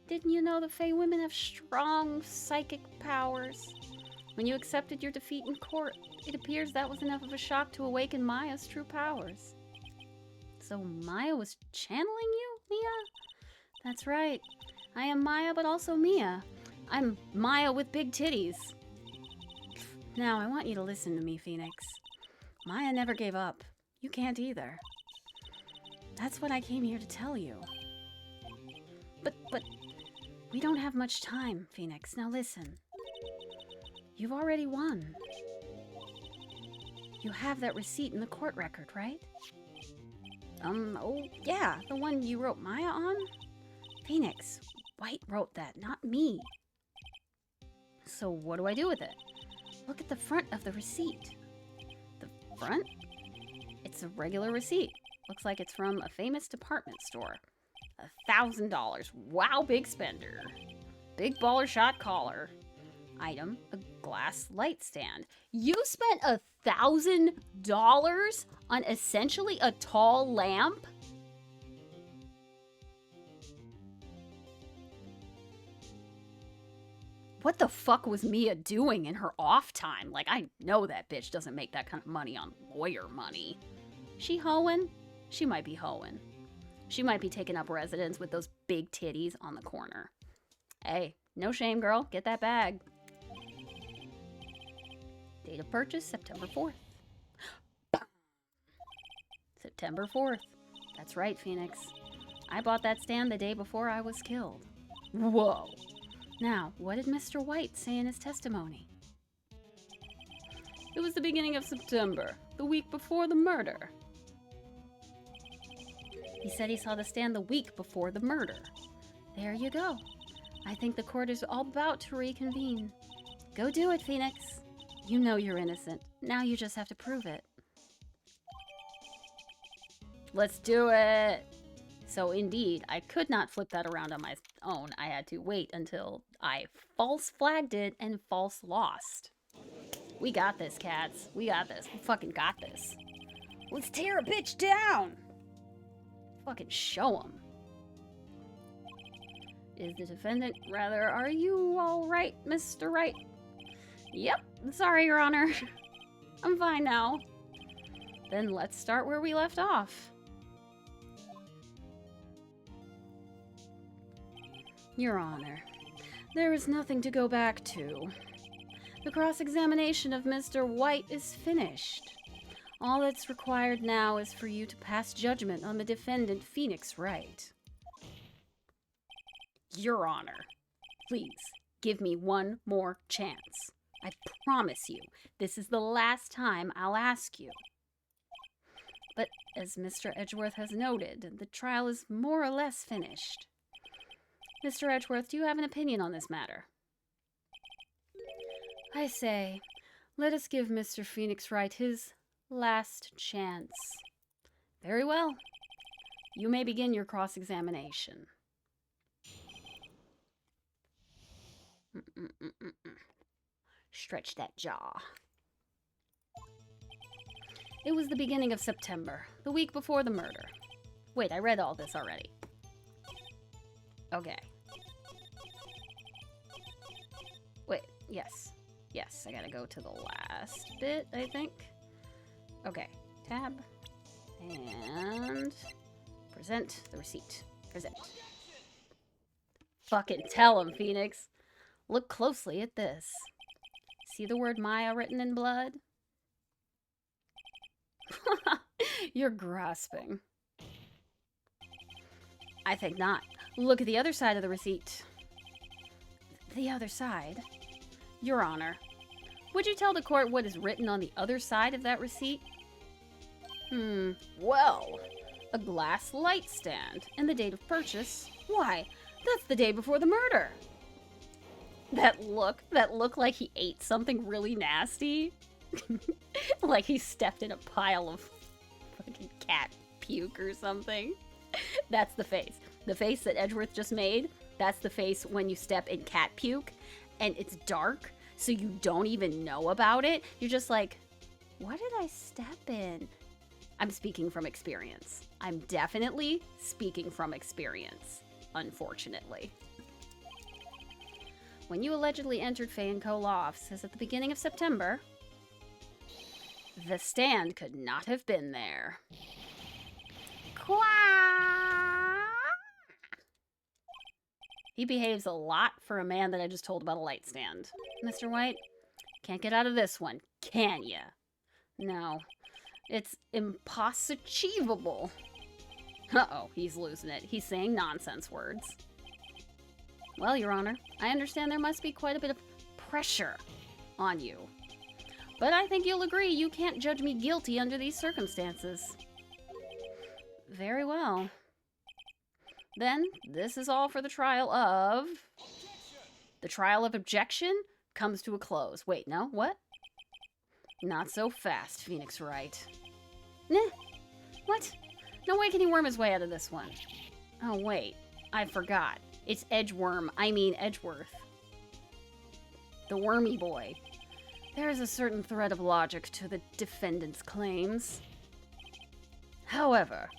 Didn't you know the Fey women have strong psychic powers? When you accepted your defeat in court, it appears that was enough of a shock to awaken Maya's true powers. So Maya was channeling you, Mia? That's right. I am Maya, but also Mia. I'm Maya with big titties. Now, I want you to listen to me, Phoenix. Maya never gave up. You can't either. That's what I came here to tell you. But, we don't have much time, Phoenix. Now listen. You've already won. You have that receipt in the court record, right? Oh, yeah, the one you wrote Maya on? Phoenix, White wrote that, not me. So what do I do with it? Look at the front of the receipt. The front? It's a regular receipt. Looks like it's from a famous department store. $1,000. Wow, big spender. Big baller shot collar. Item, a glass light stand. You spent $1,000 on essentially a tall lamp? What the fuck was Mia doing in her off time? Like, I know that bitch doesn't make that kind of money on lawyer money. She hoeing? She might be hoeing. She might be taking up residence with those big titties on the corner. Hey, no shame, girl. Get that bag. Date of purchase, September 4th. September 4th. That's right, Phoenix. I bought that stand the day before I was killed. Whoa. Now, what did Mr. White say in his testimony? It was the beginning of September, the week before the murder. He said he saw the stand the week before the murder. There you go. I think the court is all about to reconvene. Go do it, Phoenix. You know you're innocent. Now you just have to prove it. Let's do it. So indeed, I could not flip that around on my own. I had to wait until I false flagged it and false lost. We got this, cats. We got this. We fucking got this. Let's tear a bitch down. Fucking show him. Is the defendant, rather, are you all right, Mr. Wright? Yep, sorry, Your Honor. I'm fine now. Then let's start where we left off. Your Honor, there is nothing to go back to. The cross-examination of Mr. White is finished. All that's required now is for you to pass judgment on the defendant, Phoenix Wright. Your Honor, please give me one more chance. I promise you, this is the last time I'll ask you. But as Mr. Edgeworth has noted, the trial is more or less finished. Mr. Edgeworth, do you have an opinion on this matter? I say, let us give Mr. Phoenix Wright his last chance. Very well. You may begin your cross-examination. Stretch that jaw. It was the beginning of September, the week before the murder. Wait, I read all this already. Okay. Wait, yes. Yes, I gotta go to the last bit, I think. Okay, tab. And present the receipt. Present. Fucking tell him, Phoenix. Look closely at this. See the word Maya written in blood? You're grasping. I think not. Look at the other side of the receipt. The other side? Your Honor, would you tell the court what is written on the other side of that receipt? Well, a glass light stand and the date of purchase. Why, that's the day before the murder. That look like he ate something really nasty. Like he stepped in a pile of fucking cat puke or something. That's the face. The face that Edgeworth just made, that's the face when you step in cat puke and it's dark, so you don't even know about it. You're just like, what did I step in? I'm speaking from experience. I'm definitely speaking from experience, unfortunately. When you allegedly entered Fay & Co. law offices at the beginning of September, the stand could not have been there. Quack! He behaves a lot for a man that I just told about a light stand. Mr. White, can't get out of this one, can ya? No, it's impossible. Uh-oh, he's losing it. He's saying nonsense words. Well, Your Honor, I understand there must be quite a bit of pressure on you. But I think you'll agree you can't judge me guilty under these circumstances. Very well. Then, this is all for the trial of... The trial of objection comes to a close. Wait, no? What? Not so fast, Phoenix Wright. Nah. What? No way can he worm his way out of this one. Oh, wait. I forgot. It's Edgeworth. The wormy boy. There is a certain thread of logic to the defendant's claims. However,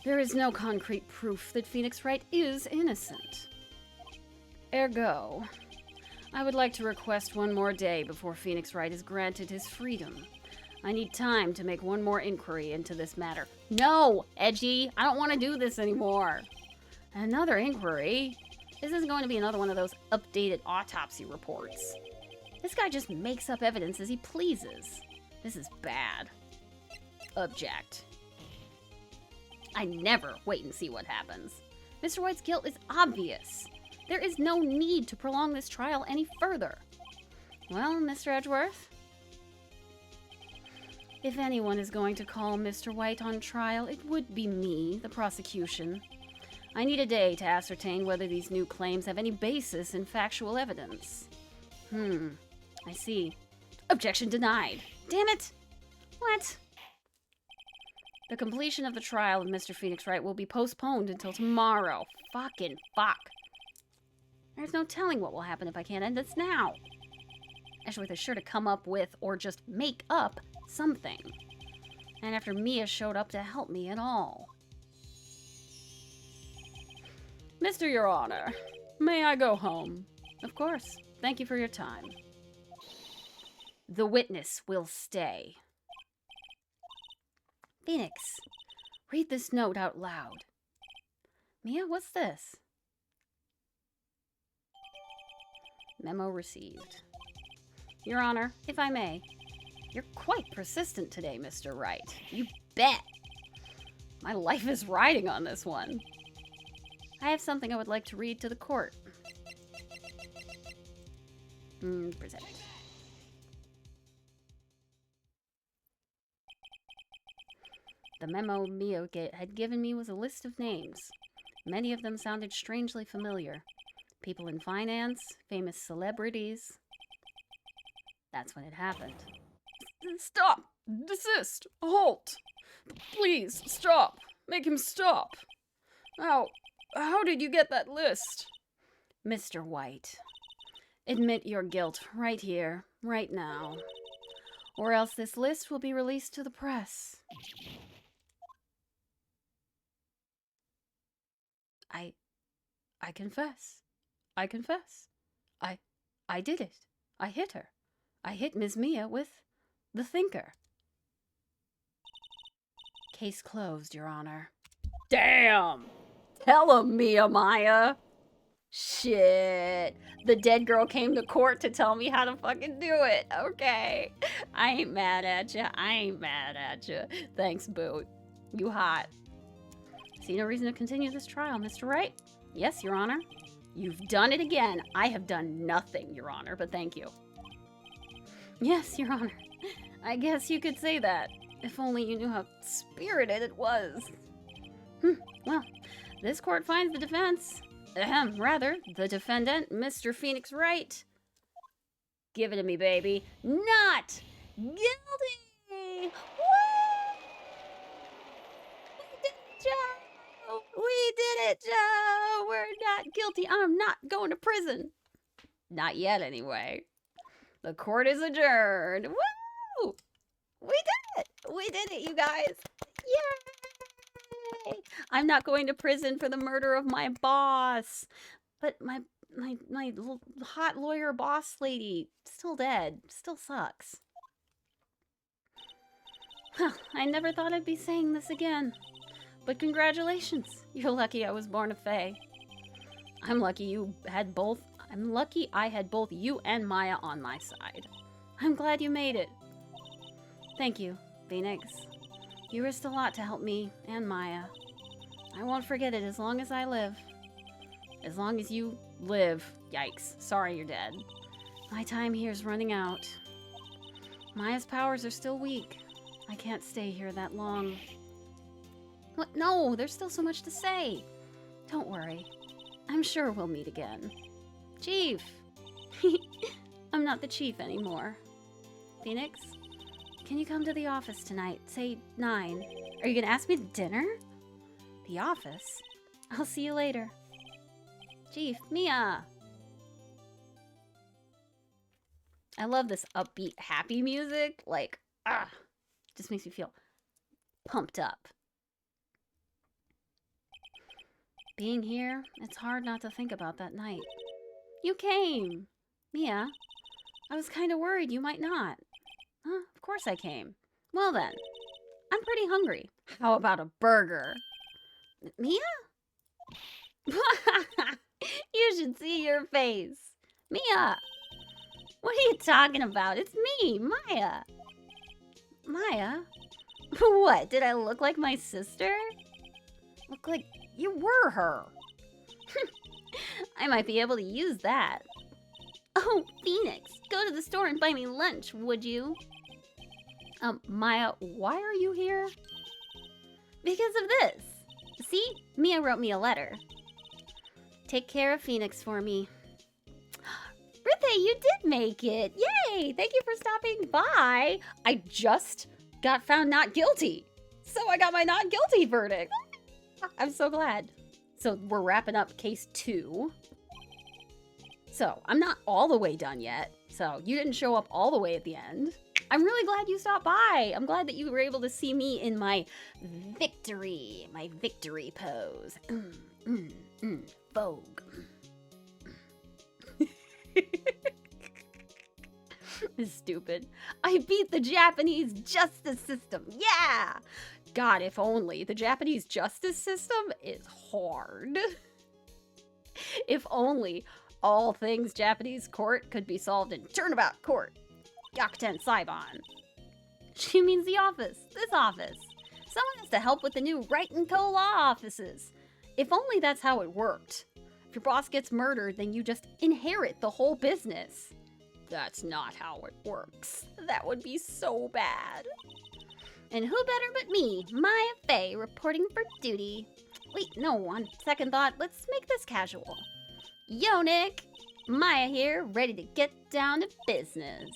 there is no concrete proof that Phoenix Wright is innocent. Ergo, I would like to request one more day before Phoenix Wright is granted his freedom. I need time to make one more inquiry into this matter. No, Edgy, I don't want to do this anymore. Another inquiry? This is going to be another one of those updated autopsy reports. This guy just makes up evidence as he pleases. This is bad. Object. I never wait and see what happens. Mr. White's guilt is obvious. There is no need to prolong this trial any further. Well, Mr. Edgeworth, if anyone is going to call Mr. White on trial, it would be me, the prosecution. I need a day to ascertain whether these new claims have any basis in factual evidence. I see. Objection denied. Damn it! What? The completion of the trial of Mr. Phoenix Wright will be postponed until tomorrow. Fucking fuck. There's no telling what will happen if I can't end this now. Ashworth is sure to come up with, or just make up, something. And after Mia showed up to help me at all. Mr. Your Honor, may I go home? Of course. Thank you for your time. The witness will stay. Phoenix, read this note out loud. Mia, what's this? Memo received. Your Honor, if I may. You're quite persistent today, Mr. Wright. You bet. My life is riding on this one. I have something I would like to read to the court. Present. The memo Mia had given me was a list of names. Many of them sounded strangely familiar. People in finance, famous celebrities. That's when it happened. Stop! Desist! Halt! Please, stop! Make him stop! How did you get that list? Mr. White, admit your guilt right here, right now. Or else this list will be released to the press. I confess. I confess. I did it. I hit her. I hit Ms. Mia with the thinker. Case closed, Your Honor. Damn! Tell him, Maya. Shit. The dead girl came to court to tell me how to fucking do it. Okay. I ain't mad at you. Thanks, Boot. You hot. See no reason to continue this trial, Mr. Wright? Yes, Your Honor. You've done it again. I have done nothing, Your Honor, but thank you. Yes, Your Honor. I guess you could say that. If only you knew how spirited it was. Well, this court finds the defense. The defendant, Mr. Phoenix Wright. Give it to me, baby. Not guilty! Woo! We did it, Joe! We're not guilty. I'm not going to prison. Not yet, anyway. The court is adjourned. Woo! We did it! We did it, you guys! Yay! I'm not going to prison for the murder of my boss. But my hot lawyer boss lady, still dead. Still sucks. Well, I never thought I'd be saying this again. But congratulations. You're lucky I was born a fae. I'm lucky I had both you and Maya on my side. I'm glad you made it. Thank you, Phoenix. You risked a lot to help me and Maya. I won't forget it as long as I live. As long as you live. Yikes. Sorry you're dead. My time here is running out. Maya's powers are still weak. I can't stay here that long. What? No, there's still so much to say. Don't worry. I'm sure we'll meet again. Chief! I'm not the chief anymore. Phoenix, can you come to the office tonight? Say 9. Are you gonna ask me to dinner? The office? I'll see you later. Chief, Mia! I love this upbeat, happy music. Like, just makes me feel pumped up. Being here, it's hard not to think about that night. You came! Mia, I was kind of worried you might not. Huh, of course I came. Well then, I'm pretty hungry. How about a burger? Mia? You should see your face. Mia! What are you talking about? It's me, Maya. Maya? What, did I look like my sister? Look like you were her. I might be able to use that. Oh, Phoenix, go to the store and buy me lunch, would you? Maya, why are you here? Because of this. See, Mia wrote me a letter. Take care of Phoenix for me. Ruthie, you did make it. Yay! Thank you for stopping by. I just got found not guilty. So I got my not guilty verdict. I'm so glad. So we're wrapping up case 2. So I'm not all the way done yet. So you didn't show up all the way at the end. I'm really glad you stopped by. I'm glad that you were able to see me in my victory pose. Vogue. Stupid. I beat the Japanese justice system. Yeah! God, if only. The Japanese justice system is hard. If only all things Japanese court could be solved in turnabout court. Gyakuten Saiban. She means the office. This office. Someone has to help with the new Right and Co. law offices. If only that's how it worked. If your boss gets murdered, then you just inherit the whole business. That's not how it works. That would be so bad. And who better but me, Maya Fey, reporting for duty. Wait, no, on second thought, let's make this casual. Yo, Nick! Maya here, ready to get down to business.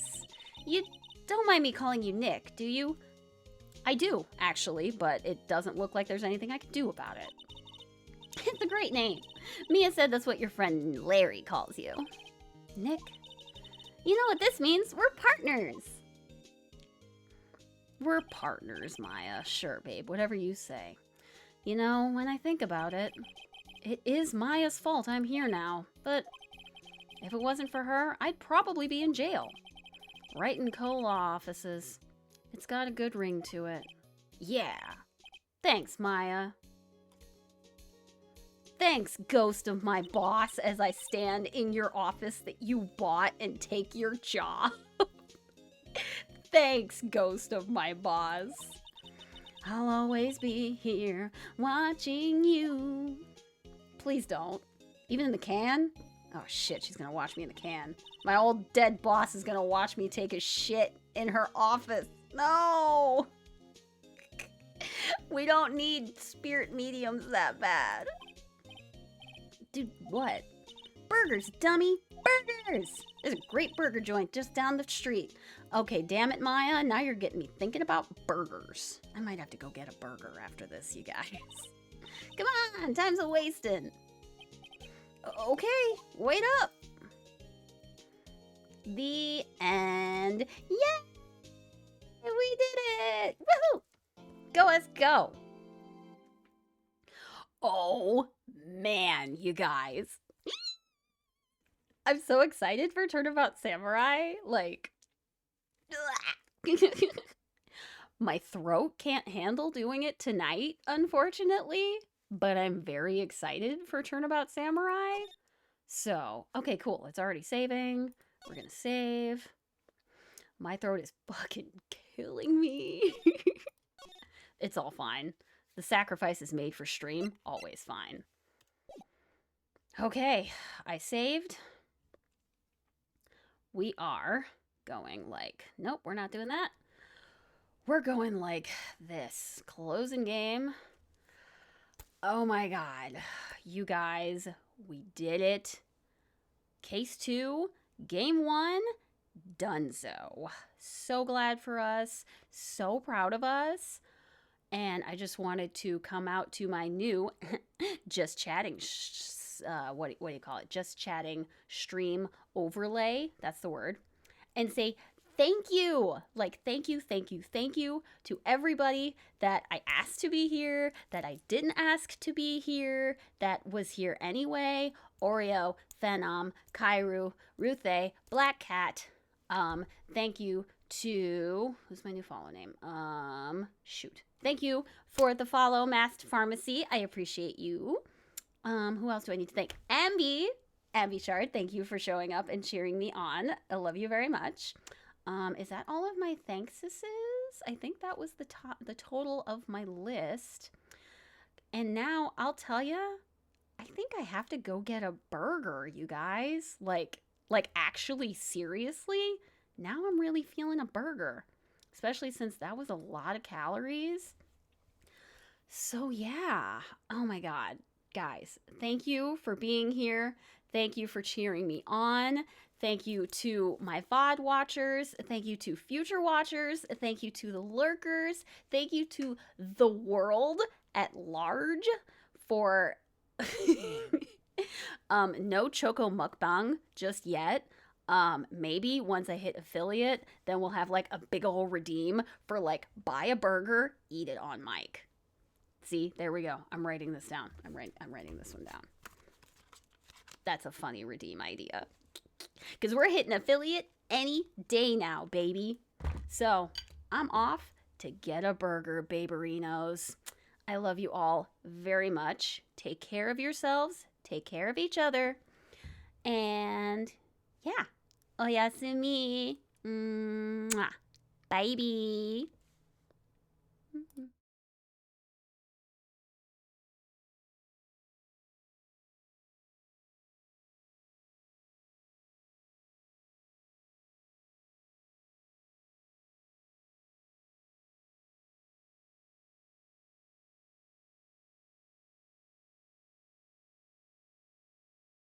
You don't mind me calling you Nick, do you? I do, actually, but it doesn't look like there's anything I can do about it. It's a great name. Mia said that's what your friend Larry calls you. Nick? You know what this means? We're partners. We're partners, Maya. Sure, babe, whatever you say. You know, when I think about it, it is Maya's fault I'm here now, but if it wasn't for her, I'd probably be in jail. Right in Co. law offices. It's got a good ring to it. Yeah. Thanks, Maya. Thanks, ghost of my boss, as I stand in your office that you bought and take your job. Thanks, ghost of my boss. I'll always be here watching you. Please don't. Even in the can? Oh shit, she's gonna watch me in the can. My old dead boss is gonna watch me take a shit in her office. No! We don't need spirit mediums that bad. Dude, what? Burgers, dummy! Burgers! There's a great burger joint just down the street. Okay, damn it, Maya. Now you're getting me thinking about burgers. I might have to go get a burger after this, you guys. Come on, time's a wasting. Okay, wait up. The end. Yay! We did it! Woohoo! Go, let's go. Oh, man, you guys. I'm so excited for Turnabout Samurai. Like, my throat can't handle doing it tonight, unfortunately. But I'm very excited for Turnabout Samurai. So, okay, cool. It's already saving. We're gonna save. My throat is fucking killing me. It's all fine. The sacrifice is made for stream. Always fine. Okay, I saved. We are going like, nope, we're not doing that. We're going like this. Closing game. Oh my god. You guys, we did it. Case 2, game 1, donezo. So glad for us. So proud of us. And I just wanted to come out to my new Just Chatting, what do you call it? Just Chatting stream overlay. That's the word. And say thank you. Like, thank you to everybody that I asked to be here, that I didn't ask to be here, that was here anyway. Oreo, Phenom, Kairu, Ruthe, Black Cat. Thank you to, who's my new follow name? Shoot. Thank you for the follow, Masked Pharmacy. I appreciate you. Who else do I need to thank? Ambi Shard, thank you for showing up and cheering me on. I love you very much. Is that all of my thankses? I think that was the total of my list. And now I'll tell you, I think I have to go get a burger, you guys. Like actually, seriously, now I'm really feeling a burger, especially since that was a lot of calories. So yeah, oh my god, guys, thank you for being here. Thank you for cheering me on. Thank you to my VOD watchers. Thank you to future watchers. Thank you to the lurkers. Thank you to the world at large for no Choco Mukbang just yet. Maybe once I hit affiliate, then we'll have like a big ol' redeem for like buy a burger, eat it on mic. See, there we go. I'm writing this down. I'm writing this one down. That's a funny redeem idea. Because we're hitting affiliate any day now, baby. So I'm off to get a burger, baberinos. I love you all very much. Take care of yourselves. Take care of each other. And yeah. Oyasumi. Mwah. Bye.